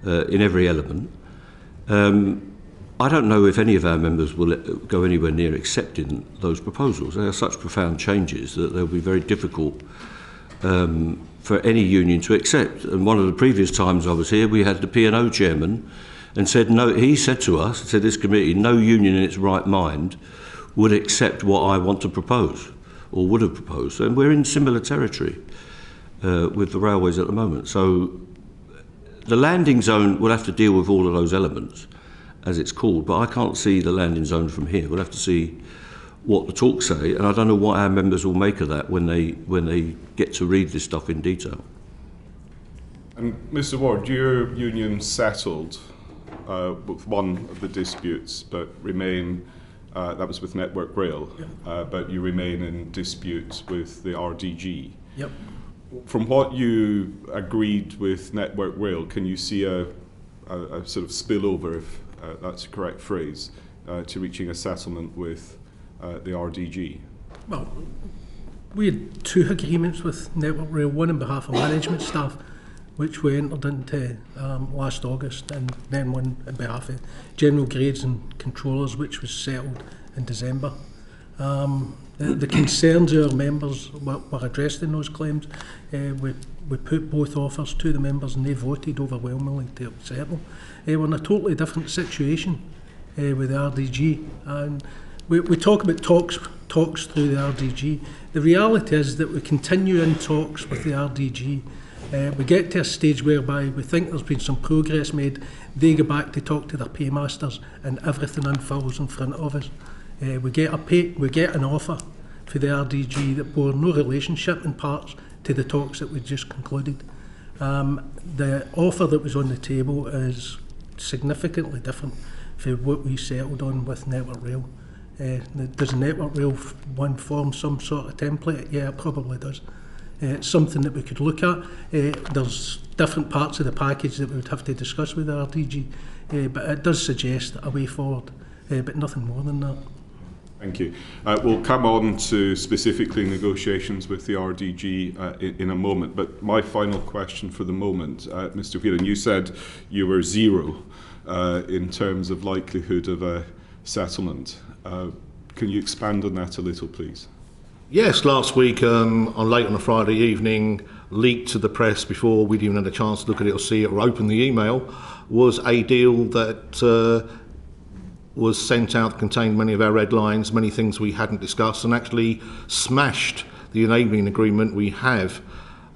in every element. I don't know if any of our members will go anywhere near accepting those proposals. They are such profound changes that they'll be very difficult for any union to accept. And one of the previous times I was here, we had the P&O chairman and said, no, he said to us, said this committee, no union in its right mind would accept what I want to propose or would have proposed. And we're in similar territory with the railways at the moment. So the landing zone will have to deal with all of those elements, as it's called, but I can't see the landing zone from here. We'll have to see what the talks say, and I don't know what our members will make of that when they get to read this stuff in detail. And Mr. Ward, your union settled with one of the disputes, but remain, that was with Network Rail, but you remain in dispute with the RDG. Yep. From what you agreed with Network Rail, can you see a sort of spillover, if that's the correct phrase, to reaching a settlement with the RDG? Well, we had two agreements with Network Rail, one on behalf of management staff, which we entered into last August, and then one on behalf of general grades and controllers, which was settled in December. The concerns of our members were addressed in those claims. We put both offers to the members and they voted overwhelmingly to accept them. We're in a totally different situation with the RDG, and we talk about talks through the RDG. The reality is that we continue in talks with the RDG. We get to a stage whereby we think there's been some progress made. They go back to talk to their paymasters and everything unfurls in front of us. We get an offer for the RDG that bore no relationship in parts to the talks that we just concluded. The offer that was on the table is significantly different from what we settled on with Network Rail. Does Network Rail one form some sort of template? Yeah, it probably does. It's something that we could look at. There's different parts of the package that we would have to discuss with the RDG, but it does suggest a way forward, but nothing more than that. Thank you. We'll come on to specifically negotiations with the RDG in a moment, but my final question for the moment, Mr. Whelan, you said you were zero in terms of likelihood of a settlement. Can you expand on that a little, please? Yes, last week, late on a Friday evening, leaked to the press before we'd even had a chance to look at it or see it or open the email, was a deal that was sent out that contained many of our red lines, many things we hadn't discussed, and actually smashed the enabling agreement we have,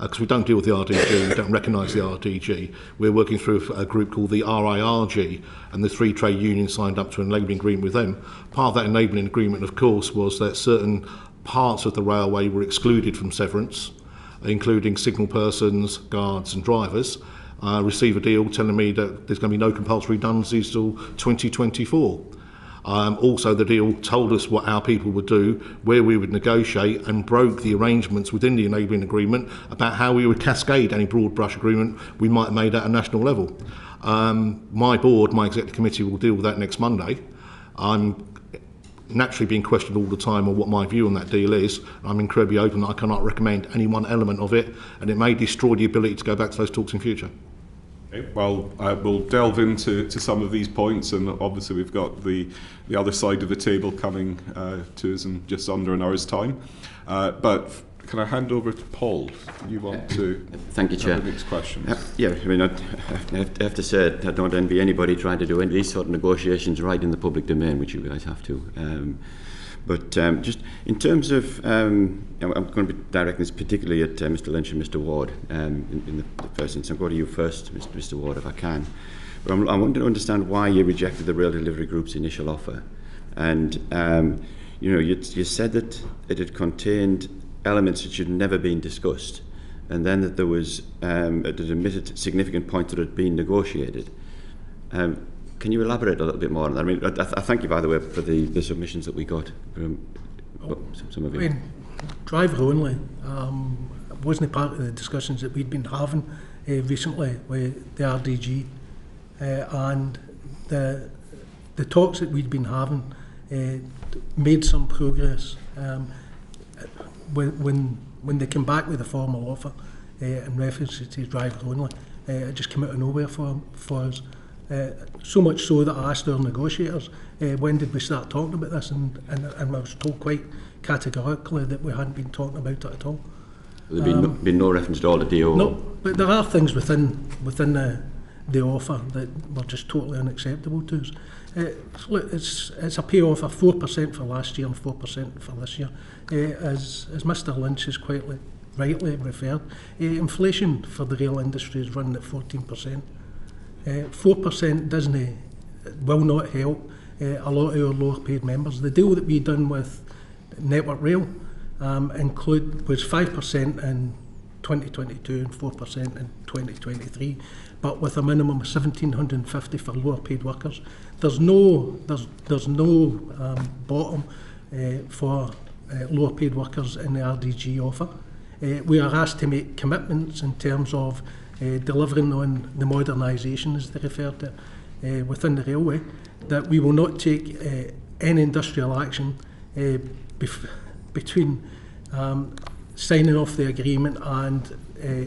because we don't deal with the RDG, we don't recognise the RDG. We're working through a group called the RIRG, and the three trade unions signed up to an enabling agreement with them. Part of that enabling agreement, of course, was that certain parts of the railway were excluded from severance, including signal persons, guards and drivers. Receive a deal telling me that there's going to be no compulsory redundancies till 2024. Also, the deal told us what our people would do, where we would negotiate, and broke the arrangements within the enabling agreement about how we would cascade any broad brush agreement we might have made at a national level. My board, my executive committee, will deal with that next Monday. I'm naturally being questioned all the time on what my view on that deal is. I'm incredibly open. I cannot recommend any one element of it, and it may destroy the ability to go back to those talks in future. Okay, well, we'll delve into some of these points, and obviously we've got the other side of the table coming to us in just under an hour's time. But can I hand over to Paul? Do you want to Thank you, Chair. The next question? Yeah, I mean, I have to say I don't envy anybody trying to do any these sort of negotiations right in the public domain, which you guys have to. But just in terms of, I'm going to be directing this particularly at Mr. Lynch and Mr. Ward in the first instance. I'll go to you first, Mr. Ward, if I can. But I want to understand why you rejected the Rail Delivery Group's initial offer. And, you said that it had contained elements that had never been discussed, and then that there was an admitted significant point that had been negotiated. Can you elaborate a little bit more on that? I mean, I thank you, by the way, for the submissions that we got from some of you. I mean, driver only wasn't part of the discussions that we'd been having recently with the RDG, and the talks that we'd been having made some progress. When they came back with a formal offer in reference to driver only, It just came out of nowhere for us. So much so that I asked our negotiators, when did we start talking about this, and I was told quite categorically that we hadn't been talking about it at all. There's been no reference at all to DO? No, but there are things within the offer that were just totally unacceptable to us. It's a pay offer, 4% for last year and 4% for this year. As Mr Lynch has quite rightly referred, inflation for the rail industry is running at 14%. 4% will not help a lot of our lower paid members. The deal that we done with Network Rail was 5% in 2022 and 4% in 2023, but with a minimum of 1,750 for lower paid workers. There's no bottom for lower paid workers in the RDG offer. We are asked to make commitments in terms of delivering on the modernisation, as they refer to, within the railway, that we will not take any industrial action between signing off the agreement and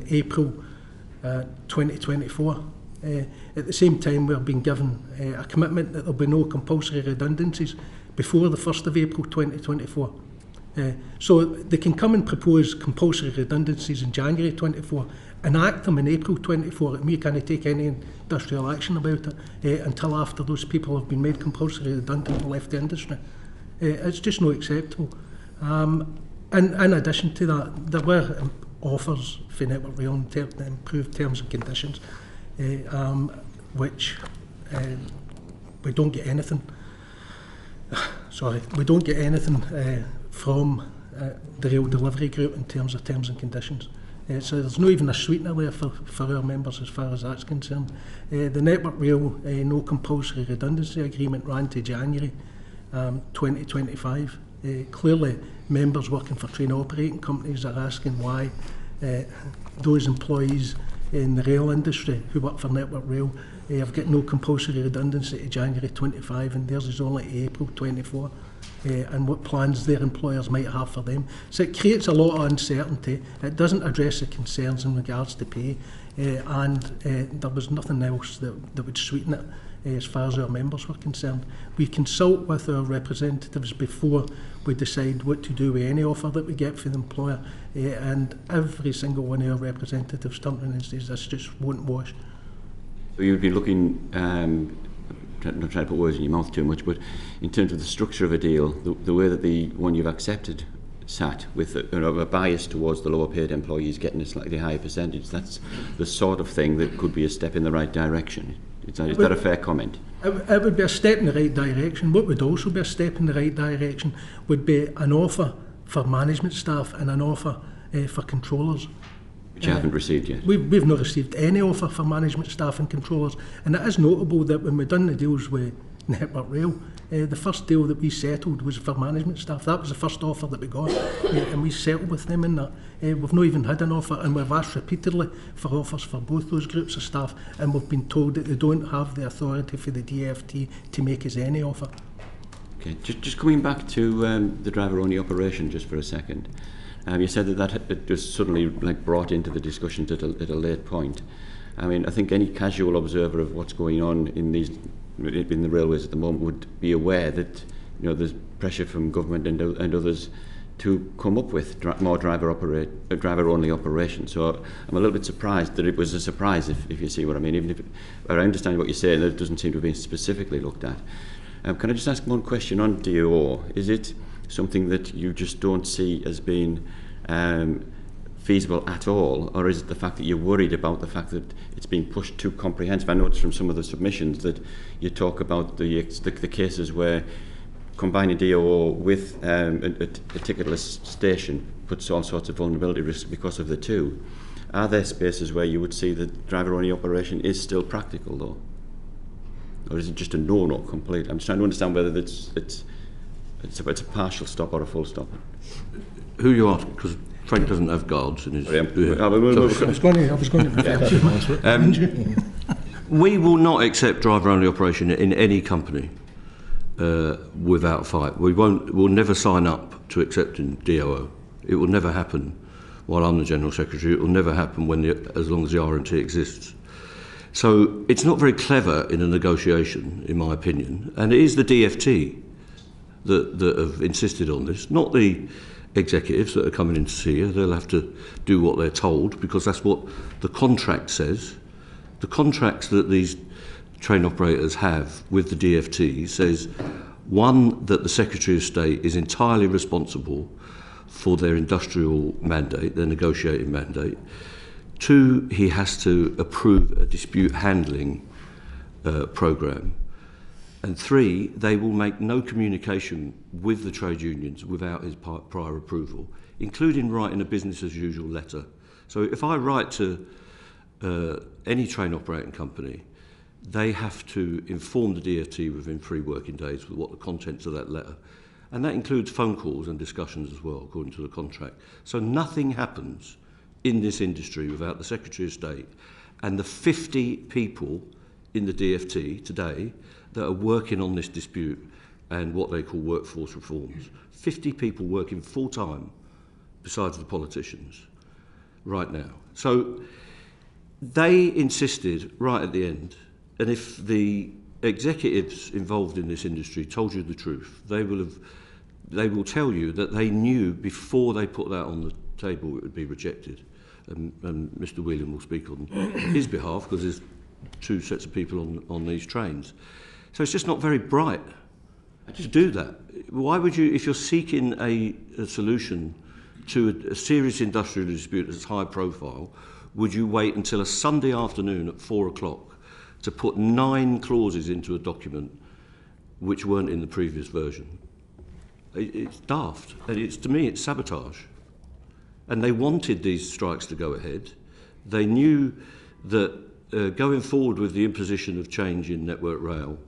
April 2024. At the same time, we're being given a commitment that there will be no compulsory redundancies before the 1st of April 2024. So they can come and propose compulsory redundancies in January 24, enact them in April 24, and we can't take any industrial action about it until after those people have been made compulsory redundant and left the industry. It's just not acceptable. And in addition to that, there were offers for Network Rail in improved terms and conditions, which we don't get anything. We don't get anything from the Rail Delivery Group in terms of terms and conditions. So there's not even a sweetener there for our members as far as that's concerned. The Network Rail no compulsory redundancy agreement ran to January 2025. Clearly, members working for train operating companies are asking why those employees in the rail industry who work for Network Rail have got no compulsory redundancy to January 25 and theirs is only April 24, and what plans their employers might have for them. So it creates a lot of uncertainty. It doesn't address the concerns in regards to pay, and there was nothing else that would sweeten it as far as our members were concerned. We consult with our representatives before we decide what to do with any offer that we get from the employer, and every single one of our representatives turned around and says this just won't wash. So you'd be looking, not trying to put words in your mouth too much, but in terms of the structure of a deal, the way that the one you've accepted sat with a bias towards the lower paid employees getting a slightly higher percentage, that's the sort of thing that could be a step in the right direction. Is that a fair comment? It would be a step in the right direction. What would also be a step in the right direction would be an offer for management staff and an offer for controllers. Which you haven't received yet? We've not received any offer for management staff and controllers, and it is notable that when we've done the deals with Network Rail, the first deal that we settled was for management staff. That was the first offer that we got, and we settled with them in that. We've not even had an offer, and we've asked repeatedly for offers for both those groups of staff, and we've been told that they don't have the authority for the DFT to make us any offer. Okay, just coming back to the driver-only operation just for a second. You said that it was suddenly brought into the discussion at a late point. I mean, I think any casual observer of what's going on in the railways at the moment would be aware that there's pressure from government and others to come up with more driver-only operations. So I'm a little bit surprised that it was a surprise, if you see what I mean. Even if I understand what you're saying, that it doesn't seem to have been specifically looked at. Can I just ask one question on DO? Is it something that you just don't see as being feasible at all, or is it the fact that you're worried about the fact that it's being pushed too comprehensive? I noticed from some of the submissions that you talk about the cases where combining DO with a ticketless station puts all sorts of vulnerability risks because of the two. Are there spaces where you would see that driver-only operation is still practical, though? Or is it just a no complete? I'm just trying to understand whether it's a partial stop or a full stop. Who you ask? Because Frank doesn't have guards in his... I was going to We will not accept driver-only operation in any company without fight. We'll never sign up to accepting DOO. It will never happen while I'm the General Secretary. It will never happen as long as the RNT exists. So it's not very clever in a negotiation, in my opinion, and it is the DFT that have insisted on this, not the executives that are coming in to see you. They'll have to do what they're told because that's what the contract says. The contracts that these train operators have with the DFT says, one, that the Secretary of State is entirely responsible for their industrial mandate, their negotiating mandate. Two, he has to approve a dispute handling programme. And three, they will make no communication with the trade unions without his prior approval, including writing a business as usual letter. So if I write to any train operating company, they have to inform the DFT within 3 working days with what the contents of that letter. And that includes phone calls and discussions as well, according to the contract. So nothing happens in this industry without the Secretary of State and the 50 people in the DFT today that are working on this dispute and what they call workforce reforms. 50 people working full-time besides the politicians right now. So they insisted right at the end, and if the executives involved in this industry told you the truth, they will tell you that they knew before they put that on the table it would be rejected. And Mr. Whelan will speak on his behalf because there's 2 sets of people on these trains. So it's just not very bright to do that. Why would you, if you're seeking a solution to a serious industrial dispute that's high profile, would you wait until a Sunday afternoon at 4 o'clock to put 9 clauses into a document which weren't in the previous version? It's daft. And to me, it's sabotage. And they wanted these strikes to go ahead. They knew that going forward with the imposition of change in Network Rail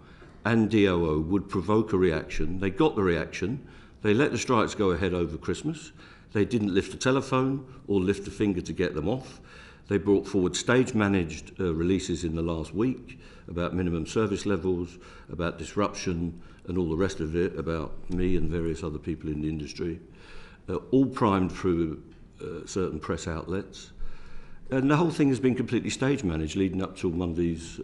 and DOO would provoke a reaction. They got the reaction. They let the strikes go ahead over Christmas. They didn't lift a telephone or lift a finger to get them off. They brought forward stage-managed releases in the last week about minimum service levels, about disruption and all the rest of it, about me and various other people in the industry, all primed through certain press outlets. And the whole thing has been completely stage-managed leading up to Monday's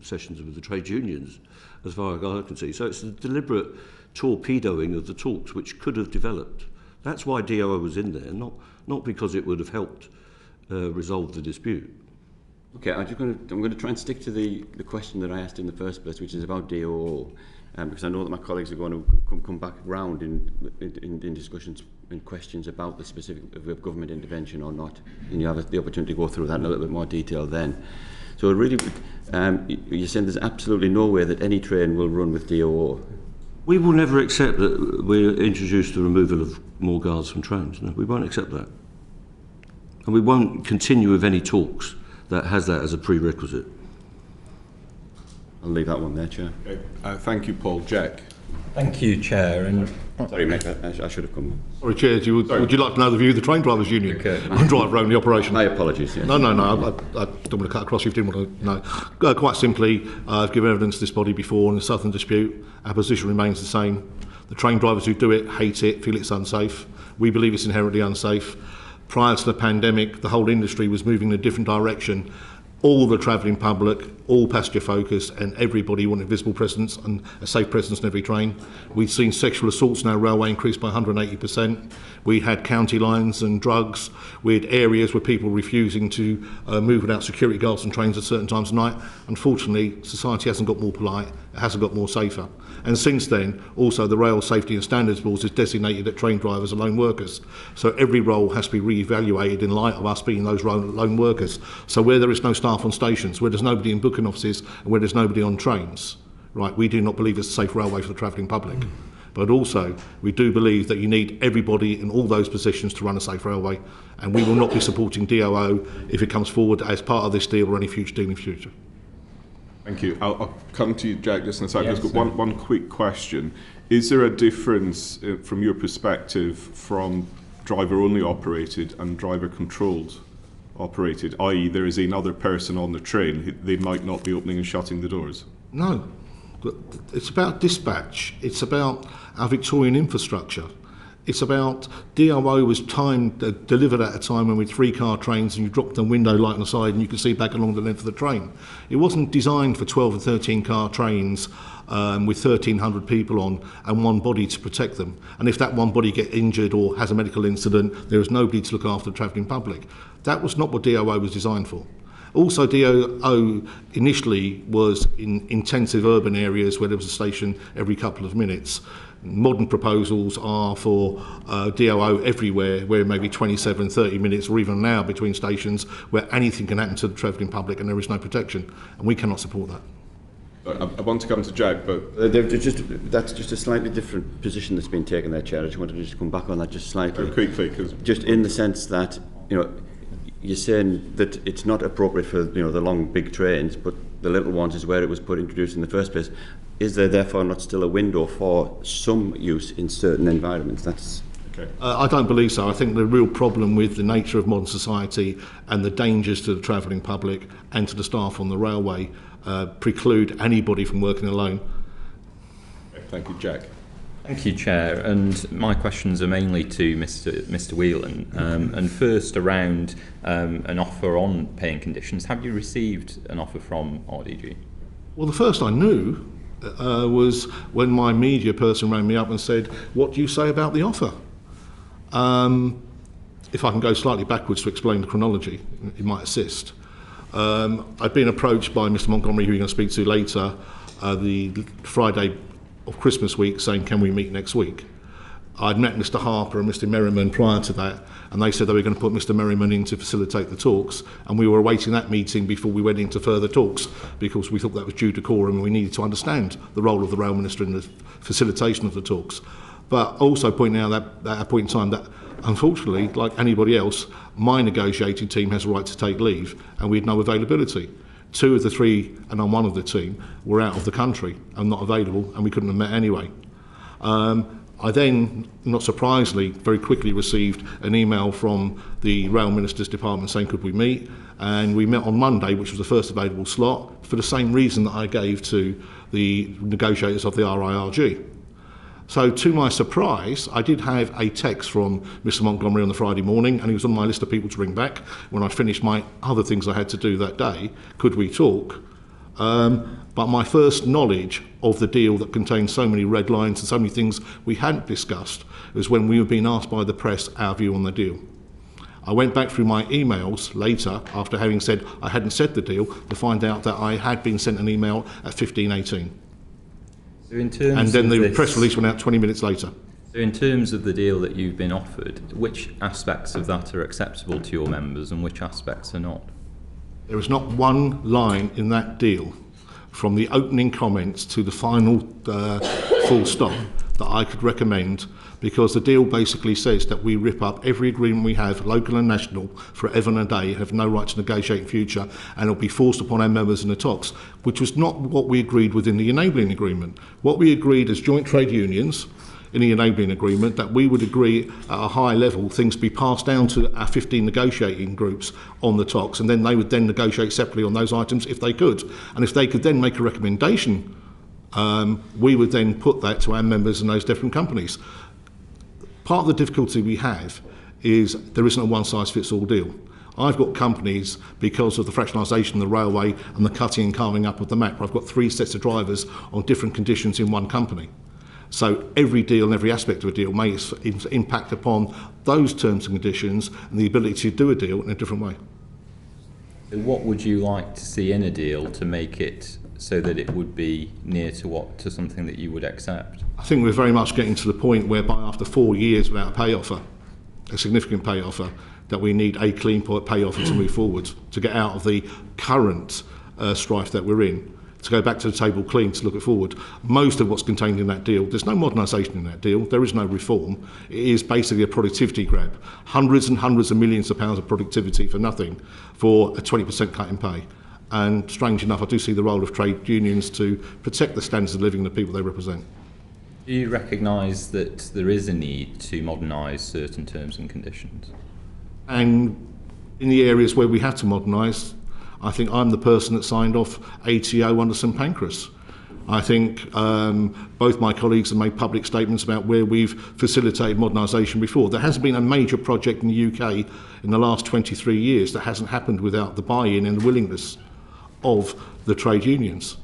sessions with the trade unions, as far as I can see. So it's a deliberate torpedoing of the talks which could have developed. That's why DOO was in there, not because it would have helped resolve the dispute. Okay, I'm going to try and stick to the question that I asked in the first place, which is about DOO, because I know that my colleagues are going to come back round in discussions and questions about the specific of government intervention or not, and you have the opportunity to go through that in a little bit more detail then. So really, you're saying there's absolutely no way that any train will run with DOO? We will never accept that we introduce the removal of more guards from trains. No, we won't accept that. And we won't continue with any talks that has that as a prerequisite. I'll leave that one there, Chair. Okay. Thank you, Paul. Jack. Thank you, Chair. And sorry, Mick, I should have come. Sorry, Chair, would you like to know the view of the Train Drivers Union? Okay. I'm driver owning the operation. My apologies. Yes. No, I don't want to cut across you if you didn't want to know. Quite simply, I've given evidence to this body before in the Southern dispute. Our position remains the same. The train drivers who do it hate it, feel it's unsafe. We believe it's inherently unsafe. Prior to the pandemic, the whole industry was moving in a different direction. All the travelling public, all passenger focused, and everybody wanted visible presence and a safe presence in every train. We've seen sexual assaults in our railway increase by 180%. We had county lines and drugs. We had areas where people were refusing to move without security guards on trains at certain times of night. Unfortunately, society hasn't got more polite, it hasn't got more safer. And since then, also the Rail Safety and Standards Board is designated that train drivers are lone workers. So every role has to be re-evaluated in light of us being those lone workers. So where there is no staff on stations, where there's nobody in booking offices, and where there's nobody on trains, right, we do not believe it's a safe railway for the travelling public. But also, we do believe that you need everybody in all those positions to run a safe railway, and we will not be supporting DOO if it comes forward as part of this deal or any future deal in the future. Thank you. I'll come to you, Jack, just in a second. Yes, I've got one quick question. Is there a difference from your perspective from driver-only operated and driver-controlled operated, i.e. there is another person on the train, they might not be opening and shutting the doors? No. It's about dispatch. It's about our Victorian infrastructure. It's about DOO was delivered at a time when we had 3-car trains and you dropped the window light on the side and you could see back along the length of the train. It wasn't designed for 12 and 13-car trains with 1,300 people on and one body to protect them. And if that one body gets injured or has a medical incident, there is nobody to look after the travelling public. That was not what DOO was designed for. Also, DOO initially was in intensive urban areas where there was a station every couple of minutes. Modern proposals are for DOO everywhere, where maybe 27, 30 minutes or even an hour between stations, where anything can happen to the travelling public and there is no protection. And we cannot support that. I want to come to Jack, but that's just a slightly different position that's been taken there, Chair. I just wanted to just come back on that just slightly. quickly, because Just in the sense that, you're saying that it's not appropriate for the long big trains, but the little ones is where it was introduced in the first place. Is there therefore not still a window for some use in certain environments? That's okay. I don't believe so. I think the real problem with the nature of modern society and the dangers to the travelling public and to the staff on the railway preclude anybody from working alone. Okay, thank you, Jack. thank you, Chair. And my questions are mainly to Mr. Whelan. And first, around an offer on paying conditions. Have you received an offer from RDG? Well, the first I knew was when my media person rang me up and said, "What do you say about the offer?" If I can go slightly backwards to explain the chronology, it might assist. I'd been approached by Mr. Montgomery, who you're going to speak to later, the Friday of Christmas week, saying, "Can we meet next week?" I'd met Mr. Harper and Mr. Merriman prior to that, and they said they were going to put Mr. Merriman in to facilitate the talks, and we were awaiting that meeting before we went into further talks, because we thought that was due decorum and we needed to understand the role of the Rail Minister in the facilitation of the talks. But also pointing out that at a point in time that, unfortunately, like anybody else, my negotiating team has a right to take leave, and we had no availability. 2 of the 3, and I'm one of the team, were out of the country and not available, and we couldn't have met anyway. I then, not surprisingly, very quickly received an email from the Rail Minister's Department saying, could we meet? And we met on Monday, which was the first available slot, for the same reason that I gave to the negotiators of the RIRG. So, to my surprise, I did have a text from Mr. Montgomery on the Friday morning, and he was on my list of people to ring back when I finished my other things I had to do that day. Could we talk? But my first knowledge of the deal that contained so many red lines and so many things we hadn't discussed was when we were being asked by the press our view on the deal. I went back through my emails later, after having said I hadn't said the deal, to find out that I had been sent an email at 15:18. So in terms and then of the this, press release went out 20 minutes later. So in terms of the deal that you've been offered, which aspects of that are acceptable to your members and which aspects are not? There is not one line in that deal, from the opening comments to the final full stop, that I could recommend, because the deal basically says that we rip up every agreement we have, local and national, forever and a day, have no right to negotiate in future, and it'll be forced upon our members in the talks, which was not what we agreed within the enabling agreement. What we agreed as joint trade unions in the enabling agreement, that we would agree at a high level things be passed down to our 15 negotiating groups on the talks, and then they would then negotiate separately on those items if they could. And if they could then make a recommendation, we would then put that to our members in those different companies. Part of the difficulty we have is there isn't a one-size-fits-all deal. I've got companies, because of the fractionalisation of the railway and the cutting and carving up of the map, I've got 3 sets of drivers on different conditions in one company. So every deal and every aspect of a deal may impact upon those terms and conditions and the ability to do a deal in a different way. So what would you like to see in a deal to make it so that it would be near to something that you would accept? I think we're very much getting to the point whereby after 4 years without a pay offer, a significant pay offer, that we need a clean pay offer to move forward, to get out of the current strife that we're in, to go back to the table clean, to look it forward. Most of what's contained in that deal, there's no modernisation in that deal, there is no reform. It is basically a productivity grab. Hundreds and hundreds of millions of pounds of productivity for nothing, for a 20% cut in pay. And strange enough, I do see the role of trade unions to protect the standards of living of the people they represent. Do you recognise that there is a need to modernise certain terms and conditions? And in the areas where we have to modernise, I think I'm the person that signed off ATO under St Pancras. I think both my colleagues have made public statements about where we've facilitated modernisation before. There hasn't been a major project in the UK in the last 23 years that hasn't happened without the buy-in and the willingness of the trade unions.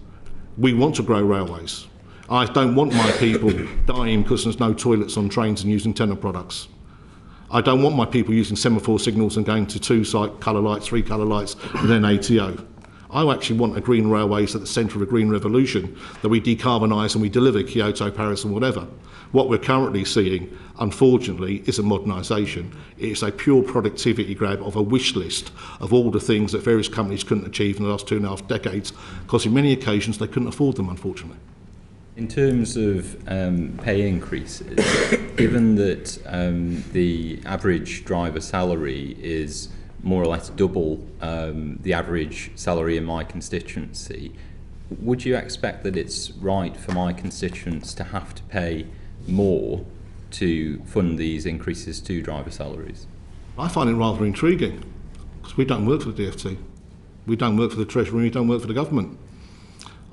We want to grow railways. I don't want my people dying because there's no toilets on trains and using tenant products. I don't want my people using semaphore signals and going to 2 colour lights, 3 colour lights, and then ATO. I actually want a green railways at the centre of a green revolution, that we decarbonise and we deliver Kyoto, Paris and whatever. What we're currently seeing, unfortunately, is a modernisation. It's a pure productivity grab of a wish list of all the things that various companies couldn't achieve in the last 2.5 decades, because in many occasions they couldn't afford them, unfortunately. In terms of pay increases, given that the average driver salary is more or less double the average salary in my constituency, would you expect that it's right for my constituents to have to pay more to fund these increases to driver salaries? I find it rather intriguing, because we don't work for the DfT. We don't work for the Treasury, we don't work for the government.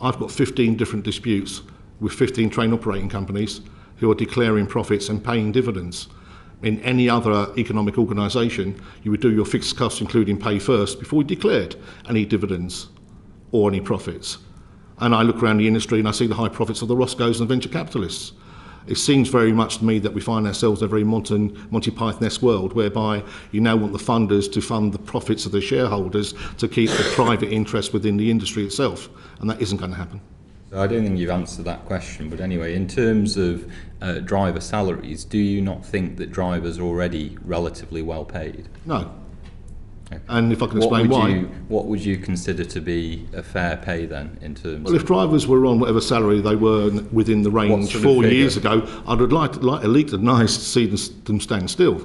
I've got 15 different disputes with 15 train operating companies who are declaring profits and paying dividends. In any other economic organisation, you would do your fixed costs, including pay first, before you declared any dividends or any profits. And I look around the industry and I see the high profits of the Roscoes and the venture capitalists. It seems very much to me that we find ourselves in a very Monty Python-esque world, whereby you now want the funders to fund the profits of the shareholders to keep the private interest within the industry itself, and that isn't going to happen. I don't think you've answered that question, but anyway, in terms of driver salaries, do you not think that drivers are already relatively well paid? No. Okay. And if I can explain why. What would you consider to be a fair pay then, in terms Well, if drivers were on whatever salary they were within the range 4 years ago, I would like at least nice to see them stand still.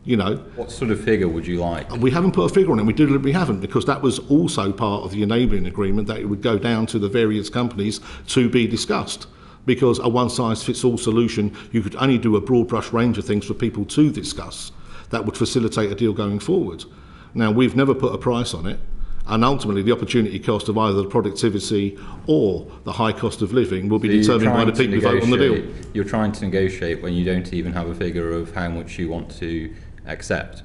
You know, what sort of figure would you like? We haven't put a figure on it. We deliberately haven't, because that was also part of the enabling agreement, that it would go down to the various companies to be discussed. Because a one-size-fits-all solution, you could only do a broad brush range of things for people to discuss that would facilitate a deal going forward. Now, we've never put a price on it, and ultimately the opportunity cost of either the productivity or the high cost of living will be determined by the people who vote on the deal. You're trying to negotiate when you don't even have a figure of how much you want to accept.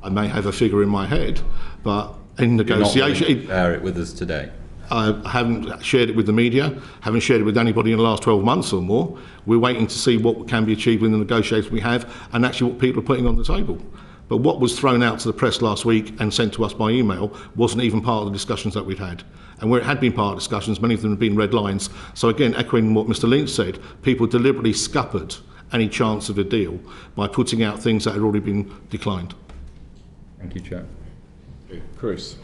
I may have a figure in my head, but in negotiation... You're not share it with us today. I haven't shared it with the media, haven't shared it with anybody in the last 12 months or more. We're waiting to see what can be achieved in the negotiations we have and actually what people are putting on the table. But what was thrown out to the press last week and sent to us by email wasn't even part of the discussions that we'd had. And where it had been part of discussions, many of them had been red lines. So again, echoing what Mr Lynch said, people deliberately scuppered any chance of a deal by putting out things that had already been declined. Thank you, Chair. Okay, Chris.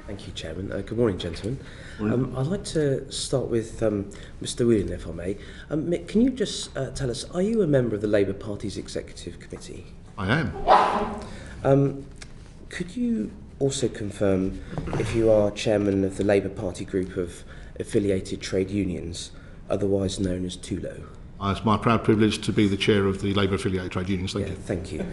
Thank you, Chairman. Good morning, gentlemen. I'd like to start with Mr Whelan, if I may. Mick, can you just tell us, are you a member of the Labour Party's Executive Committee? I am. Could you also confirm if you are chairman of the Labour Party group of affiliated trade unions, otherwise known as TULO? It's my proud privilege to be the chair of the Labour affiliated trade unions. Thank you. Thank you.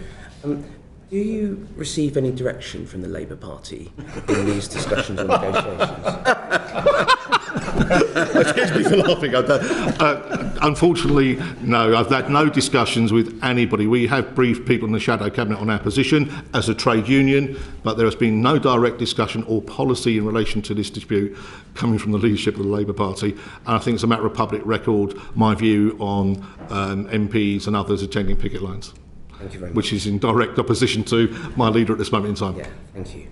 Do you receive any direction from the Labour Party in these discussions or negotiations? Excuse me for laughing. Unfortunately, no. I've had no discussions with anybody. We have briefed people in the shadow cabinet on our position as a trade union, but there has been no direct discussion or policy in relation to this dispute coming from the leadership of the Labour Party. And I think it's a matter of public record, my view on MPs and others attending picket lines. Thank you very much. Which is in direct opposition to my leader at this moment in time. Yeah, thank you.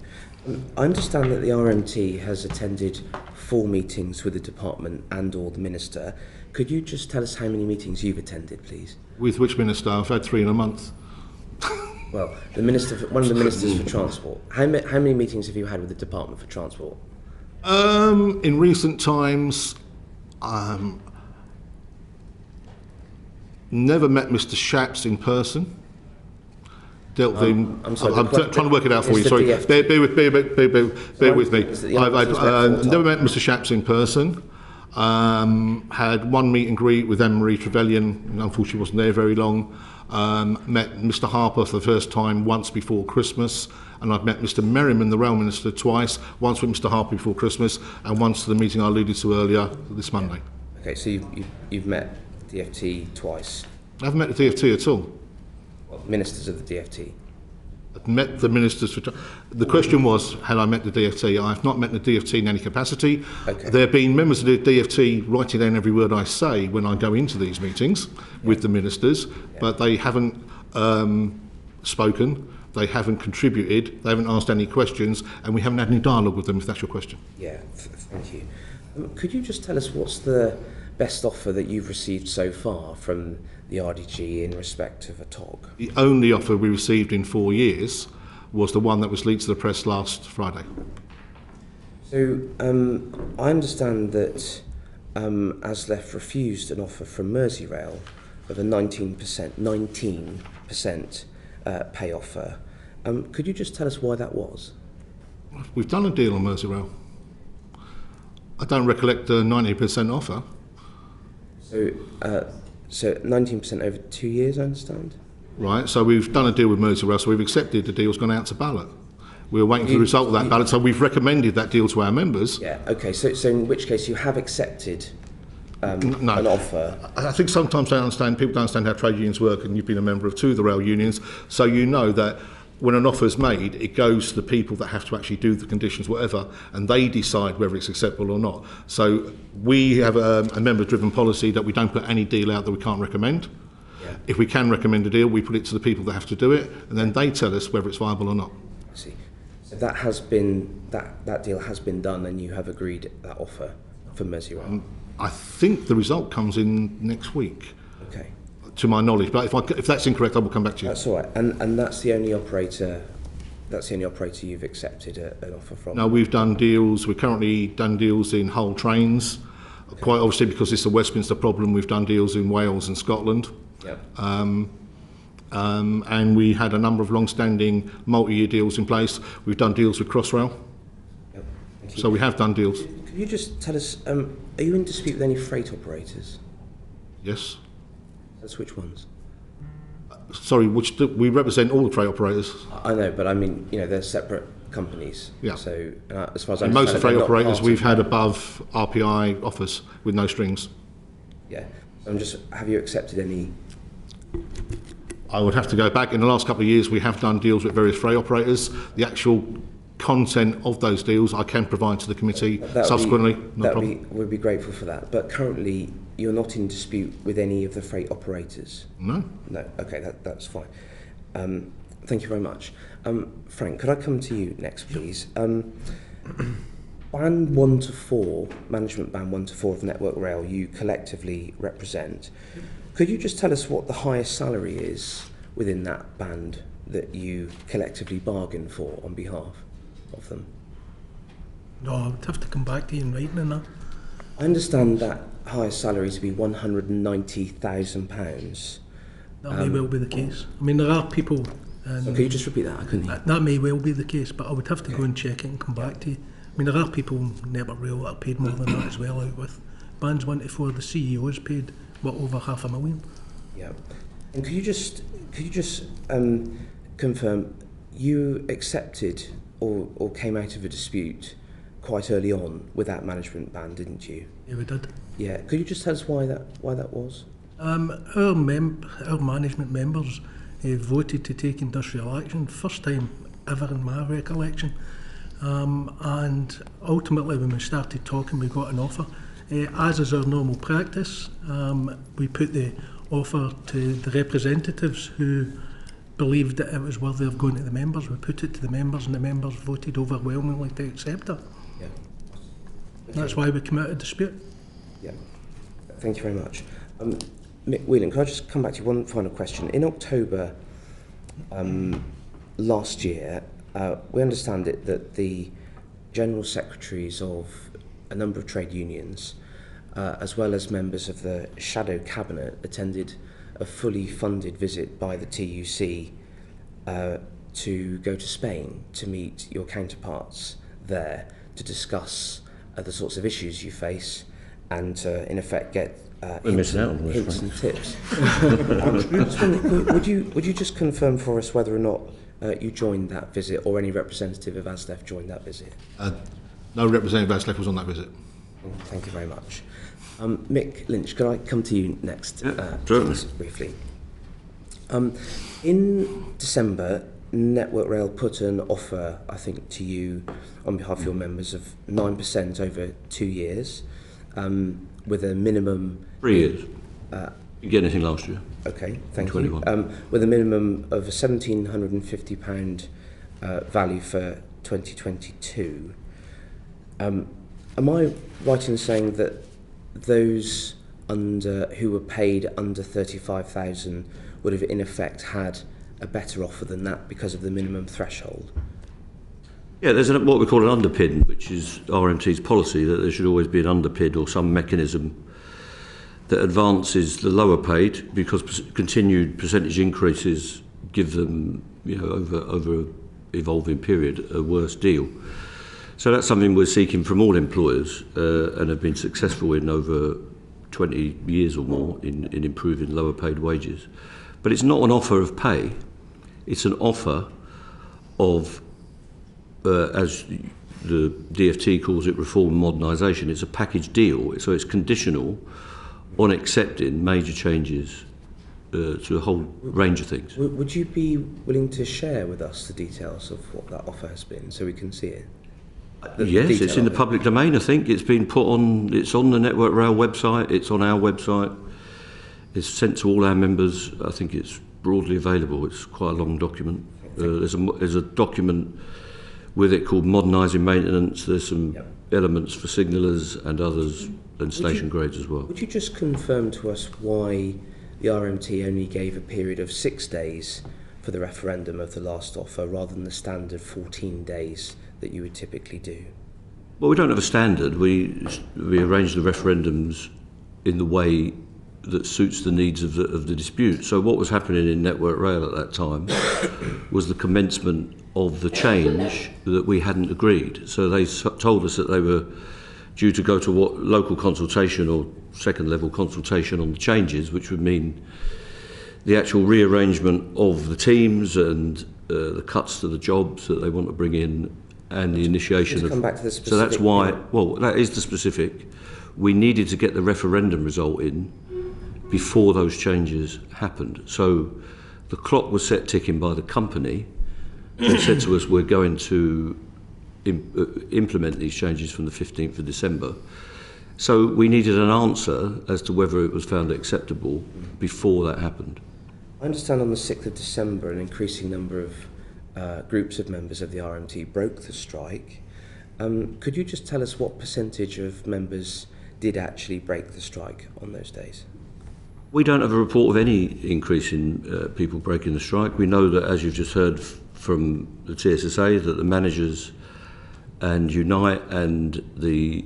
I understand that the RMT has attended 4 meetings with the department and or the minister. Could you just tell us how many meetings you've attended, please? With which minister? I've had 3 in a month. Well, the minister, one of the ministers for transport. How many meetings have you had with the Department for Transport? In recent times, never met Mr Shapps in person. Dealt with him. I'm trying to work it out for you. Sorry, bear with me. I've never met Mr Shapps in person. Had one meet and greet with Anne-Marie Trevelyan, and unfortunately wasn't there very long. Met Mr Harper for the first time once before Christmas, and I've met Mr Merriman, the Rail Minister, twice, once with Mr Harper before Christmas, and once to the meeting I alluded to earlier this Monday. Okay, so you've met DFT twice. I haven't met the DFT at all. Well, ministers of the DFT. I've met the ministers. The question was, had I met the DFT? I have not met the DFT in any capacity. Okay. There have been members of the DFT writing down every word I say when I go into these meetings with the ministers, but they haven't spoken, they haven't contributed, they haven't asked any questions, and we haven't had any dialogue with them, if that's your question. Yeah, thank you. Could you just tell us what's the best offer that you've received so far from the RDG in respect of a TOG? The only offer we received in 4 years was the one that was leaked to the press last Friday. So I understand that ASLEF refused an offer from Merseyrail of a 19% pay offer. Could you just tell us why that was? We've done a deal on Merseyrail. I don't recollect a 90% offer. So 19% over 2 years, I understand? Right, so we've done a deal with Merseyrail, so we've accepted the deal's gone out to ballot. We're waiting for the result of that ballot, so we've recommended that deal to our members. Yeah, okay, so in which case you have accepted an offer? I think sometimes people don't understand how trade unions work, and you've been a member of 2 of the rail unions, so you know that when an offer is made, it goes to the people that have to actually do the conditions, whatever, and they decide whether it's acceptable or not. So we have a member-driven policy that we don't put any deal out that we can't recommend. Yeah. If we can recommend a deal, we put it to the people that have to do it, and then they tell us whether it's viable or not. I see. So that has been that deal has been done, and you have agreed that offer for Merseyrail. I think the result comes in next week, Okay. to my knowledge. But if that's incorrect, I will come back to you. That's all right. And that's the only operator. That's the only operator you've accepted an offer from. No, we've done deals. We've currently done deals in Hull Trains. Quite obviously, because it's a Westminster problem, we've done deals in Wales and Scotland. Yep. And we had a number of long-standing multi-year deals in place. We've done deals with Crossrail. Yep. Thank you. So we have done deals. Could you just tell us? Are you in dispute with any freight operators? Yes. That's which ones? Sorry, we represent all the freight operators. I know, but I mean, they're separate companies. Yeah. So as far as I And most understand, of the freight they're not operators part we've of- had above RPI offers with no strings. Yeah. Have you accepted any? I would have to go back. In the last couple of years, we have done deals with various freight operators. The actual content of those deals I can provide to the committee subsequently. No problem. We'd be grateful for that. But currently, you're not in dispute with any of the freight operators? No. No. Okay, that's fine. Thank you very much. Frank, could I come to you next, please? Band 1 to 4, Management Band 1 to 4 of Network Rail, you collectively represent. Could you just tell us what the highest salary is within that band that you collectively bargain for on behalf of them? No, I would have to come back to you in writing on that. I understand that highest salary to be £190,000. That may well be the case. I mean, there are people... So can you just repeat that? I couldn't hear. That may well be the case, but I would have to go and check it and come back to you. I mean, there are people in Network Rail that are paid more than that as well out with bands 1 to 4. The CEO is paid, over £500,000. Yeah. And could you just confirm you accepted or came out of a dispute quite early on with that management band, didn't you? Yeah, we did. Yeah. Could you just tell us why that was? Our management members voted to take industrial action, first time ever in my recollection. And ultimately, when we started talking, we got an offer. As is our normal practice, we put the offer to the representatives who believed that it was worthy of going to the members. We put it to the members, and the members voted overwhelmingly to accept it. Yeah. That's why we came out of dispute. Yeah. Thank you very much. Mick Whelan, can I just come back to you one final question? In October last year, we understand it that the general secretaries of a number of trade unions, as well as members of the shadow cabinet, attended a fully funded visit by the TUC to go to Spain to meet your counterparts there to discuss the sorts of issues you face and in effect get We're missing out on this, hints right? and tips. Just wondering, would you just confirm for us whether or not you joined that visit, or any representative of ASLEF joined that visit? No representative of ASLEF was on that visit. Thank you very much. Mick Lynch, could I come to you next, certainly. please, briefly? In December, Network Rail put an offer, I think, to you on behalf of your members of 9% over 2 years, with a minimum... 3 years. You get anything last year? Okay, thank 21. you. With a minimum of a £1,750 value for 2022. Am I right in saying that those who were paid under 35,000 would have in effect had a better offer than that because of the minimum threshold? Yeah, there's what we call an underpin, which is RMT's policy that there should always be an underpin or some mechanism that advances the lower paid, because continued percentage increases give them, over an evolving period, a worse deal. So that's something we're seeking from all employers and have been successful in over 20 years or more in improving lower paid wages. But it's not an offer of pay, it's an offer of, as the DfT calls it, reform and modernisation. It's a package deal, so it's conditional on accepting major changes to a whole range of things. Would you be willing to share with us the details of what that offer has been so we can see it? Yes, it's in the public domain, I think. It's been put on, it's on the Network Rail website, it's on our website, it's sent to all our members. I think it's broadly available. It's quite a long document. There's a document with it called Modernising Maintenance. There's some elements for signallers and others, and station grades as well. Would you just confirm to us why the RMT only gave a period of 6 days for the referendum of the last offer rather than the standard 14 days that you would typically do? Well, we don't have a standard. We arrange the referendums in the way that suits the needs of the dispute. So what was happening in Network Rail at that time was the commencement of the change that we hadn't agreed. So they told us that they were due to go to what local consultation or second level consultation on the changes, which would mean the actual rearrangement of the teams and the cuts to the jobs that they want to bring in, and the initiation of... Come back to the specific, so that's why, well, that is the specific. We needed to get the referendum result in before those changes happened. So the clock was set ticking by the company. They said to us, we're going to implement these changes from the 15th of December. So we needed an answer as to whether it was found acceptable before that happened. I understand on the 6th of December an increasing number of groups of members of the RMT broke the strike. Could you just tell us what percentage of members did actually break the strike on those days? We don't have a report of any increase in people breaking the strike. We know that, as you've just heard from the TSSA, that the managers and Unite and the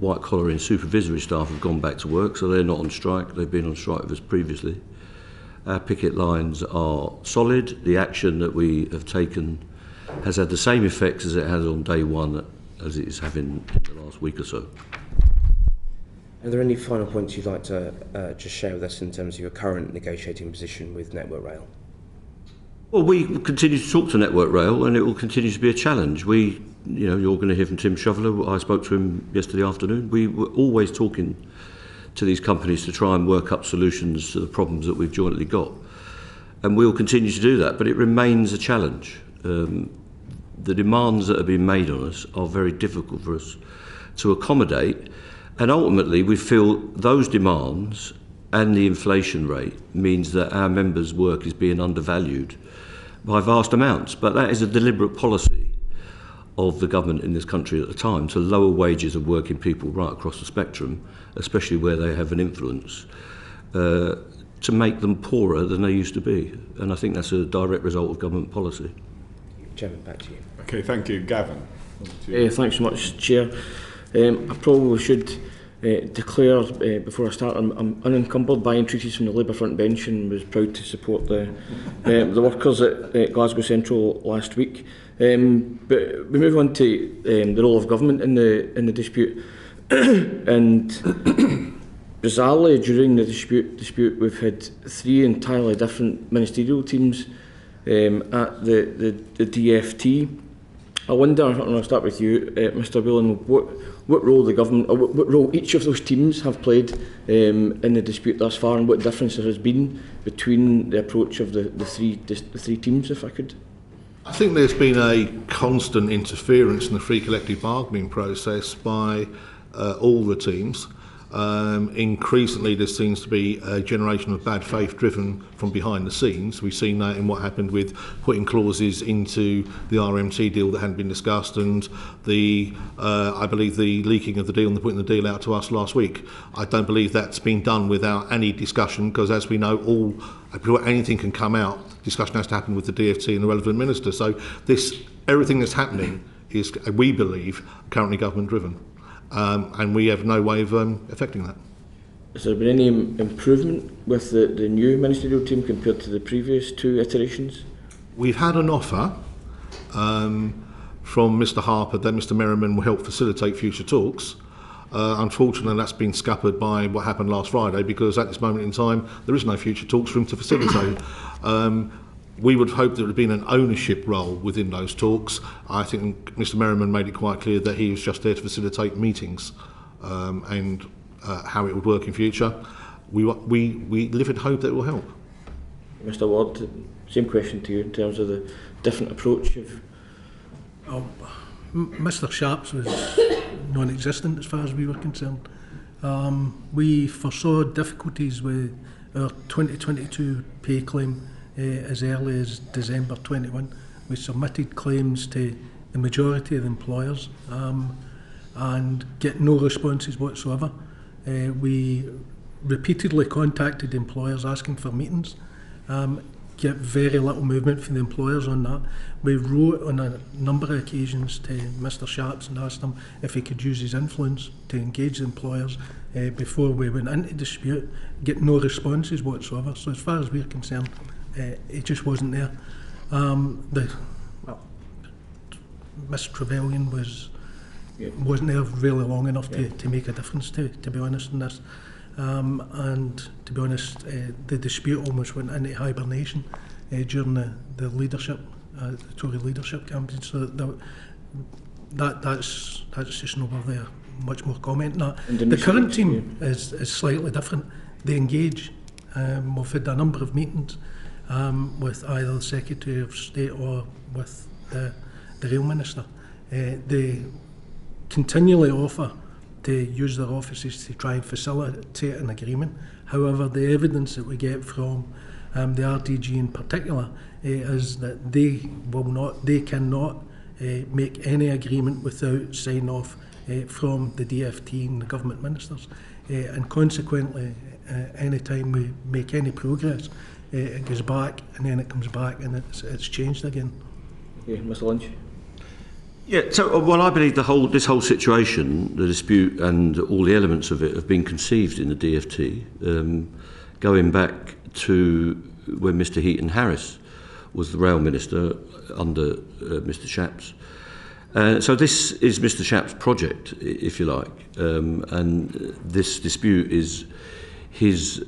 white collar and supervisory staff have gone back to work, so they're not on strike. They've been on strike with us previously. Our picket lines are solid. The action that we have taken has had the same effects as it has on day one as it is having in the last week or so. Are there any final points you'd like to just share with us in terms of your current negotiating position with Network Rail? Well, we continue to talk to Network Rail, and it will continue to be a challenge. You're going to hear from Tim Shoveler. I spoke to him yesterday afternoon. We were always talking to these companies to try and work up solutions to the problems that we've jointly got. And we'll continue to do that, but it remains a challenge. The demands that have been made on us are very difficult for us to accommodate, and ultimately we feel those demands and the inflation rate means that our members' work is being undervalued by vast amounts. But that is a deliberate policy of the government in this country at the time, to lower wages of working people right across the spectrum, especially where they have an influence, to make them poorer than they used to be. And I think that's a direct result of government policy. Chairman, back to you. Okay, thank you. Gavin. Thanks so much, Chair. I probably should declare before I start I'm unencumbered by entreaties from the Labour front bench, and was proud to support the workers at Glasgow Central last week. But we move on to the role of government in the dispute. And bizarrely, during the dispute, we've had 3 entirely different ministerial teams at the DFT. I wonder, I'm going to start with you, Mr. Whelan, what role the government, or what role each of those teams have played in the dispute thus far, and what difference there has been between the approach of the three teams, if I could? I think there's been a constant interference in the free collective bargaining process by all the teams. Increasingly there seems to be a generation of bad faith driven from behind the scenes. We've seen that in what happened with putting clauses into the RMT deal that hadn't been discussed, and I believe the leaking of the deal and putting the deal out to us last week. I don't believe that's been done without any discussion, because as we know, before anything can come out, discussion has to happen with the DFT and the relevant minister. So everything that's happening is, we believe, currently government driven. And we have no way of affecting that. Has there been any improvement with the new ministerial team compared to the previous 2 iterations? We've had an offer from Mr Harper that Mr Merriman will help facilitate future talks. Unfortunately, that's been scuppered by what happened last Friday, because at this moment in time there is no future talks for him to facilitate. We would hope there would have been an ownership role within those talks. I think Mr Merriman made it quite clear that he was just there to facilitate meetings and how it would work in future. We live in hope that it will help. Mr Ward, same question to you in terms of the different approach of... Mr Sharps was non-existent as far as we were concerned. We foresaw difficulties with our 2022 pay claim as early as December 21. We submitted claims to the majority of the employers and get no responses whatsoever. We repeatedly contacted employers asking for meetings, get very little movement from the employers on that. We wrote on a number of occasions to Mr Sharps and asked him if he could use his influence to engage the employers before we went into dispute, get no responses whatsoever. So as far as we're concerned, it just wasn't there. Mr Trevelyan wasn't there really long enough to make a difference, to be honest, in this. And to be honest, the dispute almost went into hibernation during the leadership, the Tory leadership campaign. So that's just not worth there. Much more comment on that. The current team is slightly different. They engage. We've had a number of meetings with either the Secretary of State or with the Rail Minister. They continually offer to use their offices to try and facilitate an agreement. However, the evidence that we get from the RDG in particular is that they cannot make any agreement without sign off from the DFT and the government ministers, and consequently any time we make any progress, it goes back and then it comes back and it's changed again. Yeah, Mr Lynch. Yeah, so I believe this whole situation, the dispute and all the elements of it have been conceived in the DFT, going back to when Mr Heaton Harris was the Rail Minister under Mr Shapps. So this is Mr Shapps' project, if you like, and this dispute is his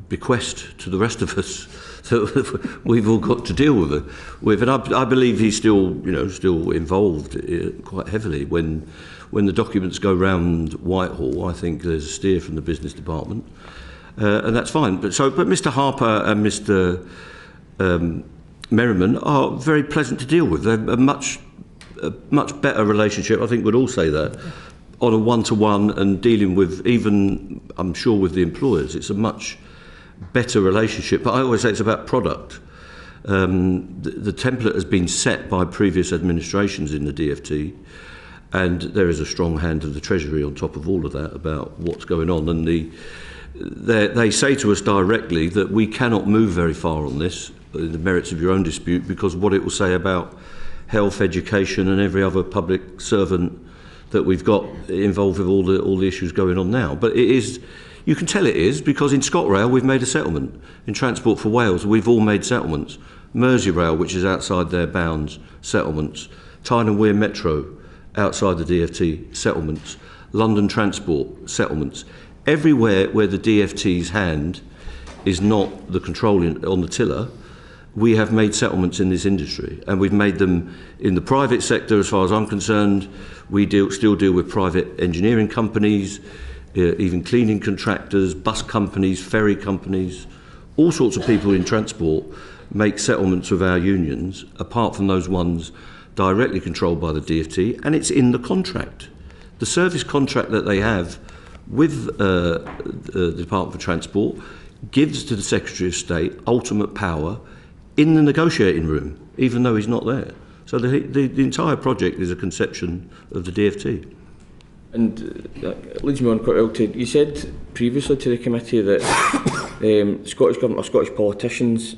bequest to the rest of us that we've all got to deal with. And I believe he's still involved quite heavily. When the documents go round Whitehall, I think there's a steer from the business department, and that's fine. But Mr Harper and Mr Merriman are very pleasant to deal with. They're a much better relationship. I think we'd all say that. On a one-to-one and dealing with, even I'm sure with the employers, it's a much better relationship. But I always say it's about product. The template has been set by previous administrations in the DFT, and there is a strong hand of the Treasury on top of all of that about what's going on. And they say to us directly that we cannot move very far on this, the merits of your own dispute, because what it will say about health, education and every other public servant that we've got involved with all the issues going on now. But it is, you can tell it is, because in ScotRail we've made a settlement. In Transport for Wales we've all made settlements. Merseyrail, which is outside their bounds, settlements. Tyne and Wear Metro, outside the DFT, settlements. London Transport settlements. Everywhere where the DFT's hand is not the control on the tiller, we have made settlements in this industry, and we've made them in the private sector. As far as I'm concerned, we still deal with private engineering companies, even cleaning contractors, bus companies, ferry companies, all sorts of people in transport make settlements with our unions, apart from those ones directly controlled by the DFT, and it's in the contract. The service contract that they have with the Department for Transport gives to the Secretary of State ultimate power in the negotiating room, even though he's not there. So the entire project is a conception of the DFT. And that leads me on quite well to, you said previously to the committee that Scottish Government or Scottish politicians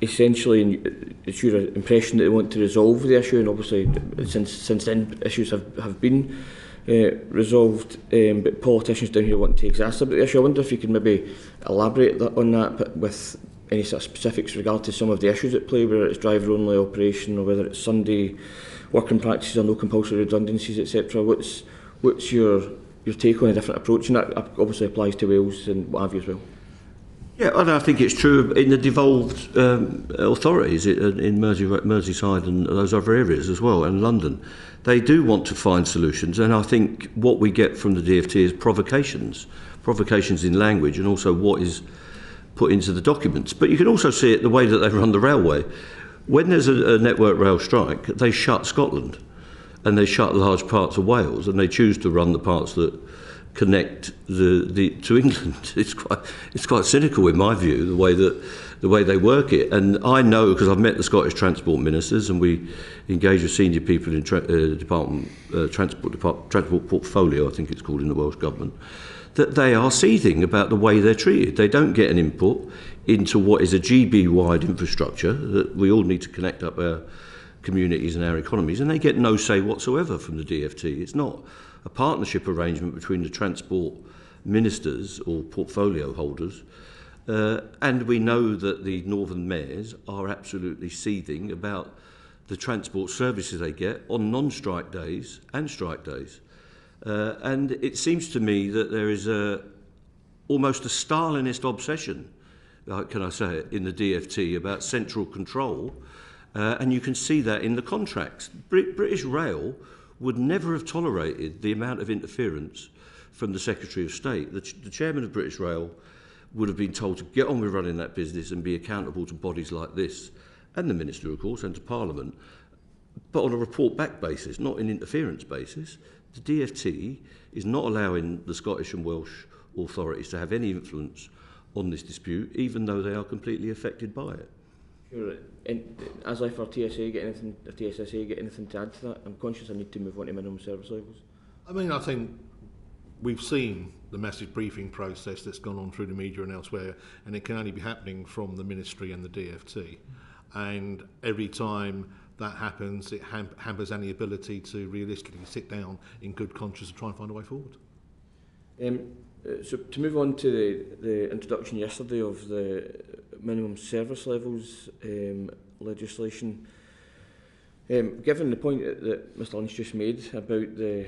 essentially, it's your impression that they want to resolve the issue, and obviously since then issues have been resolved, but politicians down here want to exacerbate the issue. I wonder if you could maybe elaborate on that, but with any sort of specifics regard to some of the issues at play, whether it's driver-only operation or whether it's Sunday working practices or no compulsory redundancies, etc. What's your take on a different approach? And that obviously applies to Wales and what have you as well. Yeah, and I think it's true in the devolved authorities in Merseyside and those other areas as well, and London. They do want to find solutions, and I think what we get from the DFT is provocations in language, and also what is put into the documents. But you can also see it the way that they run the railway. When there's a Network Rail strike, they shut Scotland, and they shut large parts of Wales, and they choose to run the parts that connect to England. It's quite cynical in my view, the way they work it. And I know, because I've met the Scottish transport ministers, and we engage with senior people in transport portfolio, I think it's called in the Welsh Government, that they are seething about the way they're treated. They don't get an input into what is a GB-wide infrastructure that we all need to connect up our communities and our economies, and they get no say whatsoever from the DFT. It's not a partnership arrangement between the transport ministers or portfolio holders, and we know that the northern mayors are absolutely seething about the transport services they get on non-strike days and strike days. And it seems to me that there is almost a Stalinist obsession, can I say it, in the DFT about central control, and you can see that in the contracts. British Rail would never have tolerated the amount of interference from the Secretary of State. The chairman of British Rail would have been told to get on with running that business and be accountable to bodies like this, and the Minister, of course, and to Parliament, but on a report-back basis, not an interference basis. The DFT is not allowing the Scottish and Welsh authorities to have any influence on this dispute, even though they are completely affected by it. Sure. And as I for TSA get anything, or TSSA get anything to add to that? I'm conscious I need to move on to minimum service levels. I mean, I think we've seen the massive briefing process that's gone on through the media and elsewhere, and it can only be happening from the Ministry and the DFT. And every time that happens, it hampers any ability to realistically sit down in good conscience and try and find a way forward. So to move on to the introduction yesterday of the minimum service levels legislation, given the point that Mr Lynch just made about the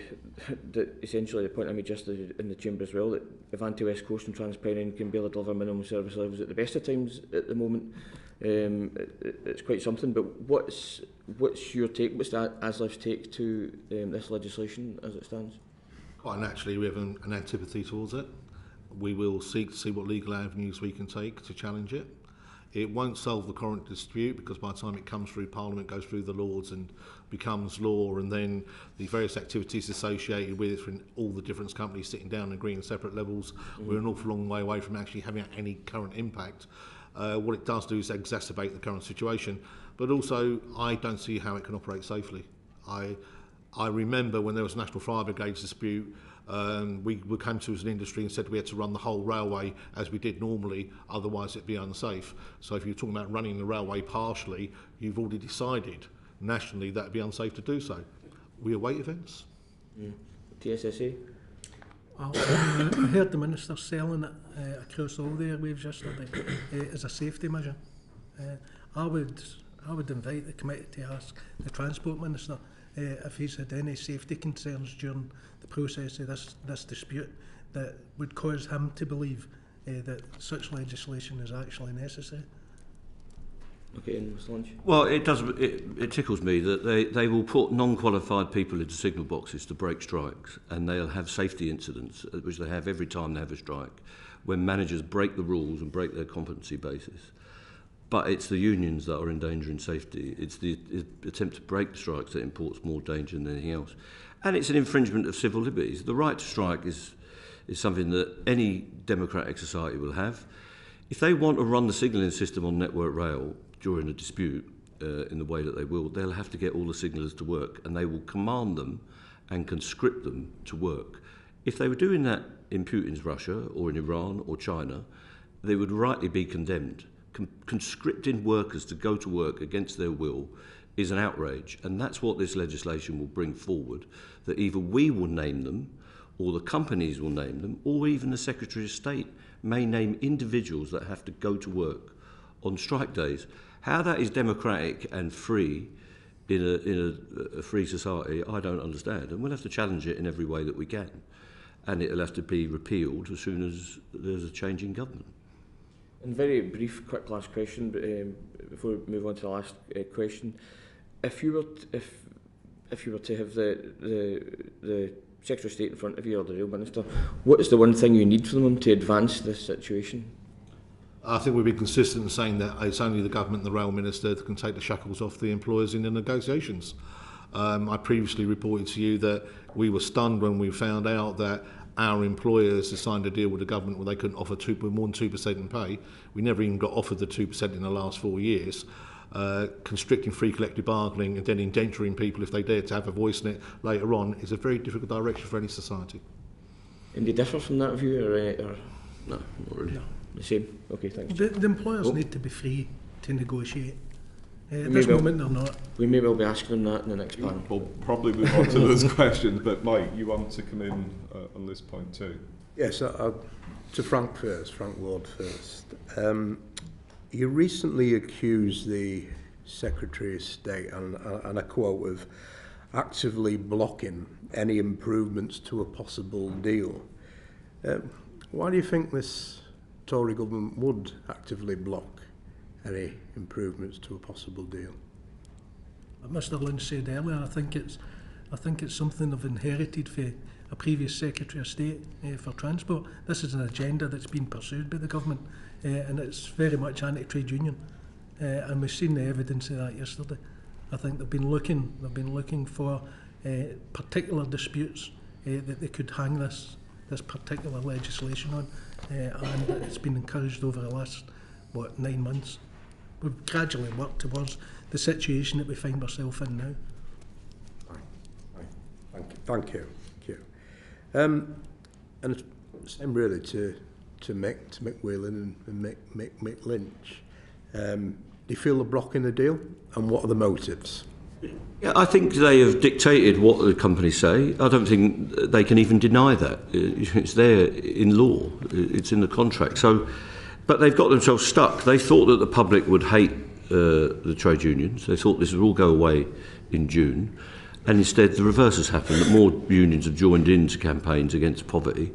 essentially the point I made yesterday in the Chamber as well, that Avanti West Coast and Transpennine can be able to deliver minimum service levels at the best of times at the moment, it's quite something. But what's your take? What's the ASLEF's take to this legislation as it stands? Quite naturally, we have an antipathy towards it. We will seek to see what legal avenues we can take to challenge it. It won't solve the current dispute, because by the time it comes through Parliament, goes through the Lords and becomes law, and then the various activities associated with it from all the different companies sitting down and agreeing separate levels, we're an awful long way away from actually having any current impact. What it does do is exacerbate the current situation, but also I don't see how it can operate safely. I remember when there was a National Fire Brigade dispute, we came to as an industry and said we had to run the whole railway as we did normally, otherwise it'd be unsafe. So if you're talking about running the railway partially, you've already decided nationally that it'd be unsafe to do so. We await events. TSSA? I heard the Minister selling it across all the airwaves yesterday as a safety measure. I would invite the committee to ask the Transport Minister if he's had any safety concerns during the process of this dispute that would cause him to believe that such legislation is actually necessary. Okay, and Mr Lynch. Well, it does. It tickles me that they will put non-qualified people into signal boxes to break strikes, and they'll have safety incidents, which they have every time they have a strike, when managers break the rules and break their competency basis. But it's the unions that are endangering safety. It's the attempt to break the strikes that imports more danger than anything else. And it's an infringement of civil liberties. The right to strike is something that any democratic society will have. If they want to run the signalling system on Network Rail during a dispute in the way that they will, they'll have to get all the signallers to work, and they will command them and conscript them to work. If they were doing that in Putin's Russia or in Iran or China, they would rightly be condemned. Conscripting workers to go to work against their will is an outrage, and that's what this legislation will bring forward, that either we will name them, or the companies will name them, or even the Secretary of State may name individuals that have to go to work on strike days. How that is democratic and free in a free society, I don't understand. And we'll have to challenge it in every way that we can. And it'll have to be repealed as soon as there's a change in government. And very brief, quick last question, before we move on to the last question. If you were to have the Secretary of State in front of you, or the Rail Minister, what is the one thing you need from them to advance this situation? I think we've been consistent in saying that it's only the government and the Rail Minister that can take the shackles off the employers in the negotiations. I previously reported to you that we were stunned when we found out that our employers had signed a deal with the government where they couldn't offer more than 2% in pay. We never even got offered the 2% in the last 4 years. Constricting free collective bargaining and then endangering people if they dare to have a voice in it later on is a very difficult direction for any society. And do you differ from that view, or No, not really. no? The same? Okay, thanks. The employers need to be free to negotiate. At this moment they're not. We may well be asking them that in the next panel. We'll probably move on to those questions, but Mike, you want to come in on this point too? Yes, to Frank first, Frank Ward first. You recently accused the Secretary of State, and I quote, of actively blocking any improvements to a possible deal. Why do you think this Tory government would actively block any improvements to a possible deal? Mr Lynch said earlier, I think it's something they've inherited from a previous Secretary of State for Transport. This is an agenda that's been pursued by the government, and it's very much anti-trade union, and we've seen the evidence of that yesterday. I think they've been looking for particular disputes that they could hang this particular legislation on, and it's been encouraged over the last 9 months. We've gradually worked towards the situation that we find ourselves in now. Thank you. And it's same really to Mick Whelan and Mick Lynch. Do you feel they're blocking the deal, and what are the motives? Yeah, I think they have dictated what the companies say. I don't think they can even deny that. It's there in law. It's in the contract. So, but they've got themselves stuck. They thought that the public would hate the trade unions. They thought this would all go away in June. And instead, the reverse has happened, that more unions have joined into campaigns against poverty.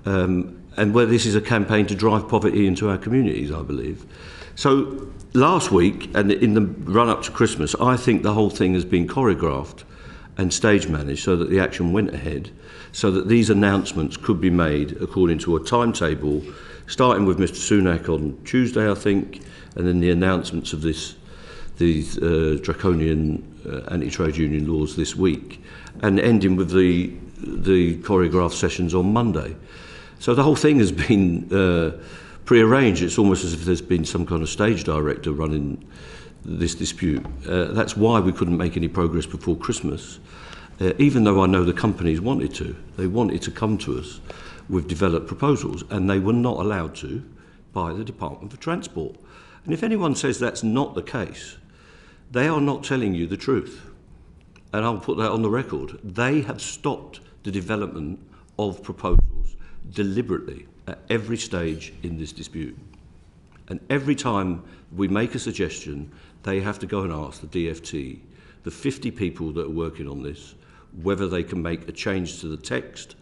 And where this is a campaign to drive poverty into our communities, I believe. So last week, and in the run-up to Christmas, I think the whole thing has been choreographed and stage managed so that the action went ahead, so that these announcements could be made according to a timetable, starting with Mr Sunak on Tuesday, I think, and then the announcements of these draconian anti-trade union laws this week, and ending with the choreographed sessions on Monday. So the whole thing has been pre-arranged. It's almost as if there's been some kind of stage director running this dispute. That's why we couldn't make any progress before Christmas, even though I know the companies wanted to. They wanted to come to us with developed proposals, and they were not allowed to by the Department for Transport. And if anyone says that's not the case, they are not telling you the truth. And I'll put that on the record. They have stopped the development of proposals deliberately at every stage in this dispute. And every time we make a suggestion, they have to go and ask the DFT the 50 people that are working on this, whether they can make a change to the text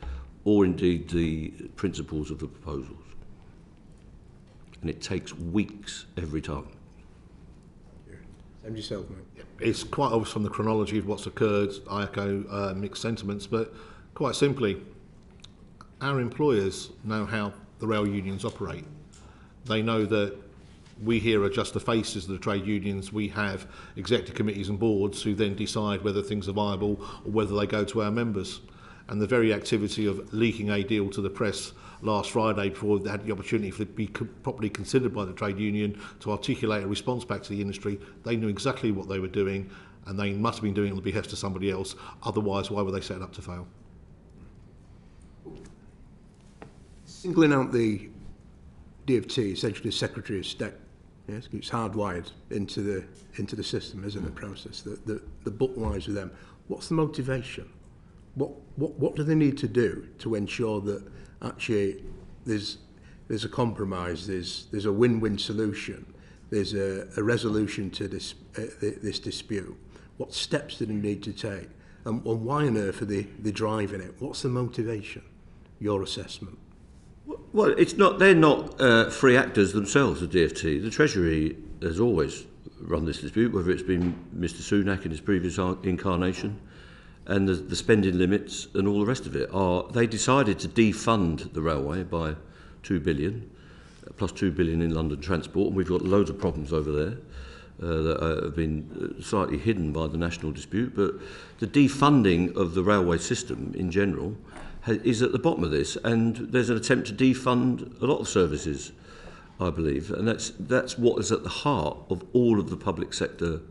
or indeed the principles of the proposals. And it takes weeks every time. And yourself, mate. It's quite obvious from the chronology of what's occurred. I echo mixed sentiments, but quite simply, our employers know how the rail unions operate. They know that we here are just the faces of the trade unions. We have executive committees and boards who then decide whether things are viable or whether they go to our members. And the very activity of leaking a deal to the press last Friday before they had the opportunity for it to be properly considered by the trade union to articulate a response back to the industry, they knew exactly what they were doing, and they must have been doing it on the behest of somebody else. Otherwise, why were they set up to fail? Singling out the DFT, essentially Secretary of State, yes, it's hardwired into the system, isn't it, process? The book lies with them. What's the motivation? What do they need to do to ensure that actually there's a compromise, there's a win-win solution, there's a resolution to this dispute? What steps do they need to take? And why on earth are they driving it? What's the motivation? Your assessment? Well, it's not. They're not free actors themselves, the DFT. The Treasury has always run this dispute, whether it's been Mr Sunak in his previous incarnation, and the spending limits and all the rest of it. They decided to defund the railway by 2 billion, plus 2 billion in London Transport, and we've got loads of problems over there that have been slightly hidden by the national dispute. But the defunding of the railway system in general is at the bottom of this, and there's an attempt to defund a lot of services, I believe, and that's what is at the heart of all of the public sector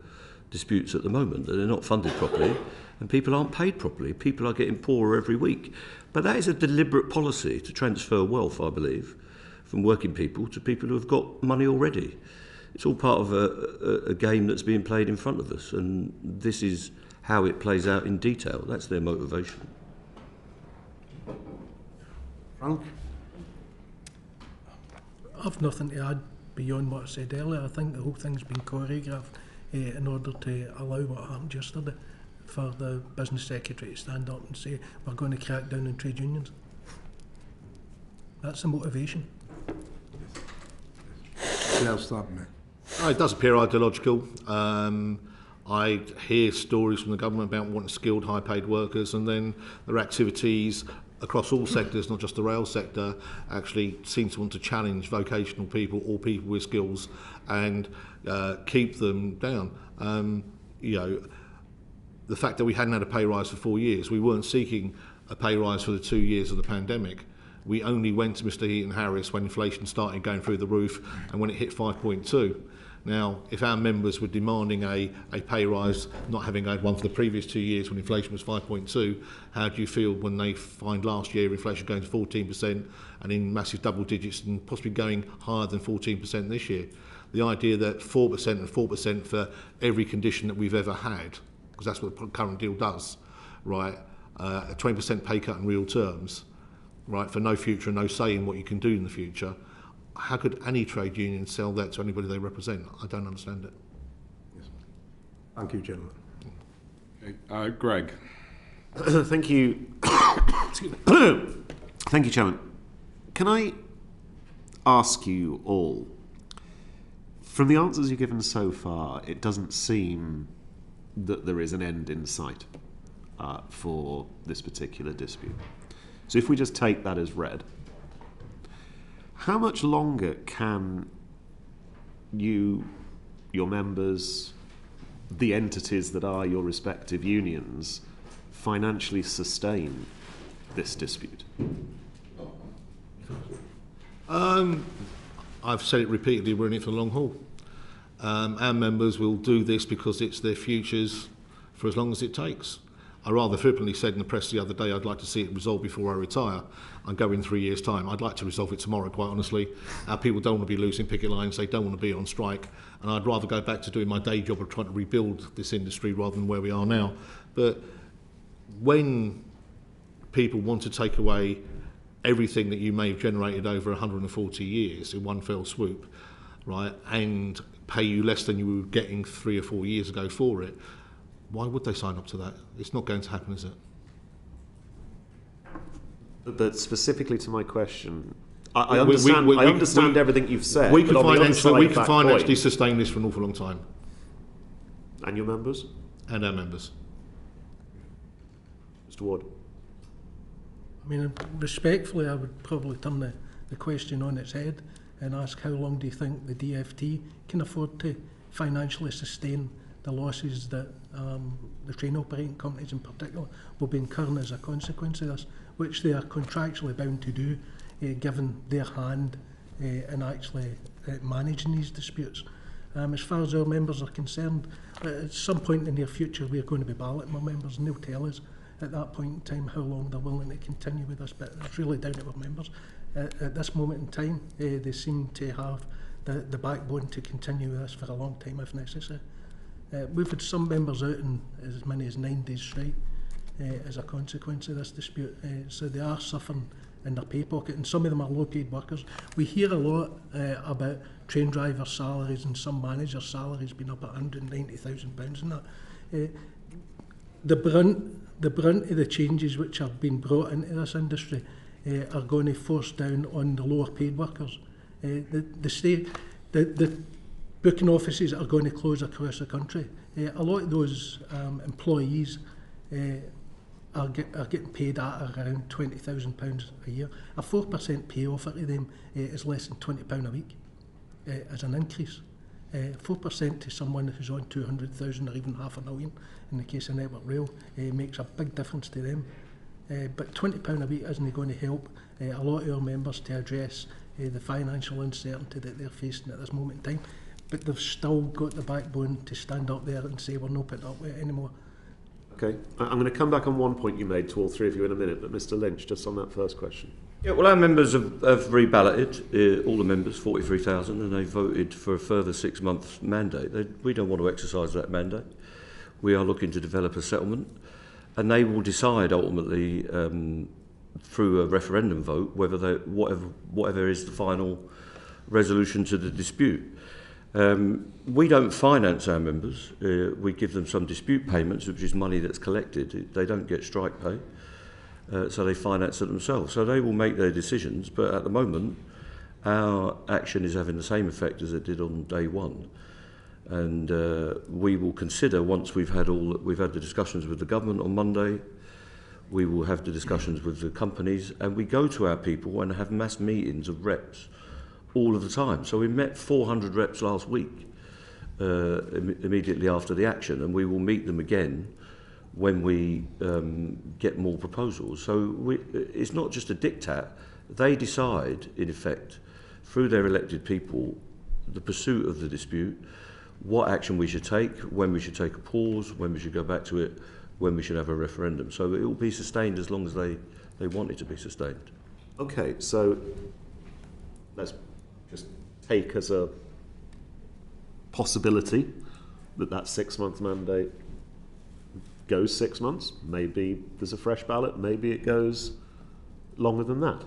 disputes at the moment, that they're not funded properly and people aren't paid properly. People are getting poorer every week. But that is a deliberate policy to transfer wealth, I believe, from working people to people who have got money already. It's all part of a game that's being played in front of us, and this is how it plays out in detail. That's their motivation. Frank? I've nothing to add beyond what I said earlier. I think the whole thing's been choreographed in order to allow what happened yesterday, for the business secretary to stand up and say we're going to crack down on trade unions. That's the motivation. It does appear ideological. I hear stories from the government about wanting skilled, high-paid workers, and then their activities across all sectors, not just the rail sector, actually seem to want to challenge vocational people or people with skills and keep them down. The fact that we hadn't had a pay rise for 4 years, we weren't seeking a pay rise for the 2 years of the pandemic. We only went to Mr Heaton Harris when inflation started going through the roof and when it hit 5.2. Now, if our members were demanding a pay rise, not having had one for the previous 2 years when inflation was 5.2, how do you feel when they find last year inflation going to 14% and in massive double digits and possibly going higher than 14% this year? The idea that 4% and 4% for every condition that we've ever had, because that's what the current deal does, right? A 20% pay cut in real terms, right, for no future and no say in what you can do in the future. How could any trade union sell that to anybody they represent? I don't understand it. Yes. Thank you, gentlemen. Okay. Greg. Thank you. Thank you, Chairman. Can I ask you all, from the answers you've given so far, it doesn't seem that there is an end in sight for this particular dispute. So if we just take that as read, how much longer can you, your members, the entities that are your respective unions, financially sustain this dispute? I've said it repeatedly, we're in it for the long haul. Our members will do this because it's their futures for as long as it takes. I rather flippantly said in the press the other day I'd like to see it resolved before I retire. I go in 3 years' time. I'd like to resolve it tomorrow, quite honestly. Our people don't want to be losing picket lines, they don't want to be on strike, and I'd rather go back to doing my day job of trying to rebuild this industry rather than where we are now. But when people want to take away everything that you may have generated over 140 years in one fell swoop, right, and pay you less than you were getting 3 or 4 years ago for it, Why would they sign up to that? It's not going to happen, is it? But specifically to my question, I We- understand. we- I understand we- everything you've said. We but can on the other financially, side we of can that financially coin- sustain this for an awful long time, And your members, and our members. Mr. Ward. I mean, respectfully, I would probably turn the question on its head and ask how long do you think the DFT can afford to financially sustain the losses that the train operating companies in particular will be incurring as a consequence of this, which they are contractually bound to do, given their hand in actually managing these disputes. As far as our members are concerned, at some point in the near future we're going to be balloting our members, and they'll tell us at that point in time how long they're willing to continue with this, but it's really down to our members. At this moment in time, they seem to have the backbone to continue with this for a long time if necessary. We've had some members out in as many as 9 days straight as a consequence of this dispute, so they are suffering in their pay pocket, and some of them are low paid workers. We hear a lot about train driver salaries and some manager salaries being up at £190,000 and that. The brunt of the changes which have been brought into this industry are going to force down on the lower paid workers. The booking offices are going to close across the country. A lot of those employees are getting paid at around £20,000 a year. A 4% pay offer to them is less than £20 a week as an increase. 4% to someone who's on 200,000 or even $500,000 in the case of Network Rail makes a big difference to them. But £20 a week isn't going to help a lot of our members to address the financial uncertainty that they're facing at this moment in time. But they've still got the backbone to stand up there and say we're not putting up with it anymore. Okay, I'm going to come back on one point you made to all three of you in a minute, but Mr. Lynch, just on that first question. Yeah, well, our members have reballoted, all the members, 43,000, and they voted for a further 6 months mandate. We don't want to exercise that mandate. We are looking to develop a settlement, and they will decide ultimately through a referendum vote whether whatever is the final resolution to the dispute. We don't finance our members. We give them some dispute payments, which is money that's collected. They don't get strike pay, so they finance it themselves. So they will make their decisions, but at the moment, our action is having the same effect as it did on day one. And we will consider, once we've had the discussions with the government on Monday, we will have the discussions with the companies, and we go to our people and have mass meetings of reps all of the time. So we met 400 reps last week, immediately after the action, and we will meet them again when we get more proposals. So it's not just a diktat. They decide, in effect, through their elected people, the pursuit of the dispute, what action we should take, when we should take a pause, when we should go back to it, when we should have a referendum. So it will be sustained as long as they want it to be sustained. Okay, so let's just take as a possibility that 6 month mandate goes 6 months. Maybe there's a fresh ballot, maybe it goes longer than that.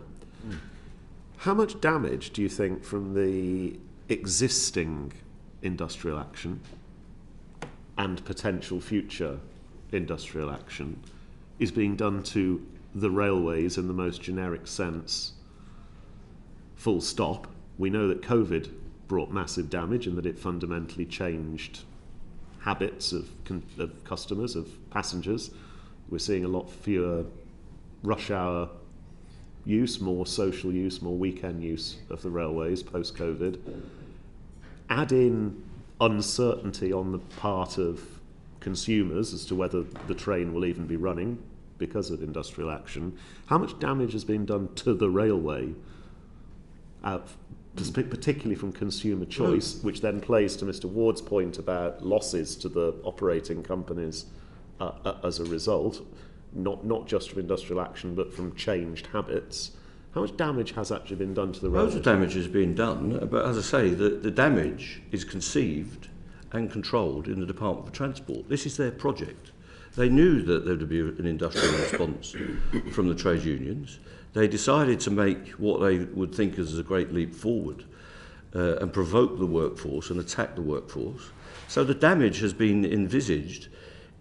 How much damage do you think from the existing industrial action and potential future industrial action is being done to the railways in the most generic sense, full stop? We know that COVID brought massive damage and that it fundamentally changed habits of customers, of passengers. We're seeing a lot fewer rush hour use, more social use, more weekend use of the railways post-COVID. Add in uncertainty on the part of consumers as to whether the train will even be running because of industrial action. How much damage has been done to the railway, particularly from consumer choice, which then plays to Mr. Ward's point about losses to the operating companies as a result, not just from industrial action but from changed habits? How much damage has actually been done to the railway? Loads of damage has been done, but as I say, the damage is conceived and controlled in the Department for Transport. This is their project. They knew that there would be an industrial response from the trade unions. They decided to make what they would think is a great leap forward and provoke the workforce and attack the workforce. So the damage has been envisaged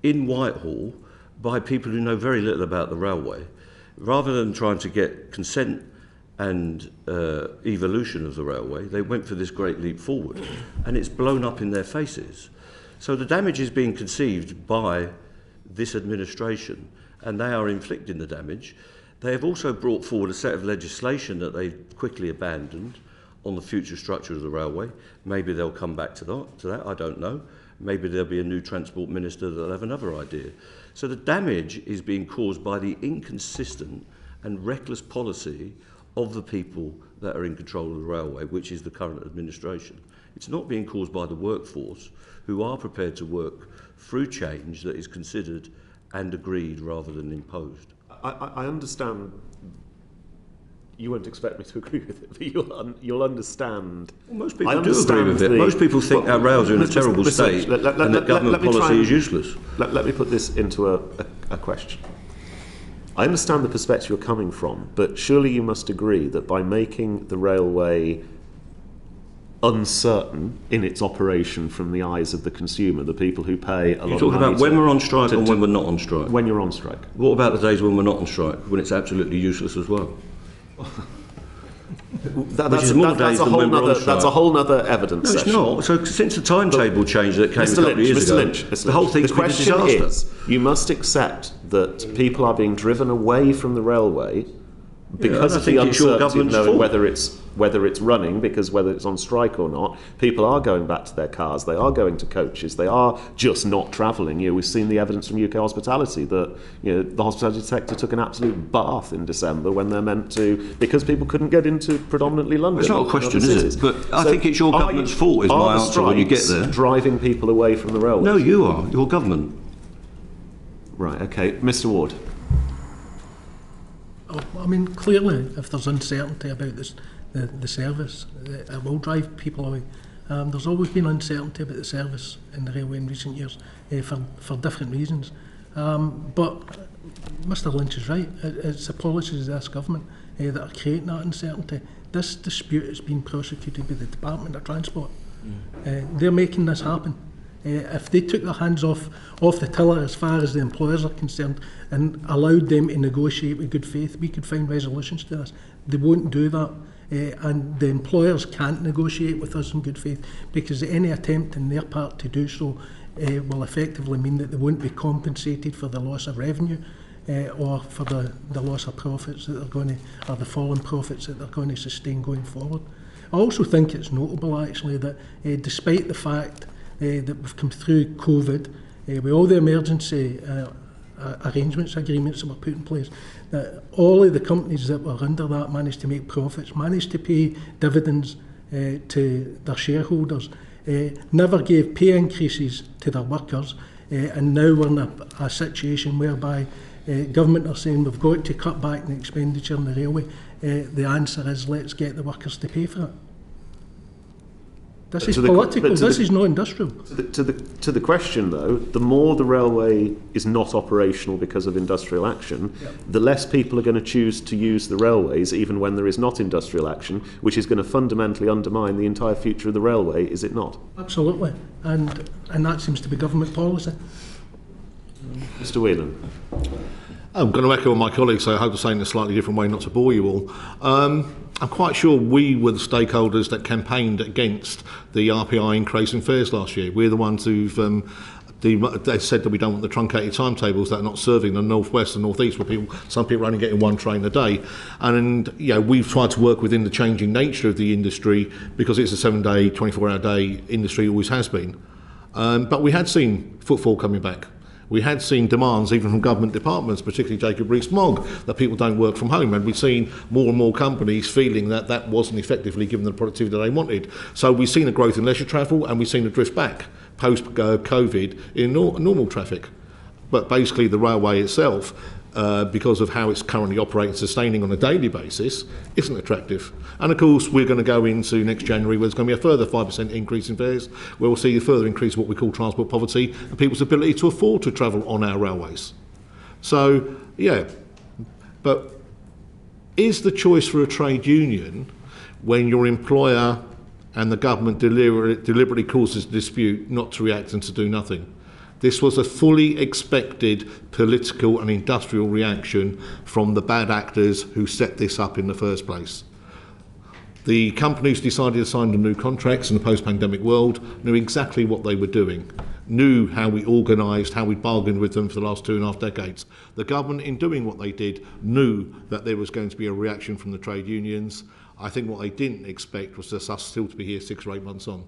in Whitehall by people who know very little about the railway. Rather than trying to get consent and evolution of the railway, they went for this great leap forward, and it's blown up in their faces. So the damage is being conceived by this administration, and they are inflicting the damage. They have also brought forward a set of legislation that they quickly abandoned on the future structure of the railway. Maybe they'll come back to that, I don't know. Maybe there'll be a new transport minister that'll have another idea. So the damage is being caused by the inconsistent and reckless policy of the people that are in control of the railway, which is the current administration. It's not being caused by the workforce, who are prepared to work through change that is considered and agreed rather than imposed. I understand. You won't expect me to agree with it, but you'll understand. Well, most people do agree with it. Most people think our rails are in a terrible state and that government policy is useless. Let me put this into a question. I understand the perspective you're coming from, but surely you must agree that by making the railway uncertain in its operation from the eyes of the consumer, the people who pay a lot of money. You're talking about when we're on strike and when we're not on strike? When you're on strike. What about the days when we're not on strike, when it's absolutely useless as well? That's a whole nother evidence session. No, it's not. So since the timetable change that came a couple of years ago, the whole thing's been a disaster. The question is, you must accept that people are being driven away from the railway because of the uncertainty of knowing whether it's running, because whether it's on strike or not, people are going back to their cars, they are going to coaches, they are just not travelling. We've seen the evidence from UK hospitality that the hospitality sector took an absolute bath in December when they're meant to, because people couldn't get into predominantly London. It's not a question, is it? But I think it's your government's fault, is my answer when you get there. Driving people away from the railway? No, you are. Your government. Right, okay. Mr. Ward. I mean, clearly, if there's uncertainty about this, the service, it will drive people away. There's always been uncertainty about the service in the railway in recent years for different reasons. But Mr Lynch is right. It's the policies of this government that are creating that uncertainty. This dispute is being prosecuted by the Department of Transport. They're making this happen. If they took their hands off the tiller as far as the employers are concerned and allowed them to negotiate with good faith, we could find resolutions to this. They won't do that. And the employers can't negotiate with us in good faith, because any attempt on their part to do so will effectively mean that they won't be compensated for the loss of revenue or for the loss of profits that they're going to, or the fallen profits that they're going to sustain going forward. I also think it's notable actually that despite the fact that we've come through COVID, with all the emergency arrangements, agreements that were put in place, that all of the companies that were under that managed to make profits, managed to pay dividends to their shareholders, never gave pay increases to their workers, and now we're in a situation whereby government are saying we've got to cut back the expenditure on the railway. The answer is let's get the workers to pay for it. This is political, this is not industrial. To the question though, the more the railway is not operational because of industrial action, the less people are going to choose to use the railways even when there is not industrial action, which is going to fundamentally undermine the entire future of the railway, is it not? Absolutely, and that seems to be government policy. Mr Whelan. I'm going to echo what my colleagues say. I hope to say in a slightly different way, not to bore you all. I'm quite sure we were the stakeholders that campaigned against the RPI increase in fares last year. We're the ones who've they said that we don't want the truncated timetables that are not serving the North West and North East, where some people are only getting one train a day. And we've tried to work within the changing nature of the industry, because it's a 7-day, 24-hour day industry, always has been. But we had seen footfall coming back. We had seen demands even from government departments, particularly Jacob Rees-Mogg, that people don't work from home, and we've seen more and more companies feeling that that wasn't effectively given the productivity that they wanted. So we've seen a growth in leisure travel, and we've seen a drift back post-COVID in normal traffic. But basically the railway itself, because of how it's currently operating, sustaining on a daily basis, isn't attractive. And of course we're going to go into next January where there's going to be a further 5% increase in fares, where we'll see a further increase in what we call transport poverty and people's ability to afford to travel on our railways. So, but is the choice for a trade union when your employer and the government deliberately causes a dispute not to react and to do nothing? This was a fully expected political and industrial reaction from the bad actors who set this up in the first place. The companies decided to sign the new contracts in the post-pandemic world, knew exactly what they were doing, knew how we organised, how we bargained with them for the last 2.5 decades. The government, in doing what they did, knew that there was going to be a reaction from the trade unions. I think what they didn't expect was us still to be here 6 or 8 months on.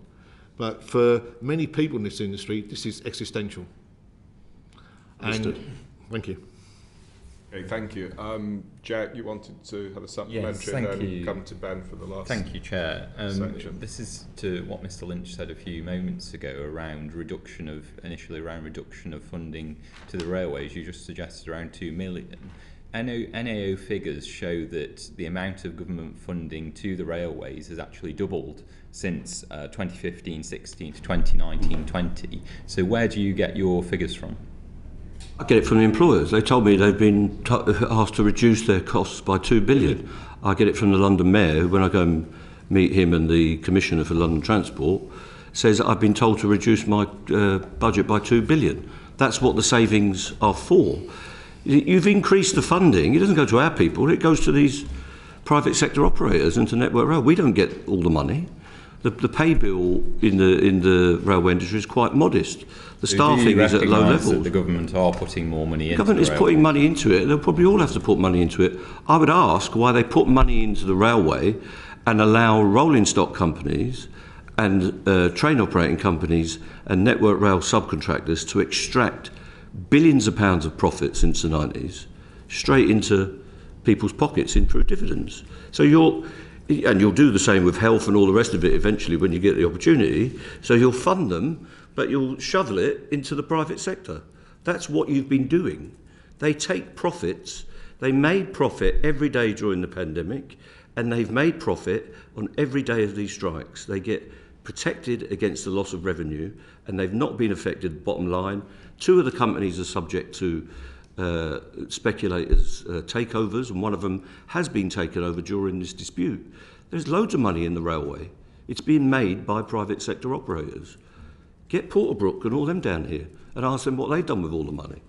But for many people in this industry, this is existential. And thank you. Okay, thank you. Jack, you wanted to have a supplementary and then come to Ben for the last Thank you, Chair. section. This is to what Mr Lynch said a few moments ago around reduction of funding to the railways. You just suggested around 2 million. NAO figures show that the amount of government funding to the railways has actually doubled since 2015-16 to 2019-20. So where do you get your figures from? I get it from the employers. They told me they've been asked to reduce their costs by 2 billion. I get it from the London Mayor, when I go and meet him and the Commissioner for London Transport, says I've been told to reduce my budget by 2 billion. That's what the savings are for. You've increased the funding. It doesn't go to our people. It goes to these private sector operators and to Network Rail. We don't get all the money. The pay bill in the railway industry is quite modest. The staffing is at low levels. That the government are putting more money into the government is putting money into it. They'll probably all have to put money into it. I would ask why they put money into the railway and allow rolling stock companies and train operating companies and Network Rail subcontractors to extract billions of pounds of profit since the 90s straight into people's pockets in through dividends. So you'll do the same with health and all the rest of it eventually when you get the opportunity. So you'll fund them, but you'll shovel it into the private sector. That's what you've been doing. They take profits. They made profit every day during the pandemic, and they've made profit on every day of these strikes. They get protected against the loss of revenue, and they've not been affected, bottom line. 2 of the companies are subject to speculators' takeovers, and one of them has been taken over during this dispute. There's loads of money in the railway. It's being made by private sector operators. Get Porterbrook and all them down here and ask them what they've done with all the money.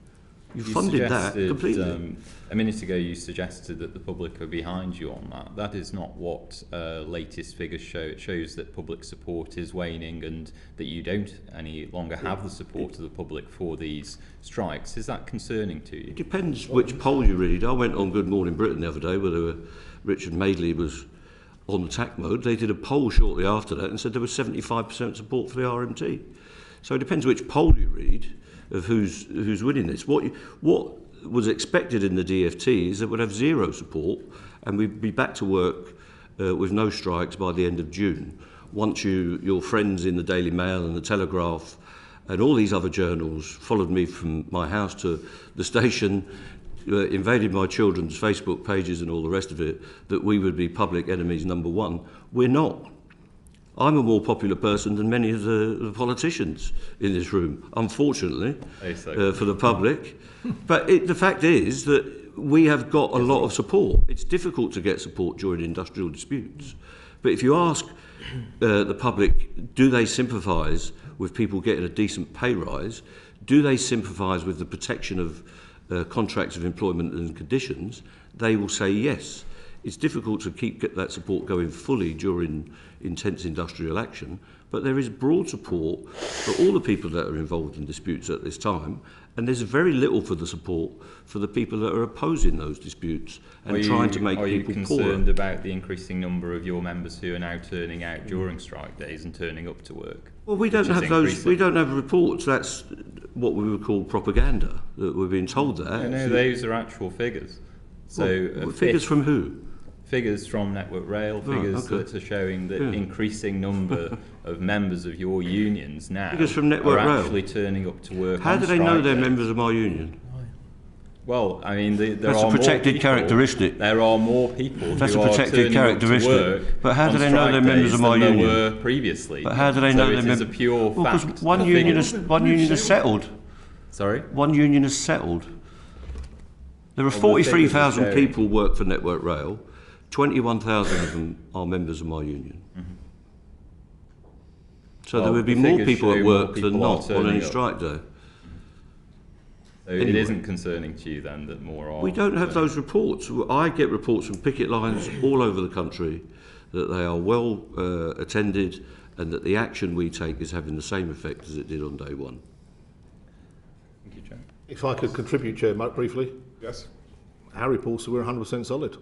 You funded that completely. A minute ago you suggested that the public are behind you on that. That is not what latest figures show. It shows that public support is waning and that you don't any longer have the support of the public for these strikes. Is that concerning to you? It depends which poll you read. I went on Good Morning Britain the other day where Richard Madeley was on attack mode. They did a poll shortly after that and said there was 75% support for the RMT. So it depends which poll you read of who's winning this. What was expected in the DFT is that we'd have zero support and we'd be back to work with no strikes by the end of June. Once your friends in the Daily Mail and the Telegraph and all these other journals followed me from my house to the station, invaded my children's Facebook pages and all the rest of it, that we would be public enemies number 1. We're not. I'm a more popular person than many of the politicians in this room, unfortunately, for the public. But the fact is that we have got a lot of support. It's difficult to get support during industrial disputes. But if you ask the public, do they sympathise with people getting a decent pay rise? Do they sympathise with the protection of contracts of employment and conditions? They will say yes. It's difficult to get that support going fully during intense industrial action, but there is broad support for all the people that are involved in disputes at this time, and there's very little for the support for the people that are opposing those disputes and trying to make people poorer. Are you concerned about the increasing number of your members who are now turning out during strike days and turning up to work? Well, we don't have those. We don't have reports. That's what we would call propaganda. That we're being told that. No, those are actual figures. So figures from who? Figures from Network Rail, figures that are showing that increasing number of members of your unions now are actually turning up to work. How do they know they're members of my union? Well, I mean, that's a protected characteristic. There are more people. That's a protected characteristic. But how do they know they're members of my union? There were previously. But how do they know they're members? It's a pure fact. Because one union has settled. Sorry. One union has settled. There are 43,000 people work for Network Rail. 21,000 of them are members of my union. Mm-hmm. So there would be more people at work than not on any strike day. It Anyway. isn't concerning to you then that more are... We don't have those reports. I get reports from picket lines all over the country that they are well attended and that the action we take is having the same effect as it did on day one. Thank you, Chair. If I could contribute, Chair, briefly. Yes. Our reports are we're 100% solid.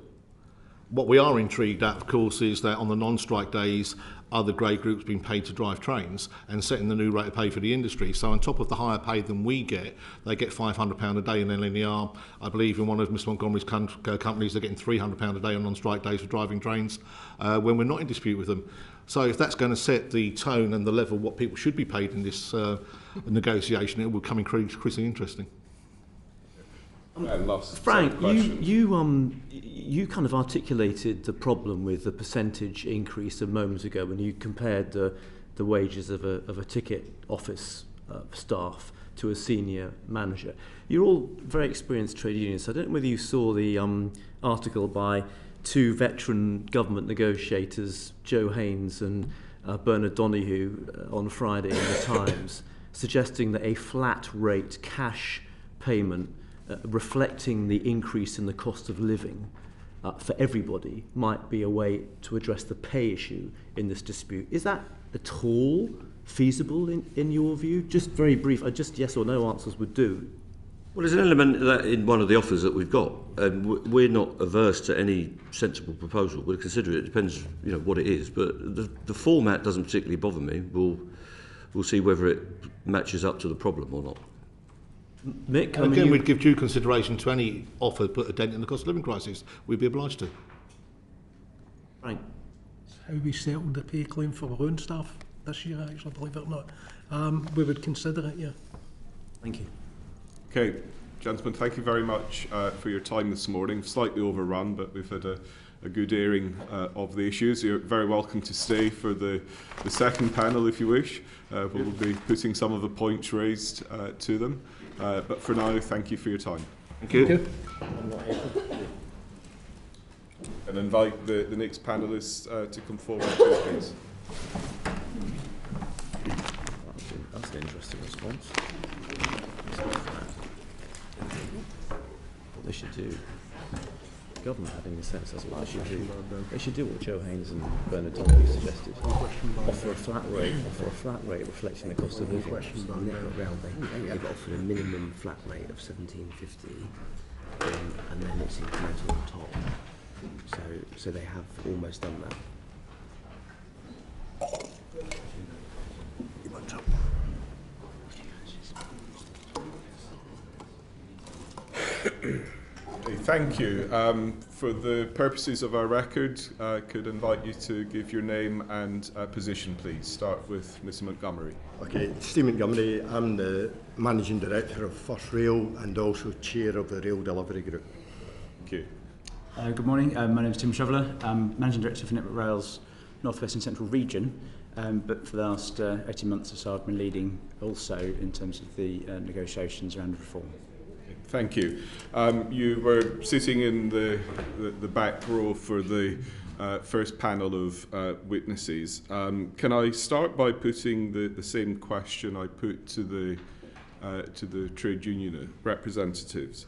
What we are intrigued at, of course, is that on the non-strike days, other grade groups being paid to drive trains and setting the new rate of pay for the industry. So on top of the higher pay than we get, they get £500 a day in LNER. I believe in one of Mr Montgomery's companies, they're getting £300 a day on non-strike days for driving trains when we're not in dispute with them. So if that's going to set the tone and the level of what people should be paid in this negotiation, it will become increasingly interesting. And last Frank, question. you kind of articulated the problem with the percentage increase a moment ago when you compared the wages of a ticket office staff to a senior manager. You're all very experienced trade unions. So I don't know whether you saw the article by two veteran government negotiators, Joe Haynes and Bernard Donoghue, on Friday in the Times, suggesting that a flat rate cash payment reflecting the increase in the cost of living for everybody might be a way to address the pay issue in this dispute. Is that at all feasible in your view? Just very brief, just yes or no answers would do. Well, there's an element of that in one of the offers that we've got, and we're not averse to any sensible proposal. We'll consider it. It depends, what it is. But the format doesn't particularly bother me. We'll see whether it matches up to the problem or not. Mick, Again, we'd give due consideration to any offer that put a dent in the cost of living crisis. We'd be obliged to. Frank. How we settled the pay claim for our own staff this year, actually, believe it or not. We would consider it, yeah. Thank you. Okay, gentlemen, thank you very much for your time this morning. Slightly overrun, but we've had a good airing of the issues. You're very welcome to stay for the second panel if you wish. We'll be putting some of the points raised to them. But for now, thank you for your time. Thank you. Thank you. And invite the next panellists to come forward, please. That's an interesting response. What they should do, government having a sense, that's what they should do. They should do what Joe Haynes and Bernard Donoghue suggested. Offer a flat rate reflecting the cost of living. They've offered a minimum flat rate of $17.50, and then it's incremental on top. So they have almost done that. Thank you. For the purposes of our record, could invite you to give your name and position, please. Start with Mr Montgomery. Okay, Steve Montgomery. I'm the Managing Director of First Rail and also Chair of the Rail Delivery Group. Thank you. Good morning. My name is Tim Shoveler. I'm Managing Director for Network Rail's North West and Central Region. But for the last 18 months or so, I've been leading also in terms of the negotiations around reform. Thank you. You were sitting in the back row for the first panel of witnesses. Can I start by putting the same question I put to the trade union representatives?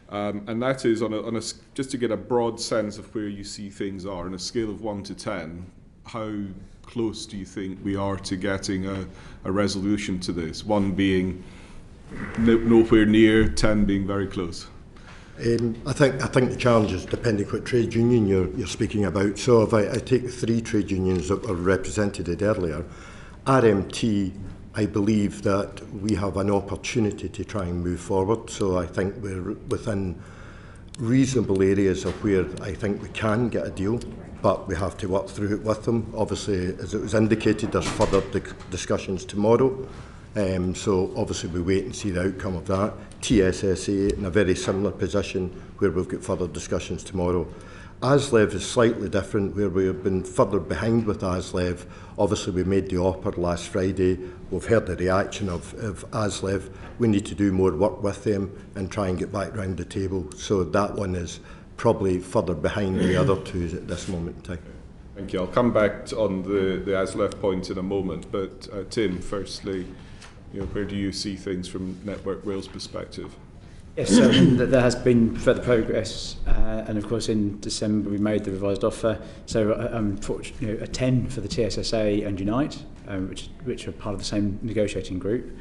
And that is on a just to get a broad sense of where you see things are on a scale of 1 to 10. How close do you think we are to getting a resolution to this? 1 being nowhere near, 10 being very close. I think the challenge is depending what trade union you're speaking about. So if I take the 3 trade unions that were represented earlier, RMT, I believe that we have an opportunity to try and move forward. So I think we're within reasonable areas of where I think we can get a deal, but we have to work through it with them. Obviously, as it was indicated, there's further discussions tomorrow. So obviously we wait and see the outcome of that. TSSA in a very similar position where we've got further discussions tomorrow. ASLEF is slightly different where we've been further behind with ASLEF. Obviously we made the offer last Friday. We've heard the reaction of ASLEF. We need to do more work with them and try and get back round the table. So that one is probably further behind the other 2 at this moment in time. Thank you. I'll come back on the ASLEF point in a moment, but Tim, firstly, where do you see things from Network Rail's perspective? Yes, there has been further progress, and of course in December we made the revised offer. So a 10 for the TSSA and Unite, which are part of the same negotiating group,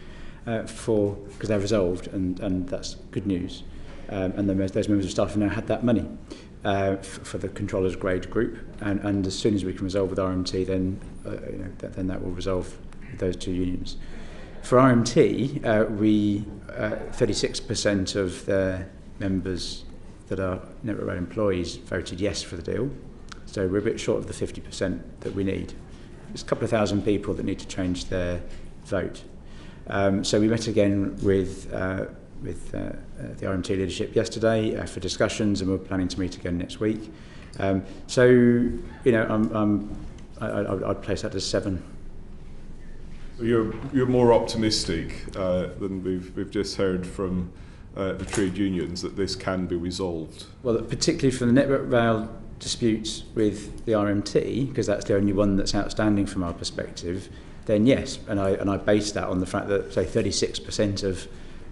because they're resolved, and that's good news. And those members of staff have now had that money for the controllers grade group, and as soon as we can resolve with RMT, then then that will resolve with those two unions. For RMT, 36% of their members that are Network Rail employees voted yes for the deal. So we're a bit short of the 50% that we need. There's a couple of thousand people that need to change their vote. So we met again with the RMT leadership yesterday for discussions, and we're planning to meet again next week. I'd place that as 7. You're more optimistic than we've just heard from the trade unions that this can be resolved. Well, particularly for the Network Rail disputes with the RMT, because that's the only one that's outstanding from our perspective, then yes, and I base that on the fact that, say, 36% of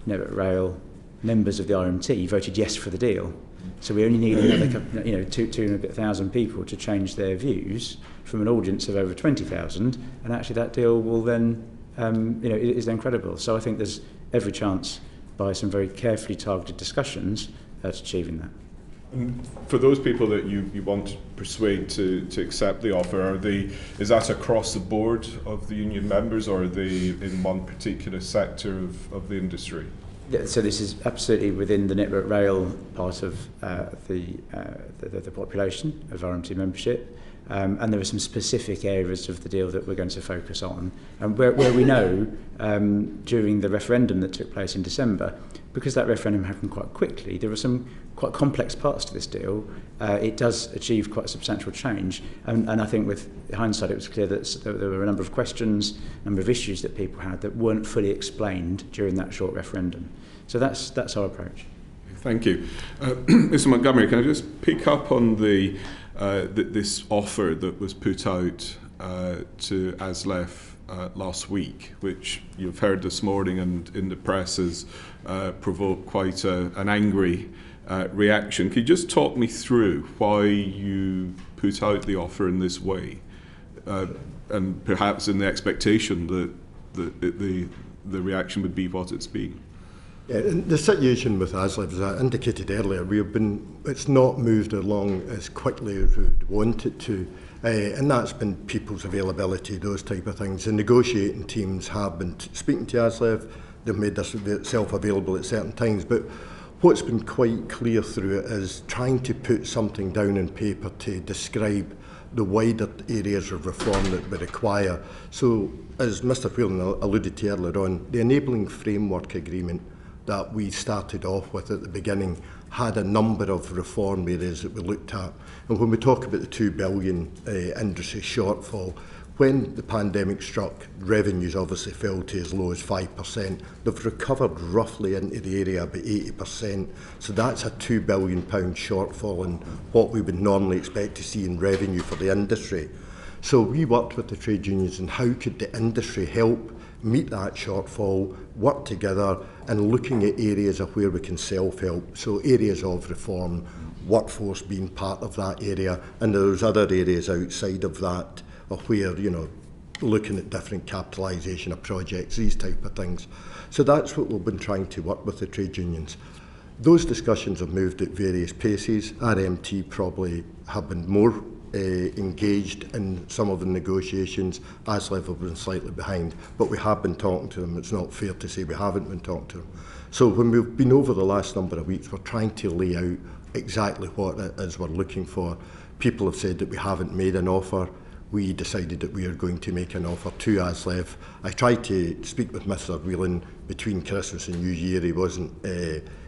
Network Rail members of the RMT voted yes for the deal. So we only need another, 2,000 people to change their views from an audience of over 20,000, and actually that deal will then, is then credible. So I think there's every chance, by some very carefully targeted discussions, at achieving that. And for those people that you want to persuade to accept the offer, is that across the board of the union members, or are they in one particular sector of the industry? Yeah, so this is absolutely within the Network Rail part of the population of RMT membership, and there are some specific areas of the deal that we're going to focus on. And where we know during the referendum that took place in December, because that referendum happened quite quickly, there were some quite complex parts to this deal. It does achieve quite substantial change, and I think with hindsight it was clear that there were a number of questions, a number of issues that people had that weren't fully explained during that short referendum. So that's our approach. Thank you. Mr Montgomery, can I just pick up on this offer that was put out to ASLEF last week, which you've heard this morning and in the press has provoked quite an angry reaction. Could you just talk me through why you put out the offer in this way, and perhaps in the expectation that the reaction would be what it's been? Yeah, the situation with ASLEF, as I indicated earlier, it's not moved along as quickly as we would want it to, and that's been people's availability, those type of things. The negotiating teams have been speaking to ASLEF, they've made themselves available at certain times, but what's been quite clear through it is trying to put something down in paper to describe the wider areas of reform that we require. So, as Mr Whelan alluded to earlier on, the enabling framework agreement that we started off with at the beginning had a number of reform areas that we looked at. And when we talk about the $2 billion industry shortfall, when the pandemic struck, revenues obviously fell to as low as 5%. They've recovered roughly into the area about 80%. So that's a £2 billion shortfall in what we would normally expect to see in revenue for the industry. So we worked with the trade unions and how could the industry help meet that shortfall, work together and looking at areas of where we can self-help. So areas of reform, workforce being part of that area, and there's other areas outside of that of where, looking at different capitalisation of projects, these type of things. So that's what we've been trying to work with the trade unions. Those discussions have moved at various paces. RMT probably have been more engaged in some of the negotiations. ASLEF have been slightly behind, but we have been talking to them. It's not fair to say we haven't been talking to them. So when we've been over the last number of weeks, we're trying to lay out exactly what it is we're looking for. People have said that we haven't made an offer. We decided that we are going to make an offer to ASLEF. I tried to speak with Mr Whelan between Christmas and New Year. He wasn't.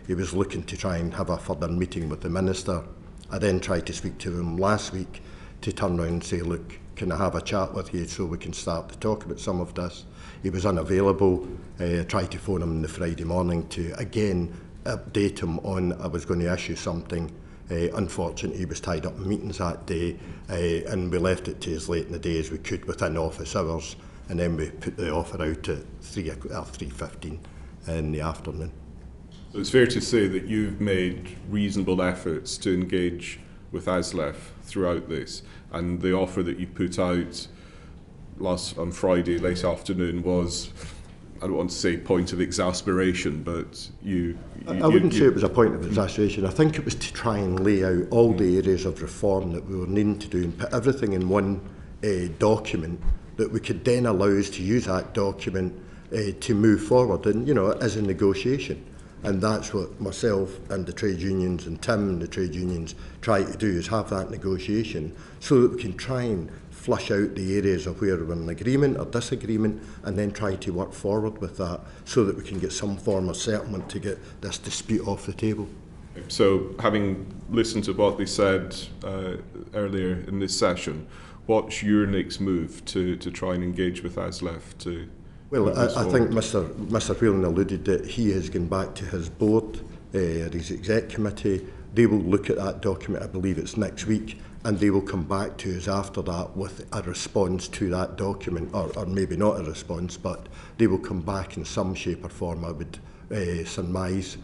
He was looking to try and have a further meeting with the Minister. I then tried to speak to him last week to turn around and say, look, can I have a chat with you so we can start to talk about some of this? He was unavailable. I tried to phone him on the Friday morning to again update him on I was going to issue something. Unfortunately, he was tied up in meetings that day, and we left it to as late in the day as we could within office hours, and then we put the offer out at 3:15 in the afternoon. It's fair to say that you've made reasonable efforts to engage with ASLEF throughout this, and the offer that you put out on Friday late afternoon was, I don't want to say point of exasperation, but I wouldn't say it was a point of exasperation. I think it was to try and lay out all the areas of reform that we were needing to do and put everything in one document that we could then allow us to use that document to move forward, and as a negotiation. And that's what myself and the trade unions and Tim and the trade unions try to do, is have that negotiation so that we can try and flush out the areas of where we're in agreement or disagreement, and then try to work forward with that so that we can get some form of settlement to get this dispute off the table. So, having listened to what they said earlier in this session, what's your next move to try and engage with ASLEF to... Well, I think Mr Whelan alluded that he has gone back to his board, his exec committee. They will look at that document, I believe it's next week, and they will come back to us after that with a response to that document, or maybe not a response, but they will come back in some shape or form. I would surmise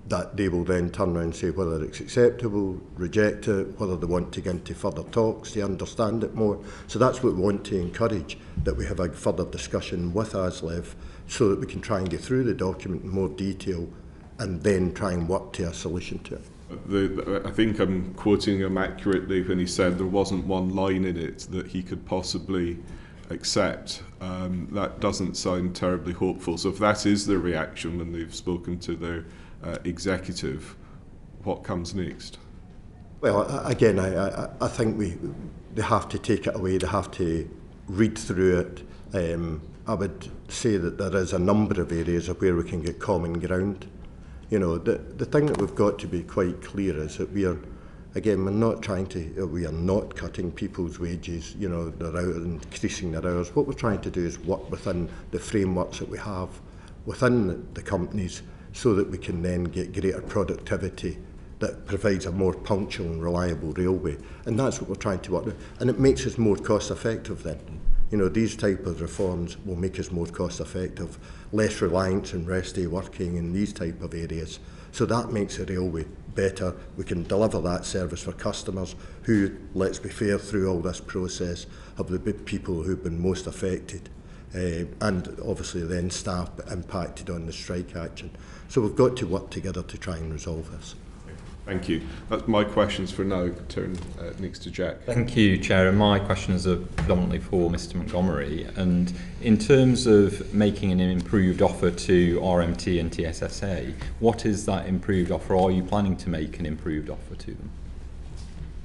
that they will then turn around and say whether it's acceptable, reject it, whether they want to get into further talks to understand it more. So that's what we want to encourage, that we have a further discussion with ASLEF so that we can try and get through the document in more detail and then try and work to a solution to it. I think I'm quoting him accurately when he said there wasn't one line in it that he could possibly accept. That doesn't sound terribly hopeful. So if that is their reaction when they've spoken to their executive, what comes next? Well, again, I think they have to take it away, they have to read through it. I would say that there is a number of areas of where we can get common ground. The thing that we've got to be quite clear is that we are not we are not cutting people's wages, they're out and increasing their hours. What we're trying to do is work within the frameworks that we have within the companies, so that we can then get greater productivity that provides a more punctual and reliable railway. And that's what we're trying to work with. And it makes us more cost effective then. These type of reforms will make us more cost effective, less reliance on rest day working in these type of areas. So that makes the railway better. We can deliver that service for customers who, let's be fair, through all this process have the big people who've been most affected. And obviously then staff impacted on the strike action. So we've got to work together to try and resolve this. Thank you. That's my questions for now. Turn next to Jack. Thank you, Chair. And my questions are predominantly for Mr Montgomery. And in terms of making an improved offer to RMT and TSSA, what is that improved offer? Are you planning to make an improved offer to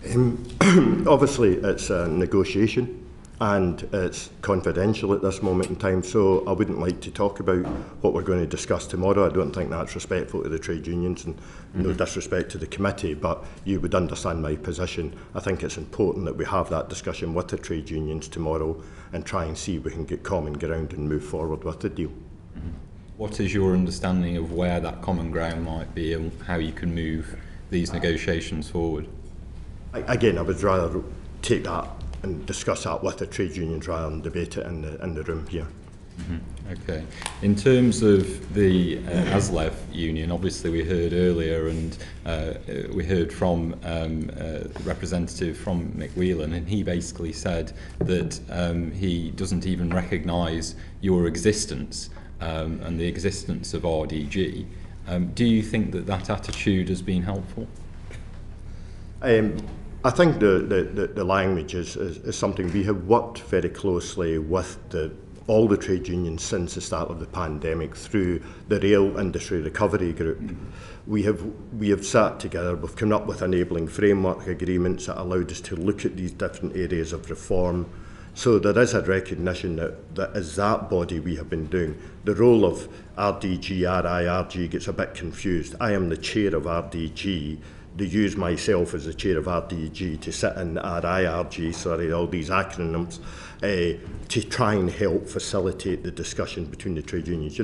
them? Obviously, it's a negotiation, and it's confidential at this moment in time, so I wouldn't like to talk about what we're going to discuss tomorrow. I don't think that's respectful to the trade unions, and no disrespect to the committee, but you would understand my position. I think it's important that we have that discussion with the trade unions tomorrow and try and see if we can get common ground and move forward with the deal. What is your understanding of where that common ground might be and how you can move these negotiations forward? Again, I would rather take that and discuss that with the trade unions rather than debate it in the room here. Okay. In terms of the ASLEF union, obviously we heard earlier, and we heard from a representative from Mick Whelan, and he basically said that he doesn't even recognise your existence and the existence of RDG. Do you think that that attitude has been helpful? I think the language is something we have worked very closely with all the trade unions since the start of the pandemic through the Rail Industry Recovery Group. We have sat together, we've come up with enabling framework agreements that allowed us to look at these different areas of reform. So there is a recognition that as that body we have been doing. The role of RDG, RIRG gets a bit confused. I am the chair of RDG. They use myself as the chair of RDG to sit in RIRG, all these acronyms, to try and help facilitate the discussion between the trade unions.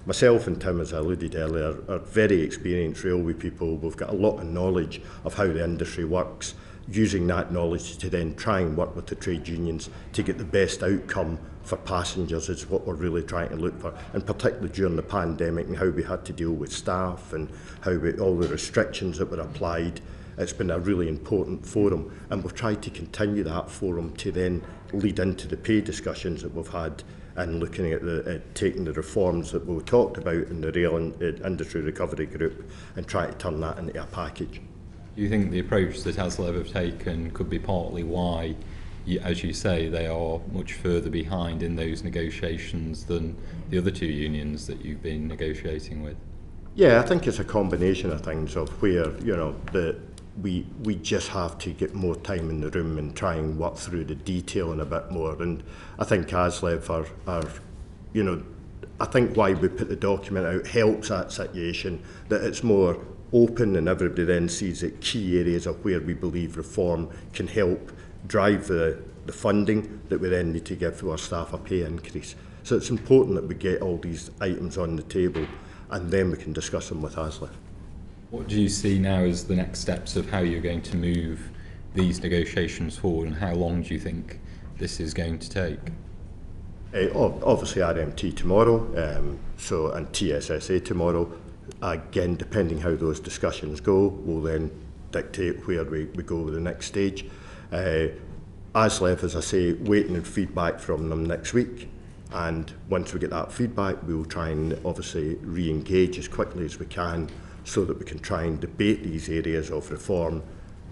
Myself and Tim, as I alluded earlier, are very experienced railway people. We've got a lot of knowledge of how the industry works. using that knowledge to then try and work with the trade unions to get the best outcome for passengers is what we're really trying to look for, and particularly during the pandemic and how we had to deal with staff and how all the restrictions that were applied. It's been a really important forum, and we've tried to continue that forum to then lead into the pay discussions that we've had and looking at taking the reforms that we talked about in the Rail Industry Recovery Group and trying to turn that into a package. Do you think the approach that ASLEF have taken could be partly why, as you say, they are much further behind in those negotiations than the other two unions that you've been negotiating with? Yeah, I think it's a combination of things of where, you know, we just have to get more time in the room and try and work through the detail and a bit more. And I think ASLEF are you know, I think why we put the document out helps that situation, that it's more open and everybody then sees that key areas of where we believe reform can help drive the funding that we then need to give to our staff a pay increase. So it's important that we get all these items on the table and then we can discuss them with ASLEF. What do you see now as the next steps of how you're going to move these negotiations forward, and how long do you think this is going to take? Obviously RMT tomorrow, and TSSA tomorrow. Again, depending how those discussions go, will then dictate where we go with the next stage. ASLEF, as I say, waiting on feedback from them next week, and once we get that feedback, we will try and obviously re-engage as quickly as we can so that we can try and debate these areas of reform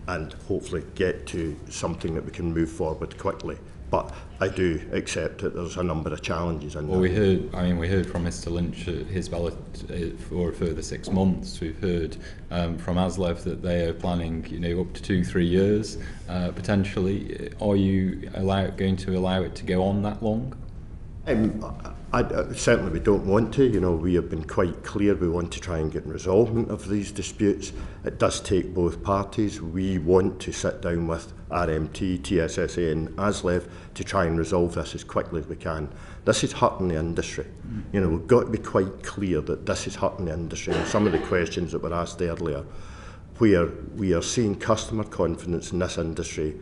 and hopefully get to something that we can move forward quickly. But I do accept that there's a number of challenges in well, that. we heard from Mr Lynch his ballot for a further 6 months. We've heard from ASLEF that they are planning, you know, up to 2-3 years potentially. Are you going to allow it to go on that long? Certainly we don't want to. You know, we have been quite clear we want to try and get resolvement of these disputes. It does take both parties. We want to sit down with RMT, TSSA and ASLEF to try and resolve this as quickly as we can. This is hurting the industry. You know, we've got to be quite clear that this is hurting the industry. And some of the questions that were asked earlier, where we are seeing customer confidence in this industry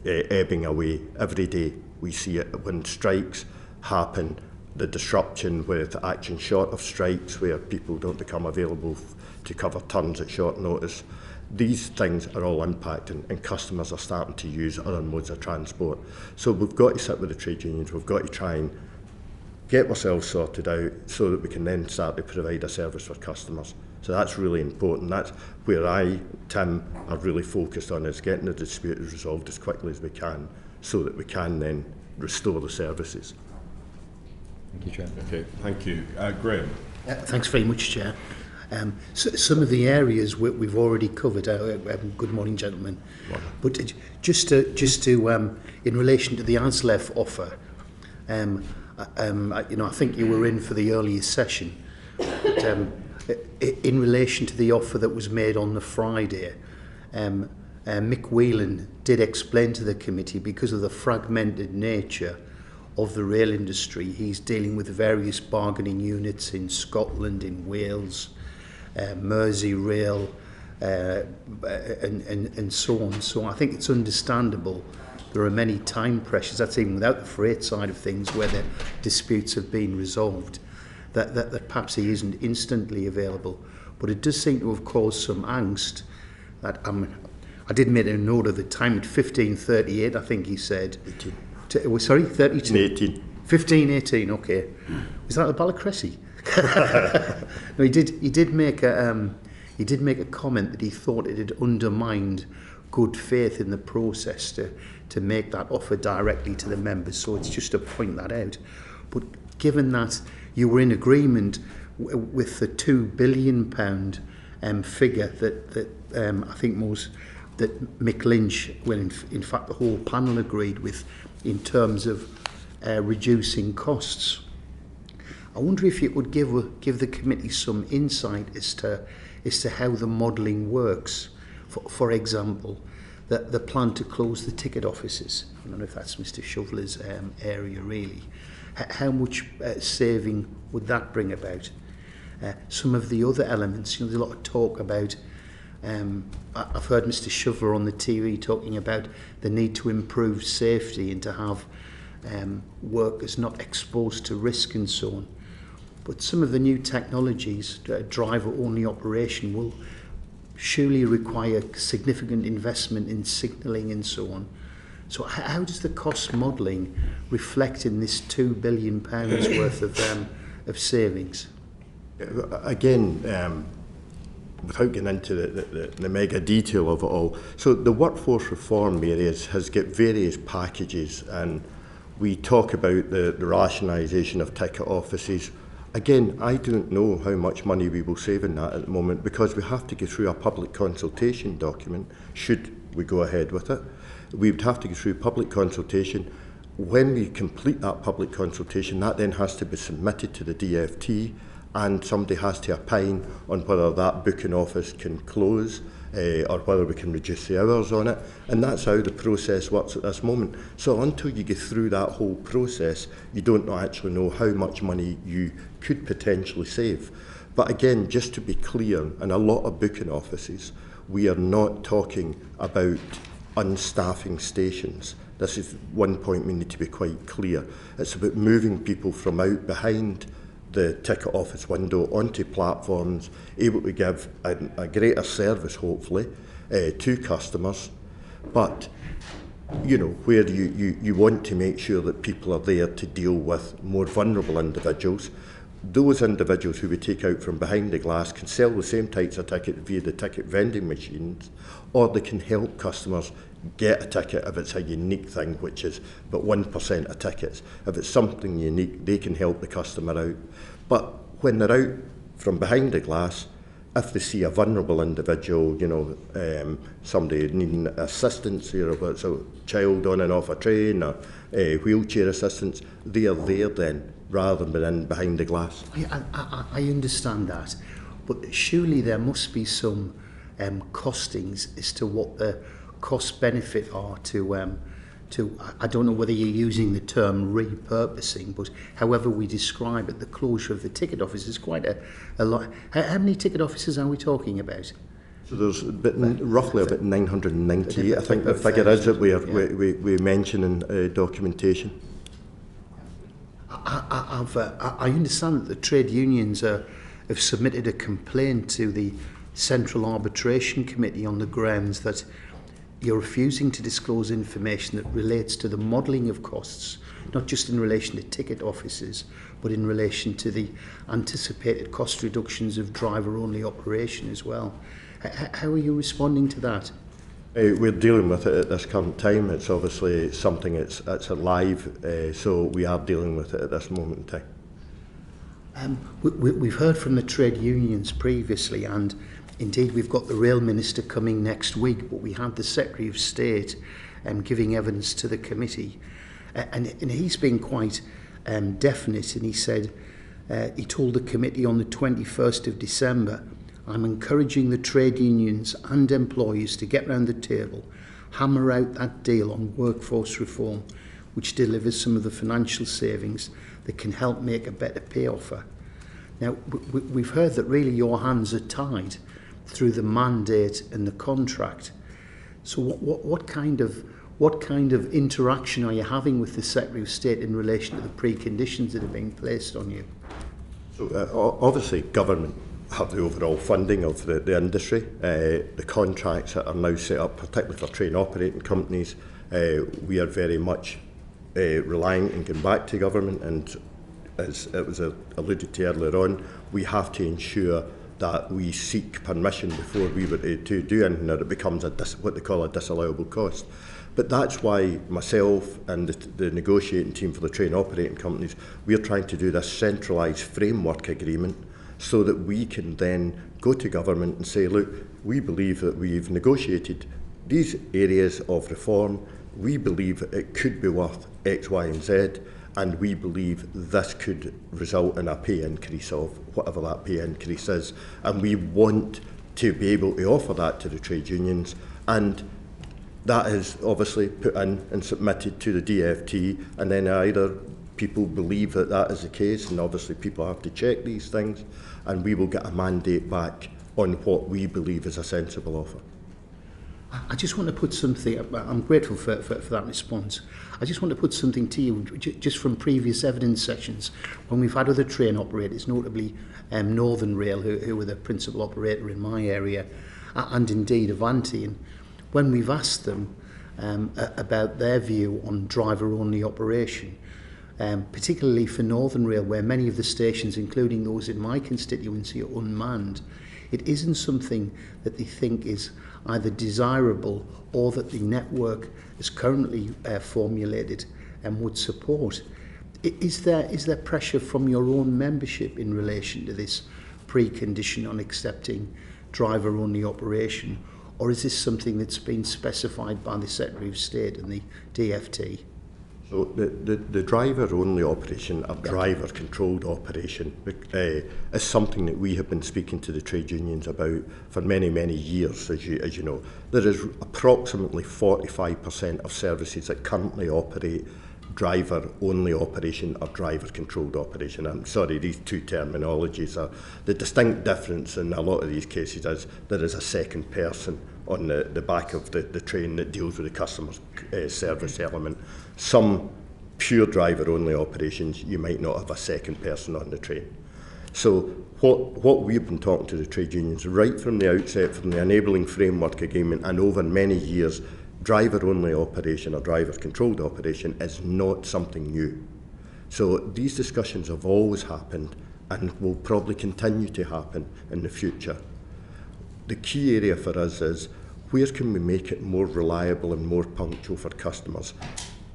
ebbing away every day. We see it when strikes happen, the disruption with action short of strikes where people don't become available to cover turns at short notice. These things are all impacting and customers are starting to use other modes of transport. So we've got to sit with the trade unions, we've got to try and get ourselves sorted out so that we can then start to provide a service for customers. So that's really important. That's where Tim, are really focused on, is getting the dispute resolved as quickly as we can so that we can then restore the services. Thank you, Chair. Okay, thank you. Graham. Thanks very much, Chair. So some of the areas we've already covered. Good morning, gentlemen. But just to in relation to the ASLEF offer, you know, I think you were in for the earlier session. But, in relation to the offer that was made on the Friday, Mick Whelan did explain to the committee, because of the fragmented nature of the rail industry, he's dealing with various bargaining units in Scotland, in Wales, Merseyrail, and so on. So I think it's understandable there are many time pressures, that's even without the freight side of things, where the disputes have been resolved, that perhaps he isn't instantly available. But it does seem to have caused some angst. That I did make a note of the time at 15:38, I think he said. 18. Sorry, 32? 18. 15:18, okay. Was that the Ballacressy? No, he did make a comment that he thought it had undermined good faith in the process to make that offer directly to the members. So it's just to point that out. But given that you were in agreement with the £2 billion figure that I think that Mick Lynch, well, in fact the whole panel agreed with, in terms of reducing costs, I wonder if you would give the committee some insight as to how the modelling works. For example, the plan to close the ticket offices. I don't know if that's Mr Shoveler's area really. How much saving would that bring about? Some of the other elements, you know, there's a lot of talk about I've heard Mr Shoveler on the TV talking about the need to improve safety and to have workers not exposed to risk and so on. But some of the new technologies, driver-only operation, will surely require significant investment in signalling and so on. So how does the cost modelling reflect in this £2 billion worth of savings? Again, without getting into the mega detail of it all, so the workforce reform areas has got various packages, and we talk about the rationalisation of ticket offices. Again, I don't know how much money we will save in that at the moment, because we have to go through a public consultation document should we go ahead with it. We would have to go through public consultation. When we complete that public consultation, that then has to be submitted to the DFT, and somebody has to opine on whether that booking office can close or whether we can reduce the hours on it. And that's how the process works at this moment. So until you get through that whole process, you don't actually know how much money you could potentially save. But again, just to be clear, in a lot of booking offices, we are not talking about unstaffing stations. This is one point we need to be quite clear. It's about moving people from out behind the ticket office window onto platforms, able to give a greater service, hopefully, to customers. But, you know, where you want to make sure that people are there to deal with more vulnerable individuals. Those individuals who we take out from behind the glass can sell the same types of tickets via the ticket vending machines, or they can help customers get a ticket if it's a unique thing, which is about 1% of tickets. If it's something unique, they can help the customer out. But when they're out from behind the glass, if they see a vulnerable individual, you know, somebody needing assistance here, whether it's a child on and off a train or wheelchair assistance, they are there then, rather than behind the glass. I understand that, but surely there must be some costings as to what the cost benefit are to I don't know whether you're using the term repurposing, but however we describe it, the closure of the ticket office is quite a lot. How many ticket offices are we talking about? So there's roughly about 998, I think the figure is that we mention in documentation. I understand that the trade unions have submitted a complaint to the Central Arbitration Committee on the grounds that you're refusing to disclose information that relates to the modelling of costs, not just in relation to ticket offices, but in relation to the anticipated cost reductions of driver-only operation as well. How are you responding to that? We're dealing with it at this current time. It's obviously something it's live, so we are dealing with it at this moment in time. We've heard from the trade unions previously, and indeed we've got the Rail Minister coming next week, but we had the Secretary of State giving evidence to the committee, and he's been quite definite, and he said, he told the committee on the 21st of December, I'm encouraging the trade unions and employees to get round the table, hammer out that deal on workforce reform, which delivers some of the financial savings that can help make a better pay offer. Now, we've heard that really your hands are tied through the mandate and the contract. So what kind of interaction are you having with the Secretary of State in relation to the preconditions that are being placed on you? So obviously government have the overall funding of the industry. The contracts that are now set up, particularly for train operating companies, we are very much relying and going back to government, and as it was alluded to earlier on, we have to ensure that we seek permission before we were to do anything, or it becomes what they call a disallowable cost. But that's why myself and the negotiating team for the train operating companies, we're trying to do this centralised framework agreement so that we can then go to government and say, look, we believe that we've negotiated these areas of reform, we believe it could be worth X, Y and Z, and we believe this could result in a pay increase of whatever that pay increase is, and we want to be able to offer that to the trade unions, and that is obviously put in and submitted to the DFT, and then either people believe that that is the case, and obviously people have to check these things, and we will get a mandate back on what we believe is a sensible offer. I just want to put something, I'm grateful for that response. I just want to put something to you, just from previous evidence sessions, when we've had other train operators, notably Northern Rail, who were the principal operator in my area, and indeed Avanti. And when we've asked them about their view on driver-only operation, particularly for Northern Rail, where many of the stations, including those in my constituency, are unmanned, it isn't something that they think is either desirable or that the network is currently formulated and would support. Is there pressure from your own membership in relation to this precondition on accepting driver-only operation, or is this something that's been specified by the Secretary of State and the DFT? So the driver-only operation, or driver-controlled operation, is something that we have been speaking to the trade unions about for many, many years, as you know. There is approximately 45% of services that currently operate driver-only operation or driver-controlled operation. I'm sorry, these two terminologies are the distinct difference in a lot of these cases is there is a second person on the back of the train that deals with the customer service element. Some pure driver-only operations, you might not have a second person on the train. So what we've been talking to the trade unions right from the outset, from the enabling framework agreement and over many years, driver-only operation or driver-controlled operation is not something new. So these discussions have always happened and will probably continue to happen in the future. The key area for us is where can we make it more reliable and more punctual for customers?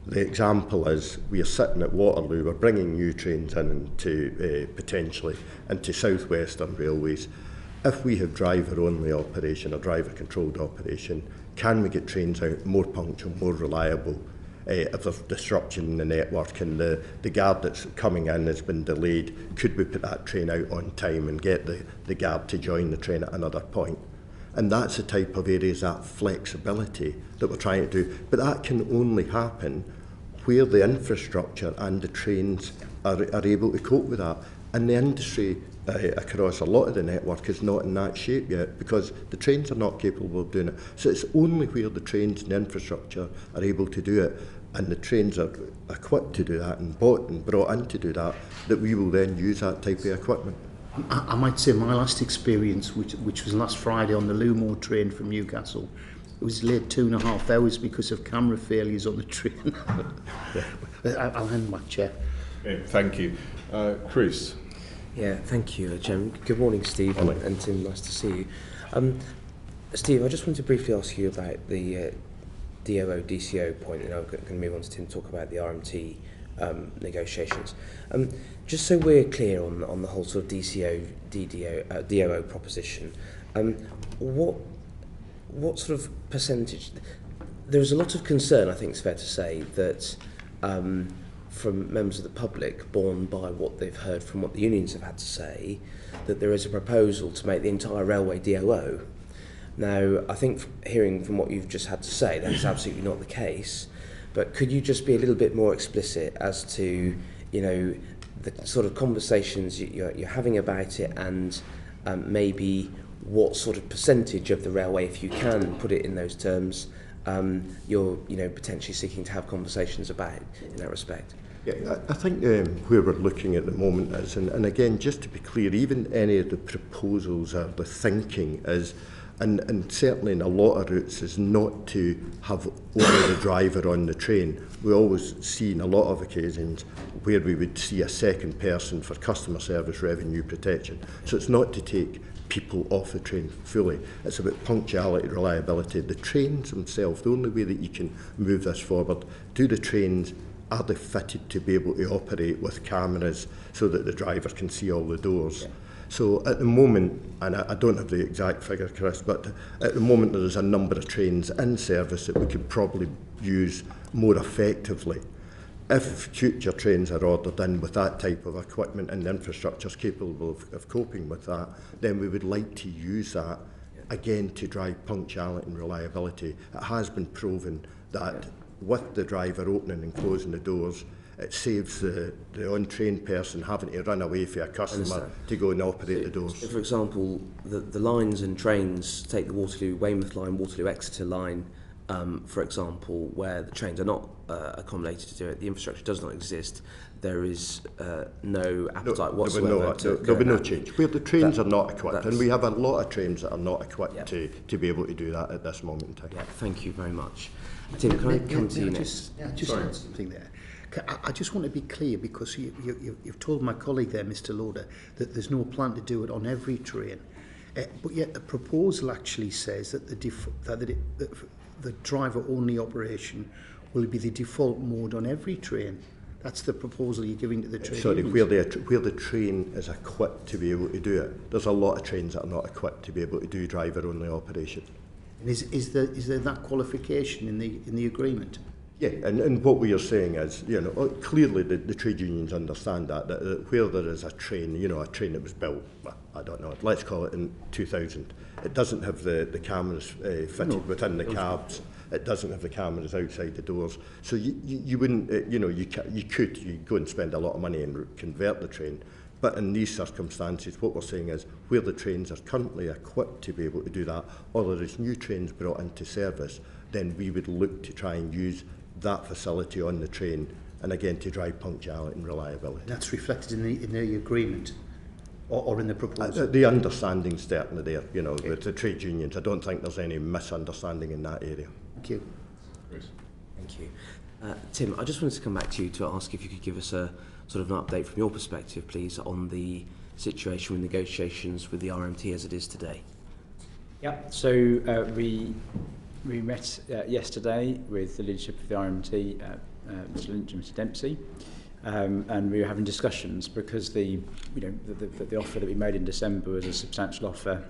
The example is we are sitting at Waterloo, we're bringing new trains in to potentially into South Western Railways. If we have driver-only operation or driver-controlled operation, can we get trains out more punctual, more reliable? If there's disruption in the network and the guard that's coming in has been delayed, could we put that train out on time and get the guard to join the train at another point? And that's the type of areas, that flexibility that we're trying to do. But that can only happen where the infrastructure and the trains are able to cope with that. And the industry across a lot of the network is not in that shape yet because the trains are not capable of doing it. So it's only where the trains and the infrastructure are able to do it and the trains are equipped to do that and bought and brought in to do that, that we will then use that type of equipment. I might say my last experience, which was last Friday on the Lumo train from Newcastle, it was late 2.5 hours because of camera failures on the train. I'll end my chair. Okay, thank you. Chris. Yeah, thank you, Jim. Good morning, Steve, and Tim, nice to see you. Steve, I just wanted to briefly ask you about the DOO, DCO point, and I'm going to move on to Tim to talk about the RMT negotiations. Just so we're clear on the whole sort of DCO, DOO proposition, what sort of percentage? There is a lot of concern, I think it's fair to say, that from members of the public, borne by what they've heard from what the unions have had to say, that there is a proposal to make the entire railway DOO. Now, I think hearing from what you've just had to say, that is absolutely not the case. But could you just be a little bit more explicit as to, you know, the sort of conversations you're having about it, and maybe what sort of percentage of the railway, if you can put it in those terms, you're potentially seeking to have conversations about in that respect? Yeah, I think where we're looking at the moment is, and again, just to be clear, even any of the proposals or the thinking is, and certainly in a lot of routes, is not to have only the driver on the train. We always see in a lot of occasions where we would see a second person for customer service revenue protection. So it's not to take people off the train fully. It's about punctuality, reliability. The trains themselves, the only way that you can move this forward, do the trains, are they fitted to be able to operate with cameras so that the driver can see all the doors? Yeah. So at the moment, and I don't have the exact figure, Chris, but at the moment there's a number of trains in service that we could probably use more effectively. If future trains are ordered in with that type of equipment and the infrastructure is capable of coping with that, then we would like to use that again to drive punctuality and reliability. It has been proven that with the driver opening and closing the doors. It saves the untrained person having to run away from a customer to go and operate the doors. So for example, the lines and trains, take the Waterloo-Weymouth line, Waterloo-Exeter line, for example, where the trains are not accommodated to do it, the infrastructure does not exist, there is no appetite whatsoever. There'll be no change. Where the trains are not equipped, and we have a lot of trains that are not equipped to be able to do that at this moment in time. Yeah, thank you very much. Tim, can I come to you next? Just add something there. I just want to be clear, because you've told my colleague there, Mr. Loader, that there's no plan to do it on every train. But yet the proposal actually says that the driver-only operation will be the default mode on every train. That's the proposal you're giving to the train. Sorry, where the train is equipped to be able to do it. There's a lot of trains that are not equipped to be able to do driver-only operation. And is there that qualification in the agreement? Yeah, and what we are saying is, clearly the trade unions understand that where there is a train, a train that was built, I don't know, let's call it in 2000, it doesn't have the cameras fitted within the cabs, it doesn't have the cameras outside the doors, so you wouldn't, you could go and spend a lot of money and convert the train, but in these circumstances, what we're saying is, where the trains are currently equipped to be able to do that, or there is new trains brought into service, then we would look to try and use that facility on the train, and again to drive punctuality and reliability. That's reflected in the agreement, or in the proposal. The understanding's certainly there, with the trade unions. I don't think there's any misunderstanding in that area. Thank you. Thank you. Tim, I just wanted to come back to you to ask if you could give us a sort of an update from your perspective, please, on the situation with negotiations with the RMT as it is today. Yeah, so we met yesterday with the leadership of the RMT, Mr. Lynch and Mr. Dempsey, and we were having discussions because the offer that we made in December was a substantial offer,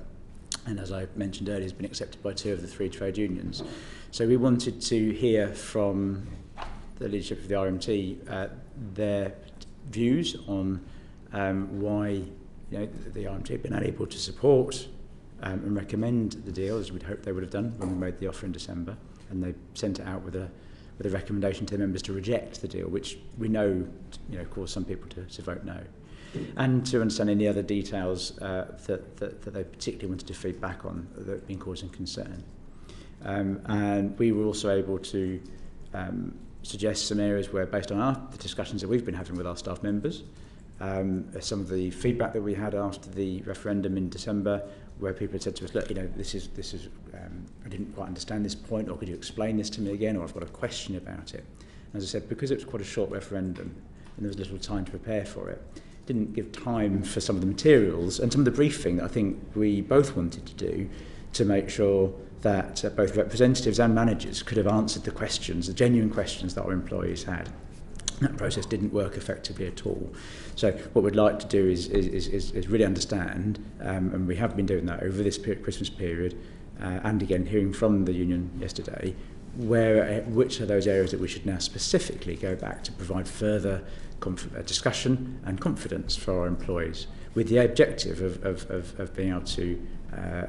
and as I mentioned earlier, has been accepted by 2 of the 3 trade unions. So we wanted to hear from the leadership of the RMT their views on why the RMT have been unable to support and recommend the deal, as we'd hoped they would have done when we made the offer in December, and they sent it out with a recommendation to the members to reject the deal, which we know caused some people to vote no, and to understand any other details that they particularly wanted to feed back on that had been causing concern. And we were also able to suggest some areas where, based on the discussions that we've been having with our staff members, some of the feedback that we had after the referendum in December, where people had said to us, look, this is I didn't quite understand this point, or could you explain this to me again, or I've got a question about it. And as I said, because it was quite a short referendum and there was little time to prepare for it, didn't give time for some of the materials and some of the briefing that I think we both wanted to do to make sure that both representatives and managers could have answered the questions, the genuine questions that our employees had. That process didn't work effectively at all. So what we'd like to do is really understand, and we have been doing that over this Christmas period, and again hearing from the union yesterday, which are those areas that we should now specifically go back to provide further discussion and confidence for our employees, with the objective of being able to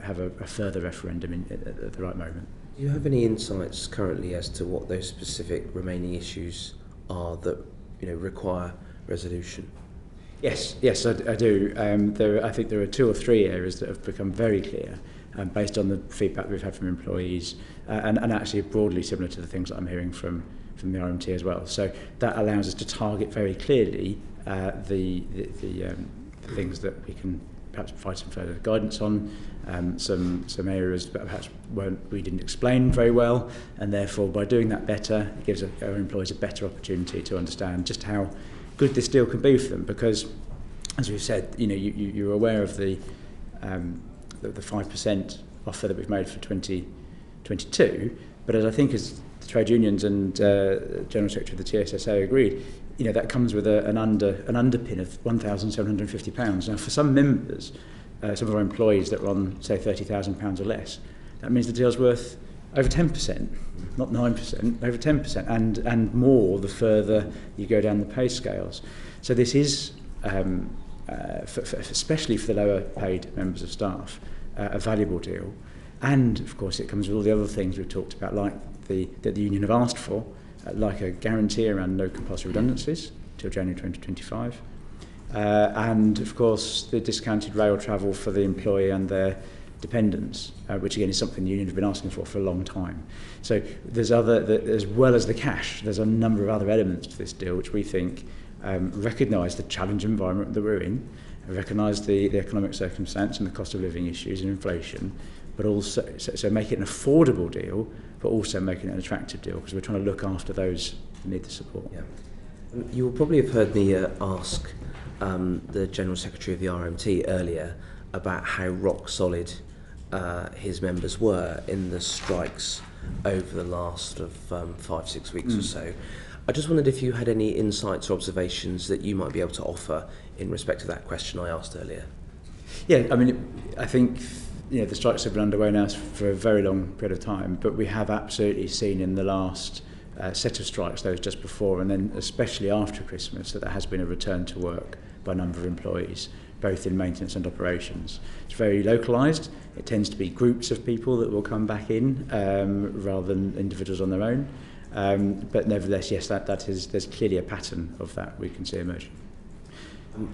have a further referendum at the right moment. Do you have any insights currently as to what those specific remaining issues are that require resolution? Yes, I do. I think there are 2 or 3 areas that have become very clear, based on the feedback we've had from employees, and actually broadly similar to the things that I'm hearing from the RMT as well. So that allows us to target very clearly the things that we can perhaps provide some further guidance on, some areas that perhaps we didn't explain very well, and therefore by doing that better, it gives our employees a better opportunity to understand just how good this deal can be for them. Because, as we've said, you're aware of the 5% offer that we've made for 2022, but as I think as the trade unions and General Secretary of the TSSA agreed, that comes with an underpin of £1,750. Now, for some members, some of our employees that are on, say, £30,000 or less, that means the deal's worth over 10%, not 9%, over 10%, and more the further you go down the pay scales. So this is, especially for the lower paid members of staff, a valuable deal. And, of course, it comes with all the other things we've talked about, like that the union have asked for, like a guarantee around no compulsory redundancies till January 2025. And of course the discounted rail travel for the employee and their dependents, which again is something the union have been asking for a long time. So there's as well as the cash, there's a number of other elements to this deal which we think recognise the challenge environment that we're in, recognise the economic circumstance and the cost of living issues and inflation, but also so make it an affordable deal, but also making it an attractive deal, because we're trying to look after those who need the support. Yeah. You will probably have heard me ask the General Secretary of the RMT earlier about how rock solid his members were in the strikes over the last of 5-6 weeks or so. I just wondered if you had any insights or observations that you might be able to offer in respect to that question I asked earlier. Yeah, I mean, I think the strikes have been underway now for a very long period of time, but we have absolutely seen in the last set of strikes, those just before and then especially after Christmas, that there has been a return to work by a number of employees, both in maintenance and operations. It's very localised. It tends to be groups of people that will come back in rather than individuals on their own. But nevertheless, yes, there's clearly a pattern of that we can see emerging.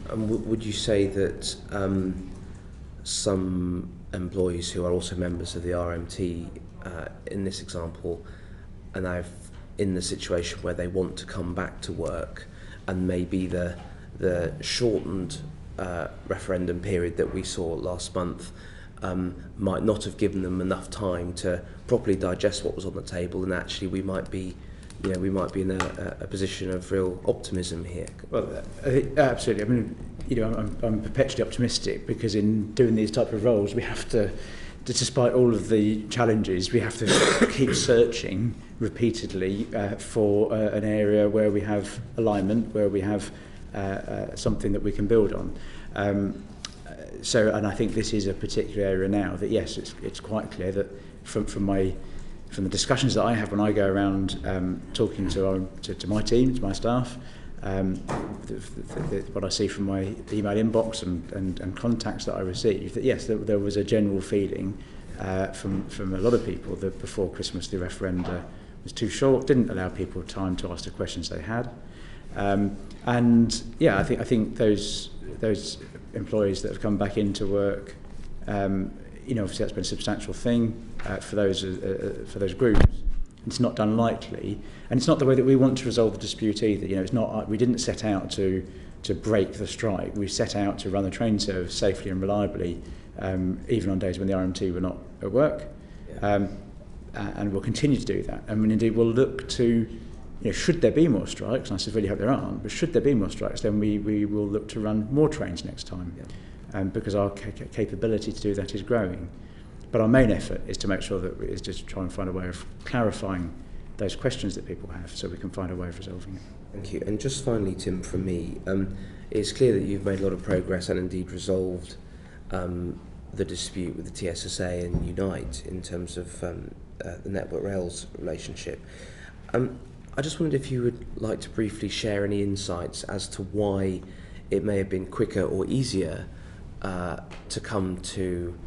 And would you say that some employees who are also members of the RMT in this example are now in the situation where they want to come back to work, and maybe the shortened referendum period that we saw last month might not have given them enough time to properly digest what was on the table, and actually we might be in a position of real optimism here? Well, absolutely. I mean, I'm perpetually optimistic, because in doing these type of roles, we have to, despite all of the challenges, we have to keep searching repeatedly for an area where we have alignment, where we have something that we can build on. And I think this is a particular area now that, yes, it's quite clear that from the discussions that I have when I go around talking to my team, to my staff, what I see from my email inbox and contacts that I receive, that yes, there was a general feeling from a lot of people that before Christmas the referenda was too short, didn't allow people time to ask the questions they had. And yeah, I think those employees that have come back into work, obviously that's been a substantial thing for those groups. It's not done lightly, and it's not the way that we want to resolve the dispute either. It's not. We didn't set out to break the strike. We set out to run the train service safely and reliably, even on days when the RMT were not at work, and we'll continue to do that. And indeed, we'll look to. Should there be more strikes, and I really hope there aren't, but should there be more strikes, then we will look to run more trains next time, because our capability to do that is growing. But our main effort is to make sure that is just to try and find a way of clarifying those questions that people have, so we can find a way of resolving it. Thank you. And just finally, Tim, from me, it's clear that you've made a lot of progress and indeed resolved the dispute with the TSSA and Unite in terms of the Network Rail's relationship. I just wondered if you would like to briefly share any insights as to why it may have been quicker or easier to come to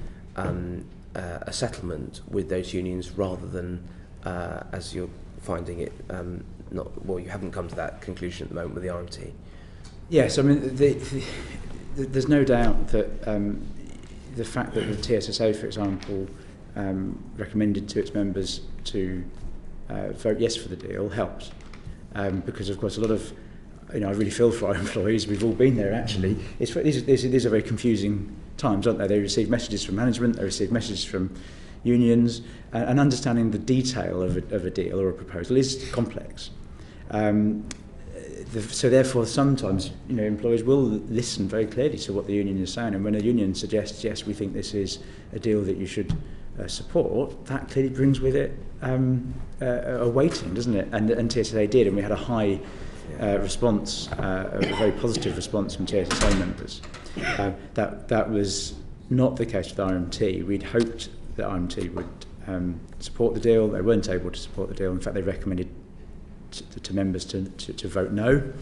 a settlement with those unions rather than, as you're finding it, you haven't come to that conclusion at the moment with the RMT. Yes, I mean, there's no doubt that the fact that the TSSA, for example, recommended to its members to vote yes for the deal helps, because of course a lot of, I really feel for our employees. We've all been there actually. These are very confusing times, aren't they? They receive messages from management, they receive messages from unions, and understanding the detail of a deal or a proposal is complex. So therefore, sometimes employees will listen very clearly to what the union is saying, and when a union suggests, yes, we think this is a deal that you should support, that clearly brings with it a weighting, doesn't it? And TSSA did, and we had a high response, a very positive response from TSSA members. That was not the case with RMT. We'd hoped that RMT would support the deal. They weren't able to support the deal. In fact, they recommended to members to vote no.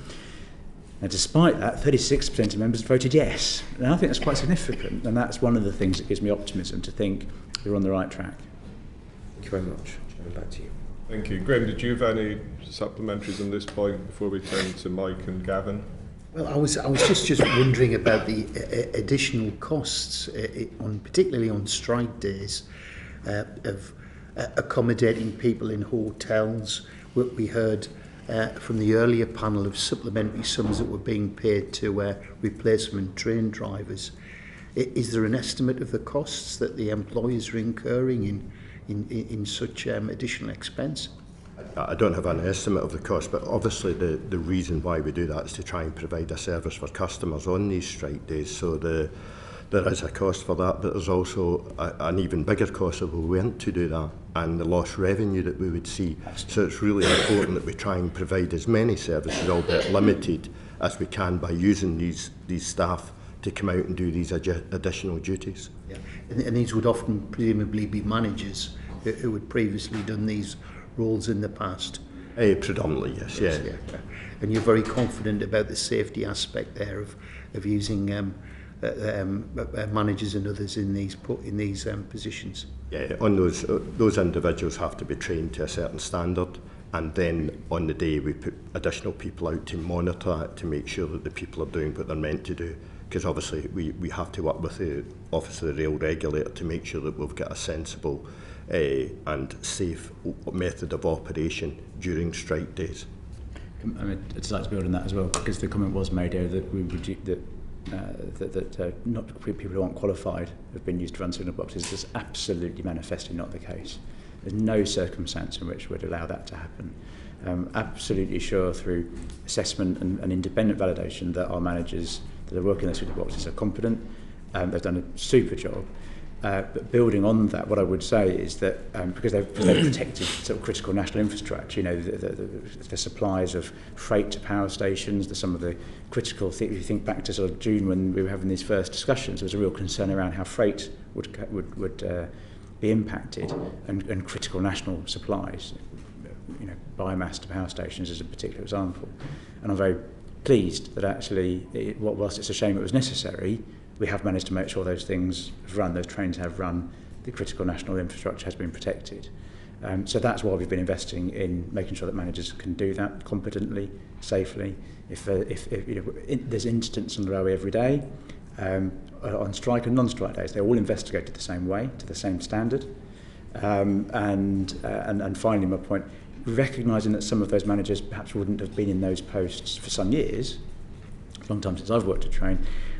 And despite that, 36% of members voted yes. And I think that's quite significant. And that's one of the things that gives me optimism to think we're on the right track. Thank you very much. Back to you. Thank you. Graham, did you have any supplementaries on this point before we turn to Mike and Gavin? Well, I was just wondering about the additional costs, particularly on strike days, of accommodating people in hotels. We heard from the earlier panel of supplementary sums that were being paid to replacement train drivers. Is there an estimate of the costs that the employers are incurring in such additional expense? I don't have an estimate of the cost, but obviously the reason why we do that is to try and provide a service for customers on these strike days. So there is a cost for that, but there's also an even bigger cost if we weren't to do that, and the lost revenue that we would see. So it's really important that we try and provide as many services, albeit limited, as we can by using these staff to come out and do these additional duties. Yeah. And these would often presumably be managers who had previously done these roles in the past. Predominantly, yes. Yeah. And you're very confident about the safety aspect there of using managers and others in these positions. Yeah, on those individuals have to be trained to a certain standard, and then on the day we put additional people out to monitor it to make sure that the people are doing what they're meant to do. Because obviously we have to work with the Office of the Rail Regulator to make sure that we've got a sensible and safe method of operation during strike days. I'd just like to build on that as well, because the comment was made here that we would not people who aren't qualified have been used to run signal boxes. That's absolutely manifestly not the case. There's no circumstance in which we'd allow that to happen. Absolutely sure through assessment and independent validation that our managers that are working in those signal boxes are competent. They've done a super job. But building on that, what I would say is that because they've protected sort of critical national infrastructure, you know, the supplies of freight to power stations, some of the critical things. If you think back to sort of June when we were having these first discussions, there was a real concern around how freight would be impacted and critical national supplies. You know, biomass to power stations is a particular example, and I'm very pleased that actually, whilst it's a shame it was necessary, we have managed to make sure those things have run, those trains have run, the critical national infrastructure has been protected. So that's why we've been investing in making sure that managers can do that competently, safely. If you know, there's incidents on the railway every day, on strike and non-strike days, they're all investigated the same way, to the same standard. And finally, my point, recognising that some of those managers perhaps wouldn't have been in those posts for some years, a long time since I've worked a train,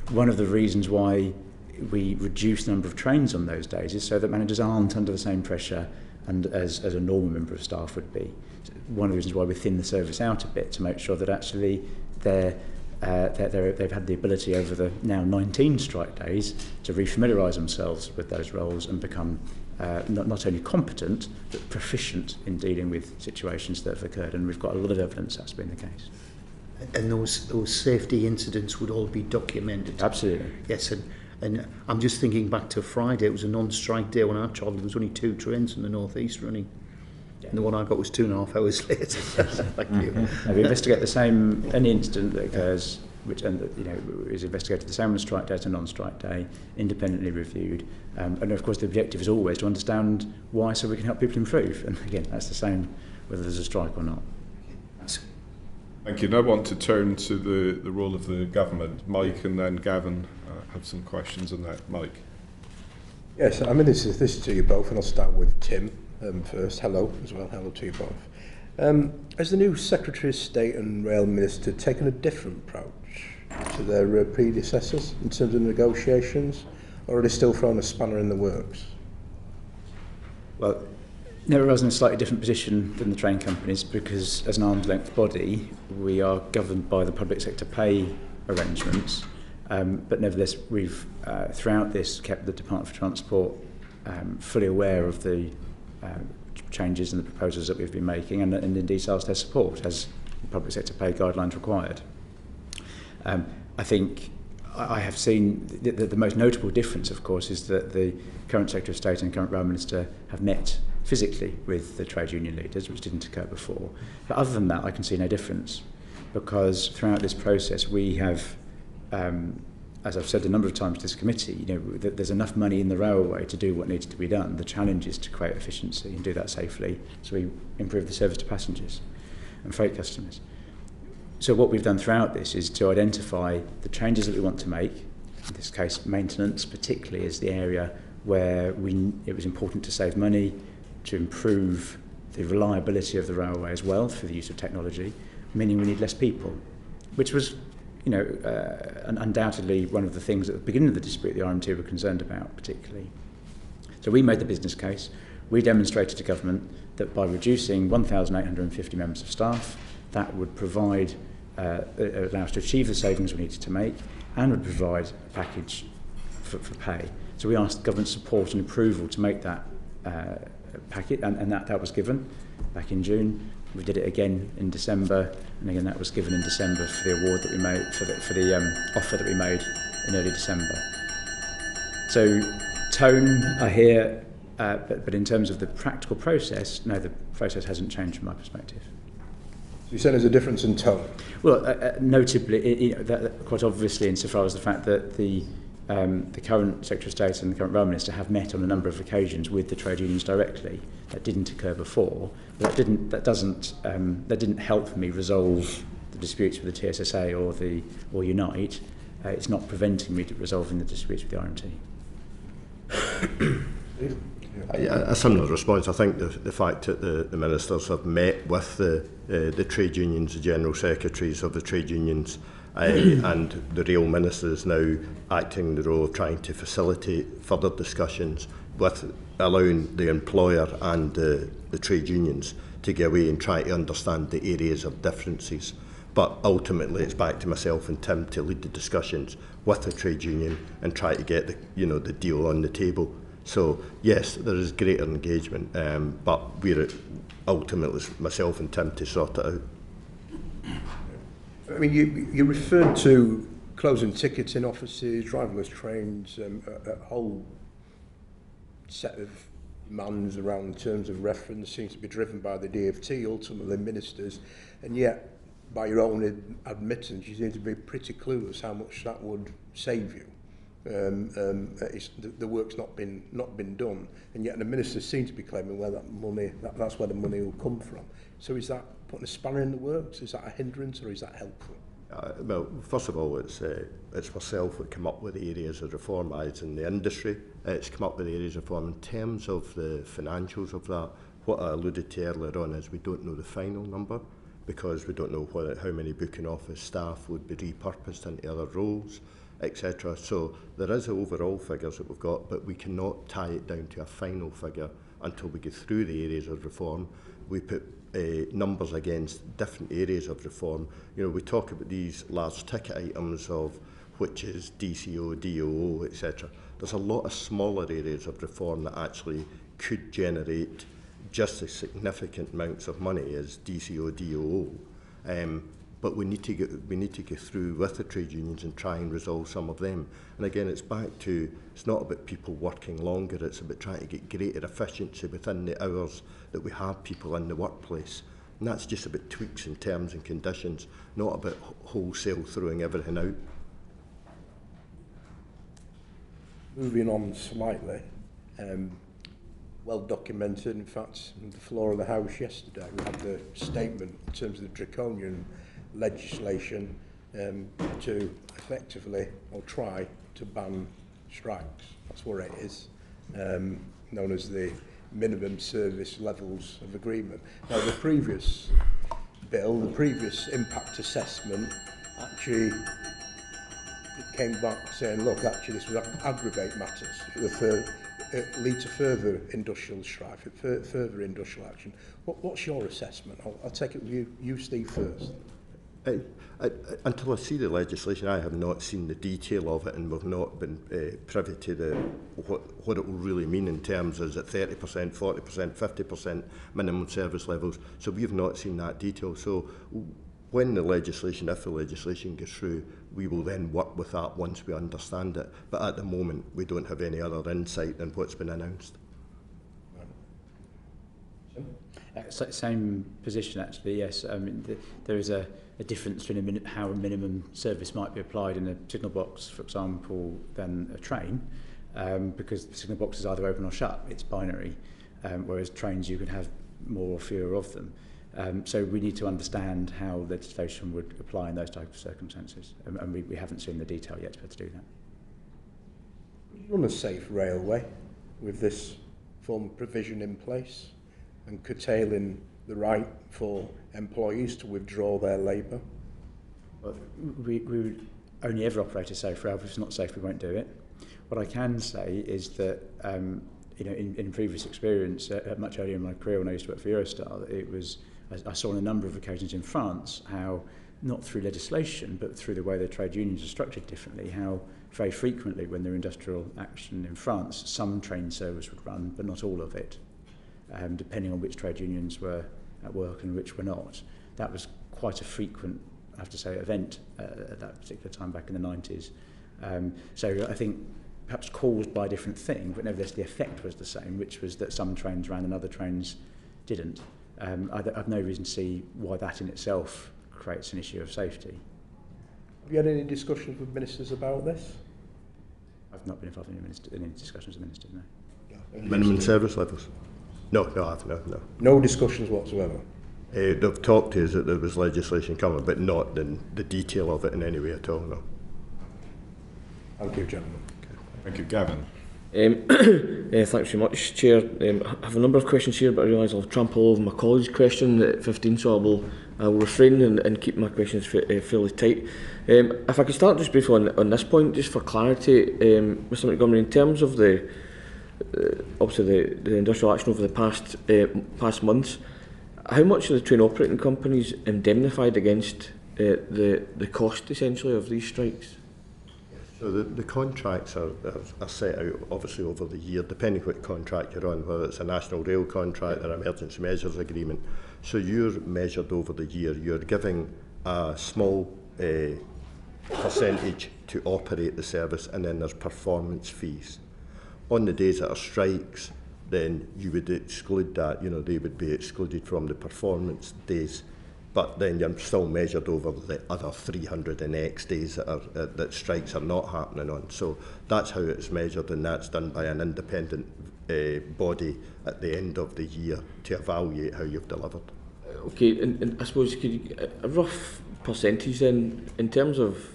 one of the reasons why we reduce the number of trains on those days is so that managers aren't under the same pressure and as a normal member of staff would be. One of the reasons why we thin the service out a bit to make sure that actually they've had the ability over the now 19 strike days to refamiliarise themselves with those roles and become not only competent but proficient in dealing with situations that have occurred, and we've got a lot of evidence that's been the case. And those safety incidents would all be documented. Absolutely. Yes, and I'm just thinking back to Friday. It was a non-strike day when I travelled. There was only 2 trains in the northeast running, and the one I got was 2.5 hours late. Thank you. We investigate any incident that occurs, which is investigated the same on a strike day as a non-strike day, independently reviewed, and of course the objective is always to understand why, so we can help people improve. And again, that's the same whether there's a strike or not. Thank you. Now I want to turn to the role of the government. Mike and then Gavin have some questions on that. Mike. Yes, I mean this is to you both, and I'll start with Tim first. Hello as well. Hello to you both. Has the new Secretary of State and Rail Minister taken a different approach to their predecessors in terms of negotiations, or are they still throwing a spanner in the works? Well, Network Rail's in a slightly different position than the train companies because as an arm's length body we are governed by the public sector pay arrangements, but nevertheless we've throughout this kept the Department for Transport fully aware of the changes and the proposals that we've been making, and indeed asked their support as the public sector pay guidelines required. I think I have seen the most notable difference, of course, is that the current Secretary of State and current Rail Minister have met physically with the trade union leaders, which didn't occur before. But other than that, I can see no difference, because throughout this process we have as I've said a number of times to this committee, there's enough money in the railway to do what needs to be done. The challenge is to create efficiency and do that safely, so we improve the service to passengers and freight customers. So what we've done throughout this is to identify the changes that we want to make. In this case, maintenance particularly is the area where it was important to save money, to improve the reliability of the railway as well through the use of technology, meaning we need less people, which was undoubtedly one of the things at the beginning of the dispute the RMT were concerned about particularly. So we made the business case. We demonstrated to government that by reducing 1,850 members of staff, that would provide, allow us to achieve the savings we needed to make, and would provide a package for pay. So we asked government support and approval to make that packet, and that was given back in June. We did it again in December, and again that was given in December for the award that we made, for the offer that we made in early December. So tone I hear, but in terms of the practical process, no, the process hasn't changed from my perspective. So you said there's a difference in tone? Well, notably, quite obviously, insofar as the fact that the current Secretary of State and the current Rail Minister have met on a number of occasions with the trade unions directly. That didn't occur before. But that didn't help me resolve the disputes with the TSSA or Unite. It's not preventing me resolving the disputes with the RMT. A similar response. I think the fact that the ministers have met with the trade unions, the general secretaries of the trade unions, and the rail minister is now acting in the role of trying to facilitate further discussions with allowing the employer and the trade unions to go away and try to understand the areas of differences. But ultimately, it's back to myself and Tim to lead the discussions with the trade union and try to get the deal on the table. So yes, there is greater engagement, but we're ultimately myself and Tim to sort it out. I mean, you referred to closing ticketing offices, driverless trains, a whole set of demands around in terms of reference seems to be driven by the DfT, ultimately ministers, and yet, by your own admittance, you seem to be pretty clueless how much that would save you. The work's not been done, and yet the ministers seem to be claiming where that money, that's where the money will come from. So is that putting a spanner in the works? Is that a hindrance, or is that helpful? Well, first of all, it's myself that come up with the areas of reform as in the industry. It's come up with the areas of reform in terms of the financials of that. What I alluded to earlier on is we don't know the final number because we don't know how many booking office staff would be repurposed into other roles, etc. So there is overall figures that we've got, but we cannot tie it down to a final figure until we get through the areas of reform. We put numbers against different areas of reform. We talk about these large ticket items of which is DCO, DOO, etc. There's a lot of smaller areas of reform that actually could generate just as significant amounts of money as DCO, DOO. But we need to go through with the trade unions and try and resolve some of them. And again, it's back to, it's not about people working longer, it's about trying to get greater efficiency within the hours that we have people in the workplace. And that's just about tweaks in terms and conditions, not about wholesale throwing everything out. Moving on slightly, well documented, in fact, on the floor of the House yesterday, we had the statement in terms of the draconian legislation to effectively, or try to ban strikes. That's what it is, known as the minimum service levels of agreement. Now, the previous bill, the previous impact assessment, actually came back saying, look, actually this would aggravate matters. It would lead to further industrial strife, further industrial action. What's your assessment? I'll take it with you Steve, first. Until I see the legislation, I have not seen the detail of it, and we've not been privy to what it will really mean in terms of, is it 30%, 40%, 50% minimum service levels. So we have not seen that detail. So when the legislation, if the legislation gets through, we will then work with that once we understand it. But at the moment, we don't have any other insight than what's been announced. Same position, actually, yes. I mean, there is a a difference between how a minimum service might be applied in a signal box, for example, than a train, because the signal box is either open or shut. It's binary, whereas trains you can have more or fewer of them. So we need to understand how legislation would apply in those types of circumstances, and we haven't seen the detail yet to be able to do that. Run a safe railway with this form of provision in place and curtailing the right for employees to withdraw their labour? Well, we would only ever operate a safe rail. If it's not safe, we won't do it. What I can say is that in previous experience, much earlier in my career when I used to work for Eurostar, I saw on a number of occasions in France how, not through legislation, but through the way the trade unions are structured differently, how very frequently when there were industrial action in France, some train service would run, but not all of it, depending on which trade unions were at work and which were not. That was quite a frequent, I have to say, event at that particular time back in the 90s. So I think perhaps caused by a different thing, but nevertheless the effect was the same, which was that some trains ran and other trains didn't. I've no reason to see why that in itself creates an issue of safety. Have you had any discussions with ministers about this? I've not been involved in any discussions with ministers, no. Minimum service levels? No, I haven't, no. No discussions whatsoever? They've talked to us that there was legislation coming, but not in the detail of it in any way at all, no. Thank you, gentlemen. Okay. Thank you, Gavin. Thanks very much, Chair. I have a number of questions here, but I realise I'll trample over my colleague's question at 15, so I will refrain and keep my questions fairly tight. If I could start just briefly on this point, just for clarity, Mr Montgomery, in terms of obviously the industrial action over the past months, how much are the train operating companies indemnified against the cost essentially of these strikes? So the contracts are set out obviously over the year, depending what contract you're on, whether it's a national rail contract or an emergency measures agreement. So you're measured over the year. You're giving a small percentage to operate the service, and then there's performance fees. On the days that are strikes, then you would exclude that. You know, they would be excluded from the performance days. But then you're still measured over the other 300 and X days that strikes are not happening on. So that's how it's measured, and that's done by an independent body at the end of the year to evaluate how you've delivered. Okay, and I suppose could you, a rough percentage then, in terms of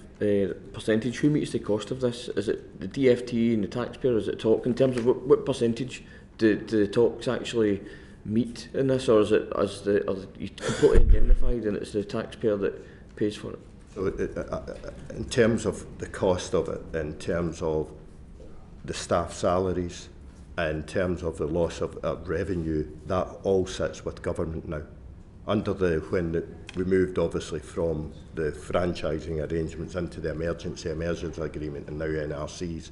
percentage, who meets the cost of this? Is it the DFT and the taxpayer? Is it TOC? In terms of what percentage do the TOCs actually meet in this, or is it are you completely indemnified and it's the taxpayer that pays for it? So in terms of the cost of it, in terms of the staff salaries, in terms of the loss of revenue, that all sits with government now. When we moved obviously from the franchising arrangements into the emergency measures agreement and now NRCs,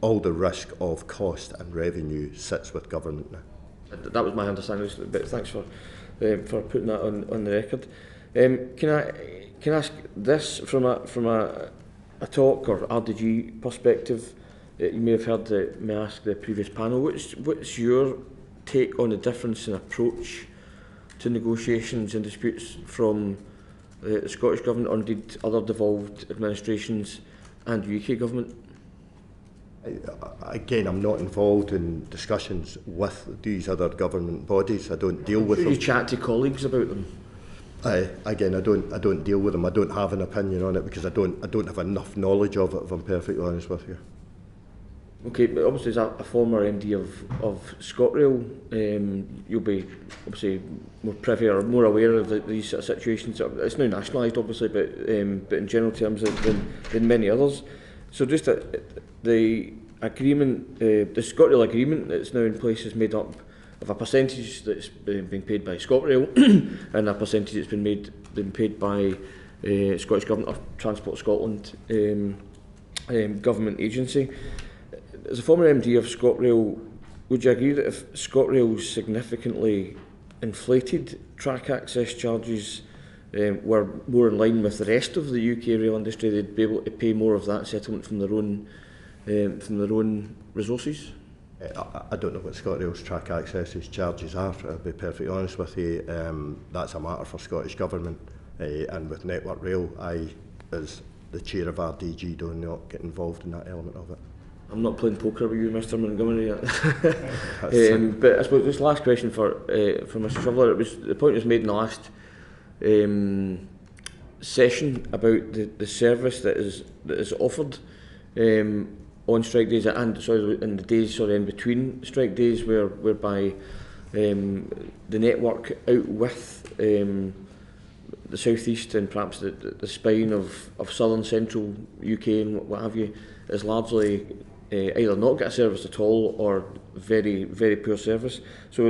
all the risk of cost and revenue sits with government now. That was my understanding, but thanks for putting that on the record. Can I ask this from a TOC or RDG perspective? You may have heard me ask the previous panel. What's your take on the difference in approach to negotiations and disputes from the Scottish Government, or indeed other devolved administrations and UK Government? Again, I'm not involved in discussions with these other government bodies. I don't deal with them. You chat to colleagues about them? Again, I don't deal with them. I don't have an opinion on it because I don't have enough knowledge of it, if I'm perfectly honest with you. Okay, but obviously as a former MD of ScotRail, you'll be obviously more privy or more aware of these sort of situations. It's now nationalised obviously, but in general terms than many others. So just the agreement, the ScotRail agreement that's now in place is made up of a percentage that's being paid by ScotRail and a percentage that's been paid by Scottish Government or Transport Scotland government agency. As a former MD of ScotRail, would you agree that if ScotRail's significantly inflated track access charges were more in line with the rest of the UK rail industry, they'd be able to pay more of that settlement from their own resources? I don't know what ScotRail's track access charges are, to be perfectly honest with you. That's a matter for Scottish Government and with Network Rail, I, as the chair of RDG, do not get involved in that element of it. I'm not playing poker with you, Mr. Montgomery. But I suppose this last question for Mr. Shoveler, the point was made in the last session about the service that is offered on strike days and in the days in between strike days, whereby the network out with the southeast and perhaps the spine of southern central UK and what have you is largely either not get a service at all or very, very poor service. So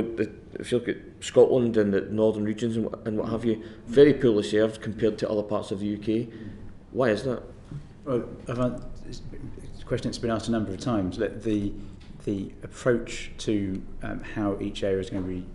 if you look at Scotland and the northern regions and what have you, very poorly served compared to other parts of the UK. Why is that? Well, it's a question that's been asked a number of times. That the approach to how each area is going to be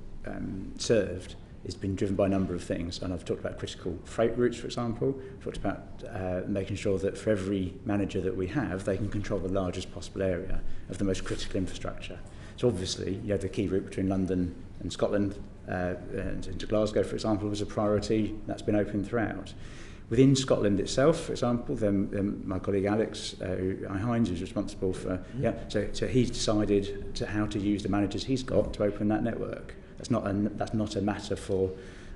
served has been driven by a number of things, and I've talked about critical freight routes, for example. I've talked about making sure that for every manager that we have, they can control the largest possible area of the most critical infrastructure. So obviously, you have the key route between London and Scotland and into Glasgow, for example, was a priority that's been open throughout. Within Scotland itself, for example, then my colleague Alex Hines is responsible for, so he's decided how to use the managers he's got to open that network. That's not a matter for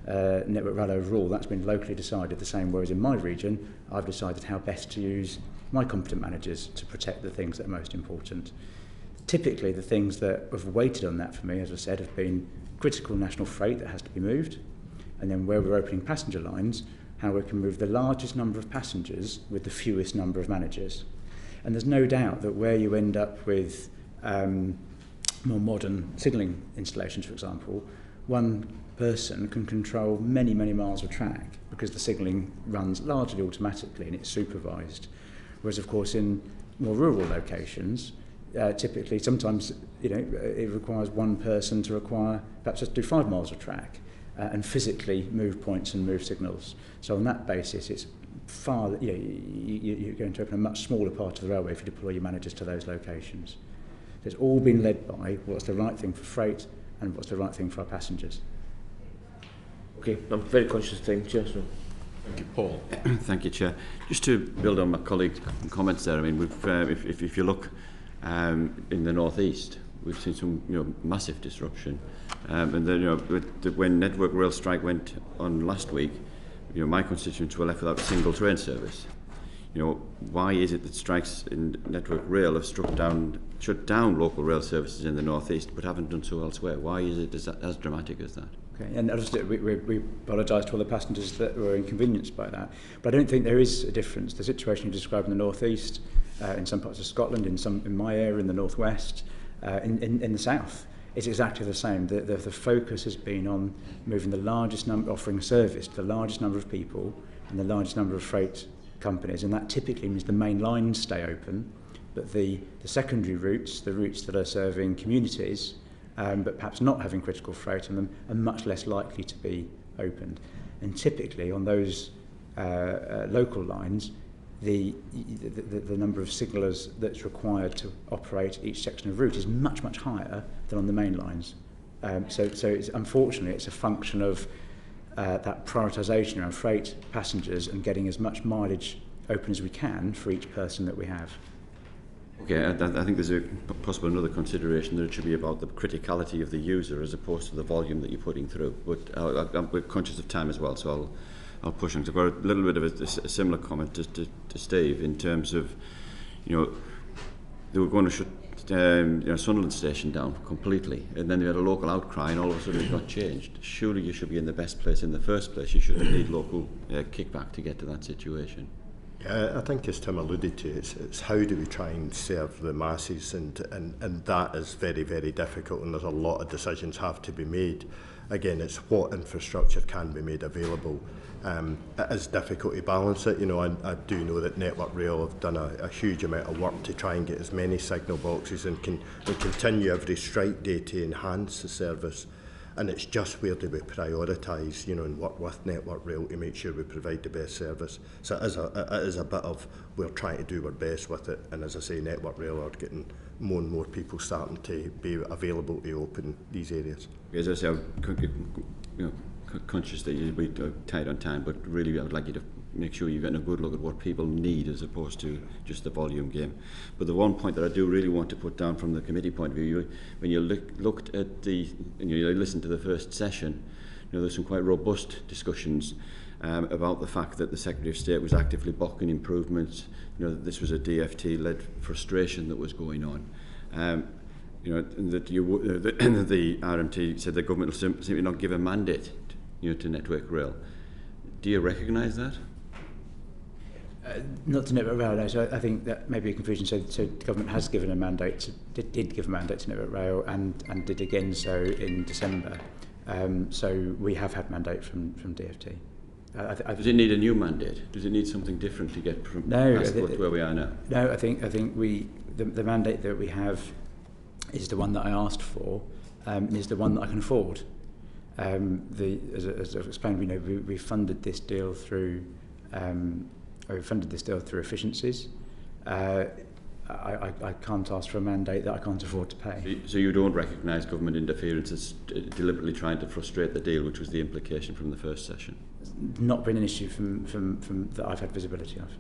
Network Rail overall. That's been locally decided the same way as in my region. I've decided how best to use my competent managers to protect the things that are most important. Typically, the things that have weighted on that for me, as I said, have been critical national freight that has to be moved, and then where we're opening passenger lines, how we can move the largest number of passengers with the fewest number of managers. And there's no doubt that where you end up with more modern signalling installations, for example, one person can control many, many miles of track because the signalling runs largely automatically and it's supervised. Whereas, of course, in more rural locations, typically, sometimes, it requires one person to perhaps just do 5 miles of track and physically move points and move signals. So on that basis, it's far, you're going to open a much smaller part of the railway if you deploy your managers to those locations. So it's all been led by what's the right thing for freight and what's the right thing for our passengers. Okay, I'm very conscious of time, Chair. So. Thank you, Paul. Thank you, Chair. Just to build on my colleague's comments there, I mean, if you look in the northeast, we've seen some massive disruption, and then when Network Rail strike went on last week, my constituents were left without a single train service. Why is it that strikes in Network Rail have shut down local rail services in the northeast, but haven't done so elsewhere? Why is it as dramatic as that? Okay, and obviously we apologise to all the passengers that were inconvenienced by that. But I don't think there is a difference. The situation you described in the northeast, in some parts of Scotland, in my area, in the northwest, in the south, it's exactly the same. The focus has been on moving the largest number, offering service to the largest number of people and the largest number of freight companies, and that typically means the main lines stay open, but the secondary routes, the routes that are serving communities, but perhaps not having critical freight on them, are much less likely to be opened. And typically on those local lines, the number of signallers that's required to operate each section of route is much, much higher than on the main lines. So unfortunately, it's a function of that prioritisation around freight, passengers, and getting as much mileage open as we can for each person that we have. Okay, I think there's possibly another consideration that it should be about the criticality of the user as opposed to the volume that you're putting through. But we're conscious of time as well, so I'll push on. I've got a little bit of a similar comment to Steve in terms of, they were going to shut Sunderland station down completely, and then they had a local outcry, and all of a sudden it got changed. Surely you should be in the best place in the first place. You shouldn't need local kickback to get to that situation. Yeah, I think as Tim alluded to, it's how do we try and serve the masses, and that is very, very difficult, and there's a lot of decisions have to be made. Again, it's what infrastructure can be made available. It is difficult to balance it. I do know that Network Rail have done a huge amount of work to try and get as many signal boxes and continue every strike day to enhance the service. And it's just where do we prioritise, and work with Network Rail to make sure we provide the best service. So it is a bit of, we're trying to do our best with it. And as I say, Network Rail are getting more and more people starting to be available to open these areas. As I say, conscious that you'll be tight on time, but really I would like you to make sure you're getting a good look at what people need as opposed to just the volume game. But the one point that I do really want to put down from the committee point of view, when you looked at and you listened to the first session, there's some quite robust discussions about the fact that the Secretary of State was actively blocking improvements, that this was a DFT-led frustration that was going on. That the RMT said the government will simply not give a mandate, to Network Rail. Do you recognise that? Not to Network Rail, no. So I think that may be a confusion. So the government has given a mandate, did give a mandate to Network Rail, and did again so in December. So we have had mandate from DFT. Does it need a new mandate? Does it need something different to get from past where we are now? No, I think the mandate that we have is the one that I asked for, is the one that I can afford. As I've explained, we funded this deal through efficiencies. I can't ask for a mandate that I can't afford to pay. So you don't recognise government interference as deliberately trying to frustrate the deal, which was the implication from the first session? It's not been an issue from that I've had visibility of.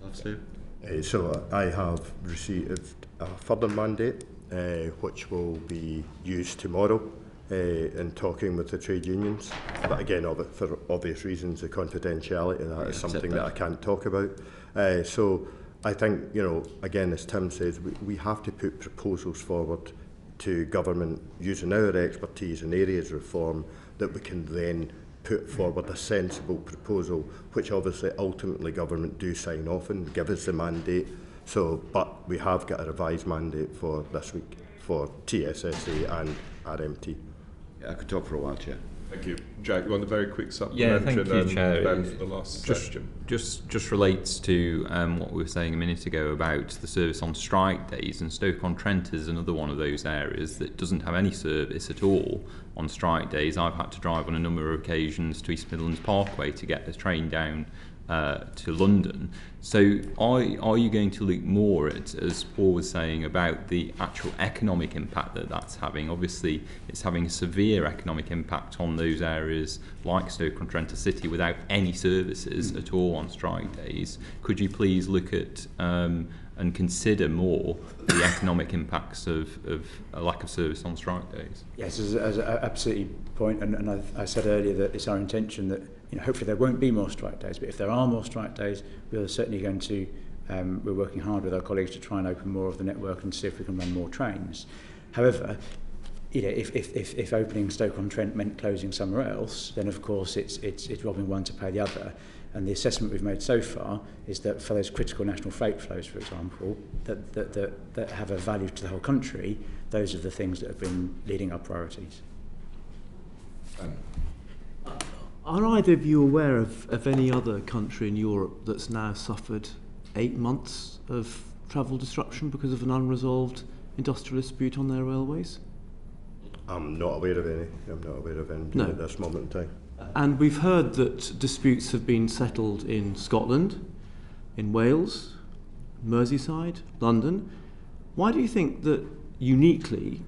That's it. So I have received a further mandate, which will be used tomorrow in talking with the trade unions. But again, for obvious reasons, the confidentiality of that is something that I can't talk about. So I think, again, as Tim says, we have to put proposals forward to government using our expertise in areas of reform that we can then put forward a sensible proposal, which obviously ultimately government do sign off and give us the mandate. So, but we have got a revised mandate for this week for TSSA and RMT. Yeah, I could talk for a while, Chair. Thank you. Jack, you want a very quick supplement? Yeah, thank you, Chair. Then for the last question. Just relates to what we were saying a minute ago about the service on strike days, and Stoke-on-Trent is another one of those areas that doesn't have any service at all on strike days. I've had to drive on a number of occasions to East Midlands Parkway to get the train down to London. So are you going to look more at, as Paul was saying, about the actual economic impact that that's having? Obviously, it's having a severe economic impact on those areas like Stoke-on-Trent City without any services at all on strike days. Could you please look at and consider more the economic impacts of a lack of service on strike days? Yes, as an absolutely point, and I said earlier that it's our intention that hopefully there won't be more strike days, but if there are more strike days, we are certainly going to, we're working hard with our colleagues to try and open more of the network and see if we can run more trains. However, if opening Stoke-on-Trent meant closing somewhere else, then of course it's robbing one to pay the other. And the assessment we've made so far is that for those critical national freight flows, for example, that have a value to the whole country, those are the things that have been leading our priorities. Are either of you aware of any other country in Europe that's now suffered 8 months of travel disruption because of an unresolved industrial dispute on their railways? I'm not aware of any. At this moment in time. And we've heard that disputes have been settled in Scotland, in Wales, Merseyside, London. Why do you think that uniquely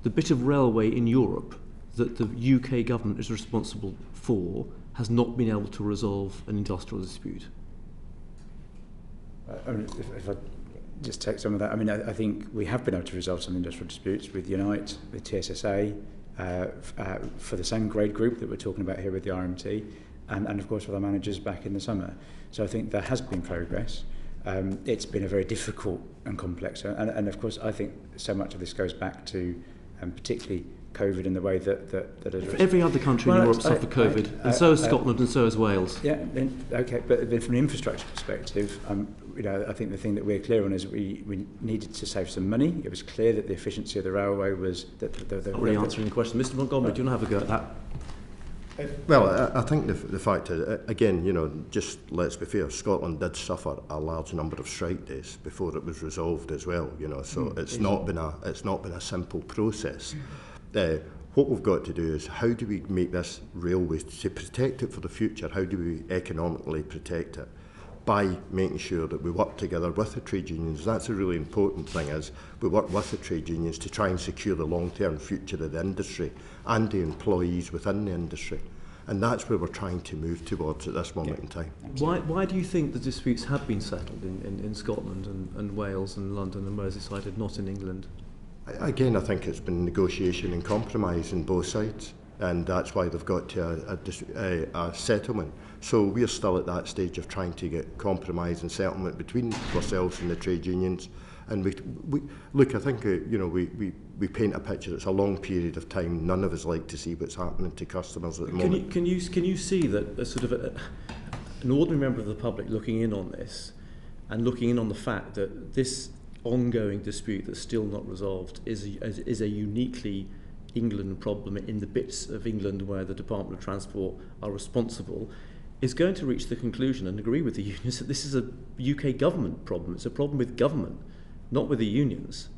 the bit of railway in Europe that the UK government is responsible for has not been able to resolve an industrial dispute? If I just take some of that, I think we have been able to resolve some industrial disputes with Unite, with TSSA, for the same grade group that we're talking about here with the RMT, and of course with our managers back in the summer. So I think there has been progress. It's been a very difficult and complex, and of course I think so much of this goes back to particularly COVID and the way that every other country in Europe suffered COVID, and so has Scotland and so has Wales. Yeah, okay, but from an infrastructure perspective, I think the thing that we're clear on is we needed to save some money. It was clear that the efficiency of the railway was that not really answering the question. Mr. Montgomery, do you want to have a go at that? Well, I think the fact is, again, just let's be fair, Scotland did suffer a large number of strike days before it was resolved as well, so it's not been a simple process. What we've got to do is, how do we make this railway, to protect it for the future, how do we economically protect it? by making sure that we work together with the trade unions. That's a really important thing, is we work with the trade unions to try and secure the long-term future of the industry and the employees within the industry. And that's where we're trying to move towards at this moment in time. Why do you think the disputes have been settled in Scotland and Wales and London and Merseyside and not in England? Again, I think it's been negotiation and compromise on both sides, and that's why they've got to a settlement. So we're still at that stage of trying to get compromise and settlement between ourselves and the trade unions. And we look, I think we paint a picture. It's a long period of time. None of us like to see what's happening to customers at the moment. Can you see that a sort of an ordinary member of the public looking in on this, and looking in on the fact that this ongoing dispute that's still not resolved is a uniquely England problem in the bits of England where the Department of Transport are responsible, is going to reach the conclusion and agree with the unions that this is a UK government problem. It's a problem with government, not with the unions.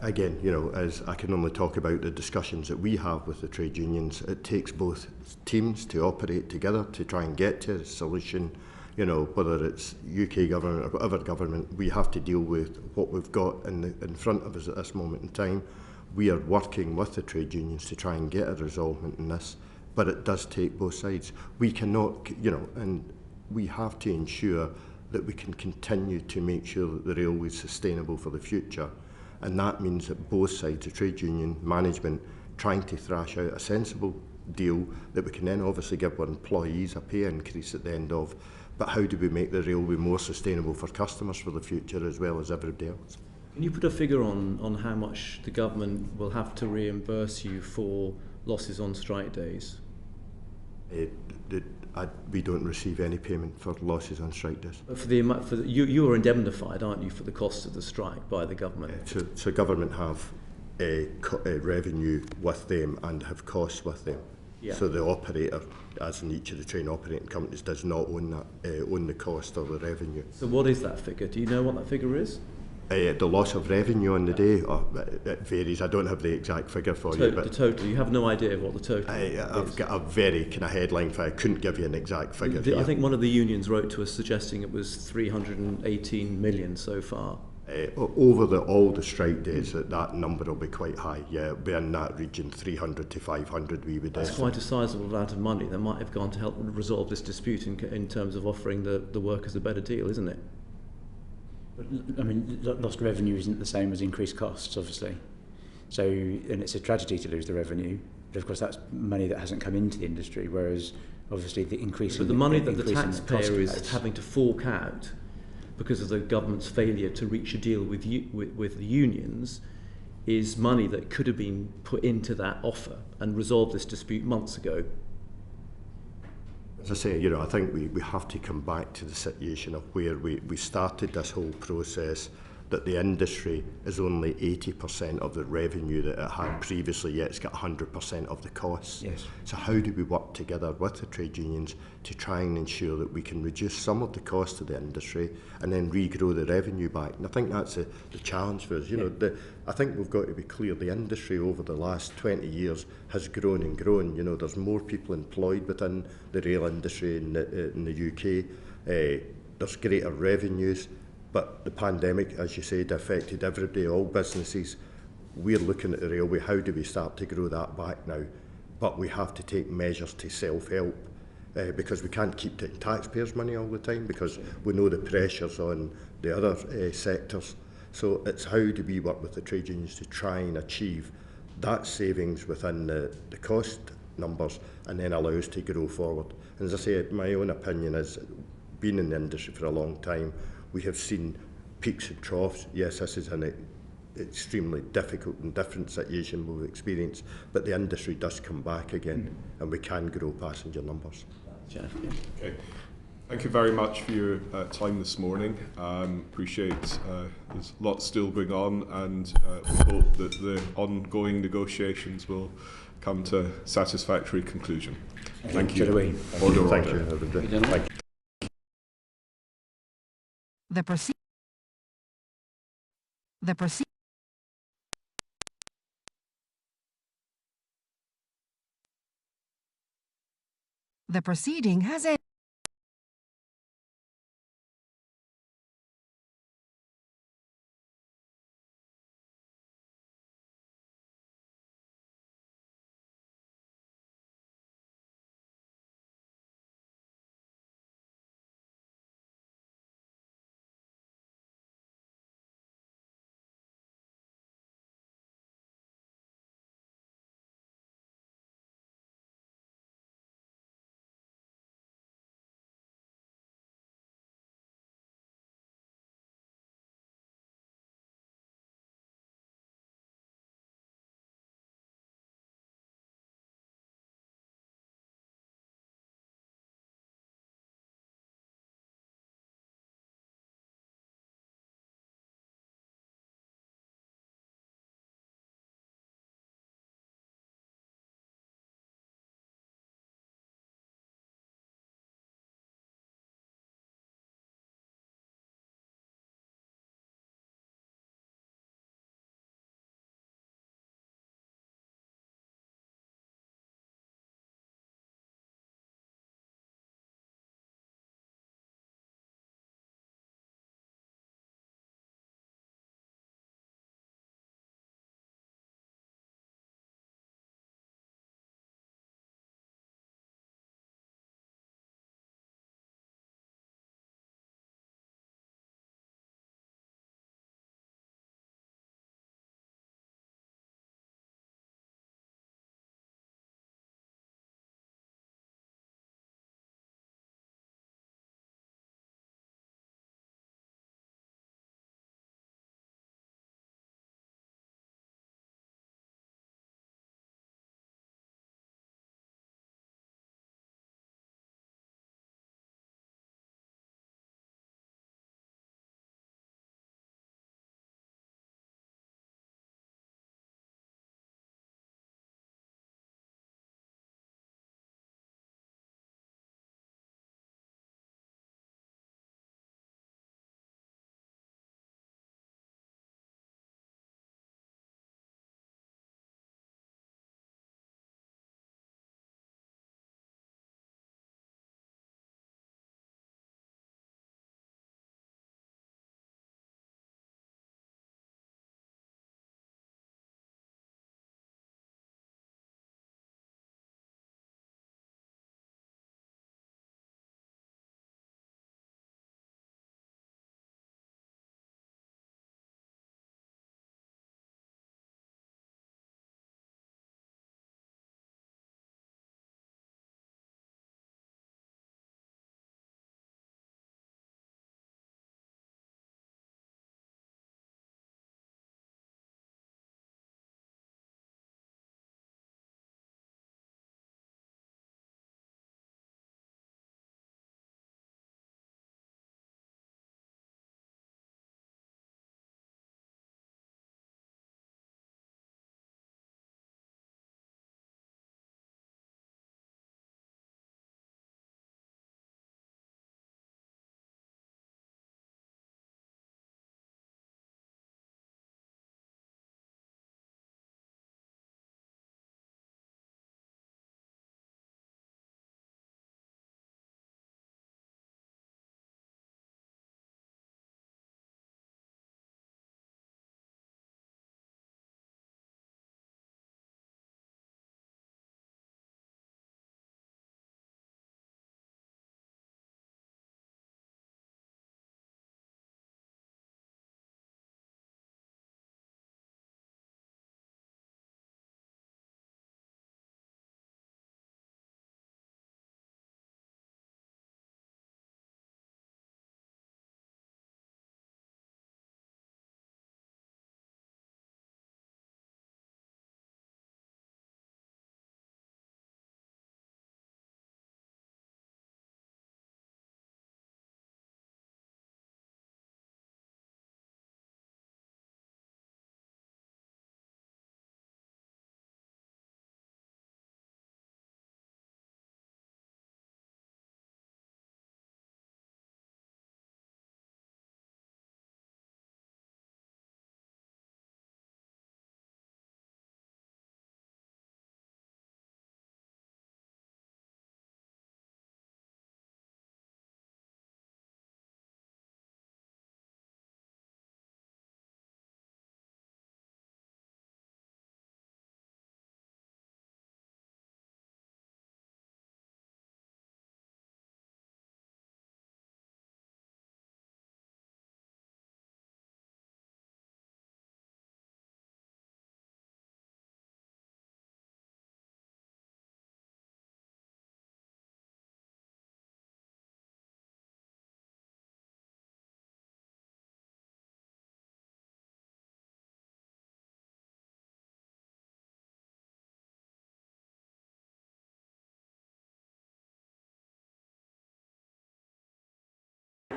Again, as I can only talk about the discussions that we have with the trade unions, it takes both teams to operate together to try and get to a solution. Whether it's UK government or whatever government, we have to deal with what we've got in front of us at this moment in time. We are working with the trade unions to try and get a resolvement in this, but it does take both sides. We cannot, and we have to ensure that we can continue to make sure that the railway is sustainable for the future. And that means that both sides, the trade union, management, trying to thrash out a sensible deal that we can then obviously give our employees a pay increase at the end of. But how do we make the railway more sustainable for customers for the future as well as everybody else? Can you put a figure on how much the government will have to reimburse you for losses on strike days? We don't receive any payment for losses on strike days. You are indemnified, aren't you, for the costs of the strike by the government? So government have a revenue with them and have costs with them. Yeah. So the operator, as in each of the train operating companies, does not own the cost or the revenue. So what is that figure? Do you know what that figure is? The loss of revenue on the day, it varies. I don't have the exact figure for you. But the total, you have no idea what the total is? I've got a very kind of headline figure. I couldn't give you an exact figure. I think one of the unions wrote to us suggesting it was 318 million so far. Over all the strike days, that number will be quite high. Yeah, it'll be in that region, 300 to 500 we would. That's quite a sizable amount of money that might have gone to help resolve this dispute in terms of offering the workers a better deal, isn't it? I mean, lost revenue isn't the same as increased costs, obviously. So, and it's a tragedy to lose the revenue, but of course that's money that hasn't come into the industry, whereas obviously the increase in the money that the taxpayer is having to fork out because of the government's failure to reach a deal with the unions is money that could have been put into that offer and resolved this dispute months ago. As I say, I think we have to come back to the situation of where we started this whole process, that the industry is only 80% of the revenue that it had previously, yet it's got 100% of the costs. Yes. So how do we work together with the trade unions to try and ensure that we can reduce some of the cost of the industry and then regrow the revenue back? And I think that's the challenge for us. I think we've got to be clear, the industry over the last 20 years has grown and grown. There's more people employed within the rail industry in the UK. There's greater revenues. But the pandemic, as you said, affected everybody, all businesses. We're looking at the railway, how do we start to grow that back now? But we have to take measures to self-help because we can't keep taking taxpayers' money all the time because we know the pressures on the other sectors. So it's how do we work with the trade unions to try and achieve that savings within the cost numbers and then allow us to grow forward. And as I say, my own opinion is, being in the industry for a long time, we have seen peaks and troughs. Yes, this is an extremely difficult and different situation we've experienced, but the industry does come back again and we can grow passenger numbers. Okay. Thank you very much for your time this morning. Appreciate there's lots still going on and we hope that the ongoing negotiations will come to a satisfactory conclusion. Thank you. Order. Thank you. The proceeding has ended.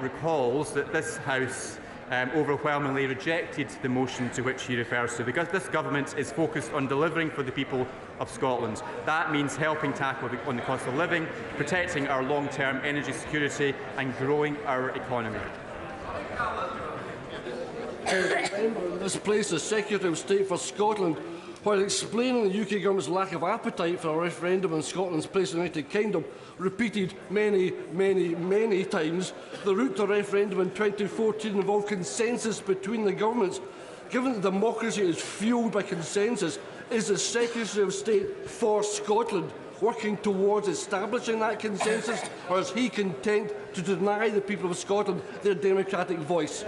recalls that this House overwhelmingly rejected the motion to which he refers to, because this government is focused on delivering for the people of Scotland. That means helping tackle on the cost of living, protecting our long-term energy security and growing our economy. In this place, the Secretary of State for Scotland, while explaining the UK government's lack of appetite for a referendum on Scotland's place in the United Kingdom, repeated many times the route to a referendum in 2014 involved consensus between the governments. Given that democracy is fuelled by consensus, is the Secretary of State for Scotland working towards establishing that consensus, or is he content to deny the people of Scotland their democratic voice?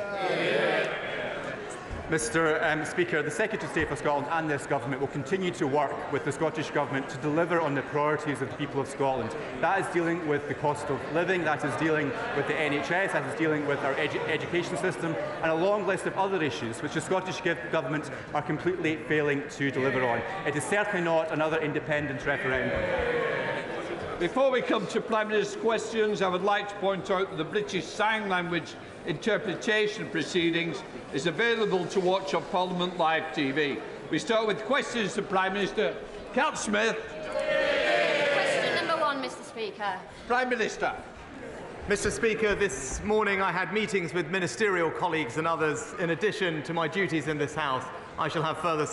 Mr Speaker, the Secretary of State for Scotland and this Government will continue to work with the Scottish Government to deliver on the priorities of the people of Scotland. That is dealing with the cost of living, that is dealing with the NHS, that is dealing with our education system, and a long list of other issues which the Scottish Government are completely failing to deliver on. It is certainly not another independent referendum. Before we come to Prime Minister's questions, I would like to point out that the British Sign Language interpretation proceedings is available to watch on Parliament Live TV. We start with questions to Prime Minister. Count Smith. Question number 1, Mr Speaker. Prime Minister. Mr Speaker, this morning I had meetings with ministerial colleagues and others. In addition to my duties in this House, I shall have further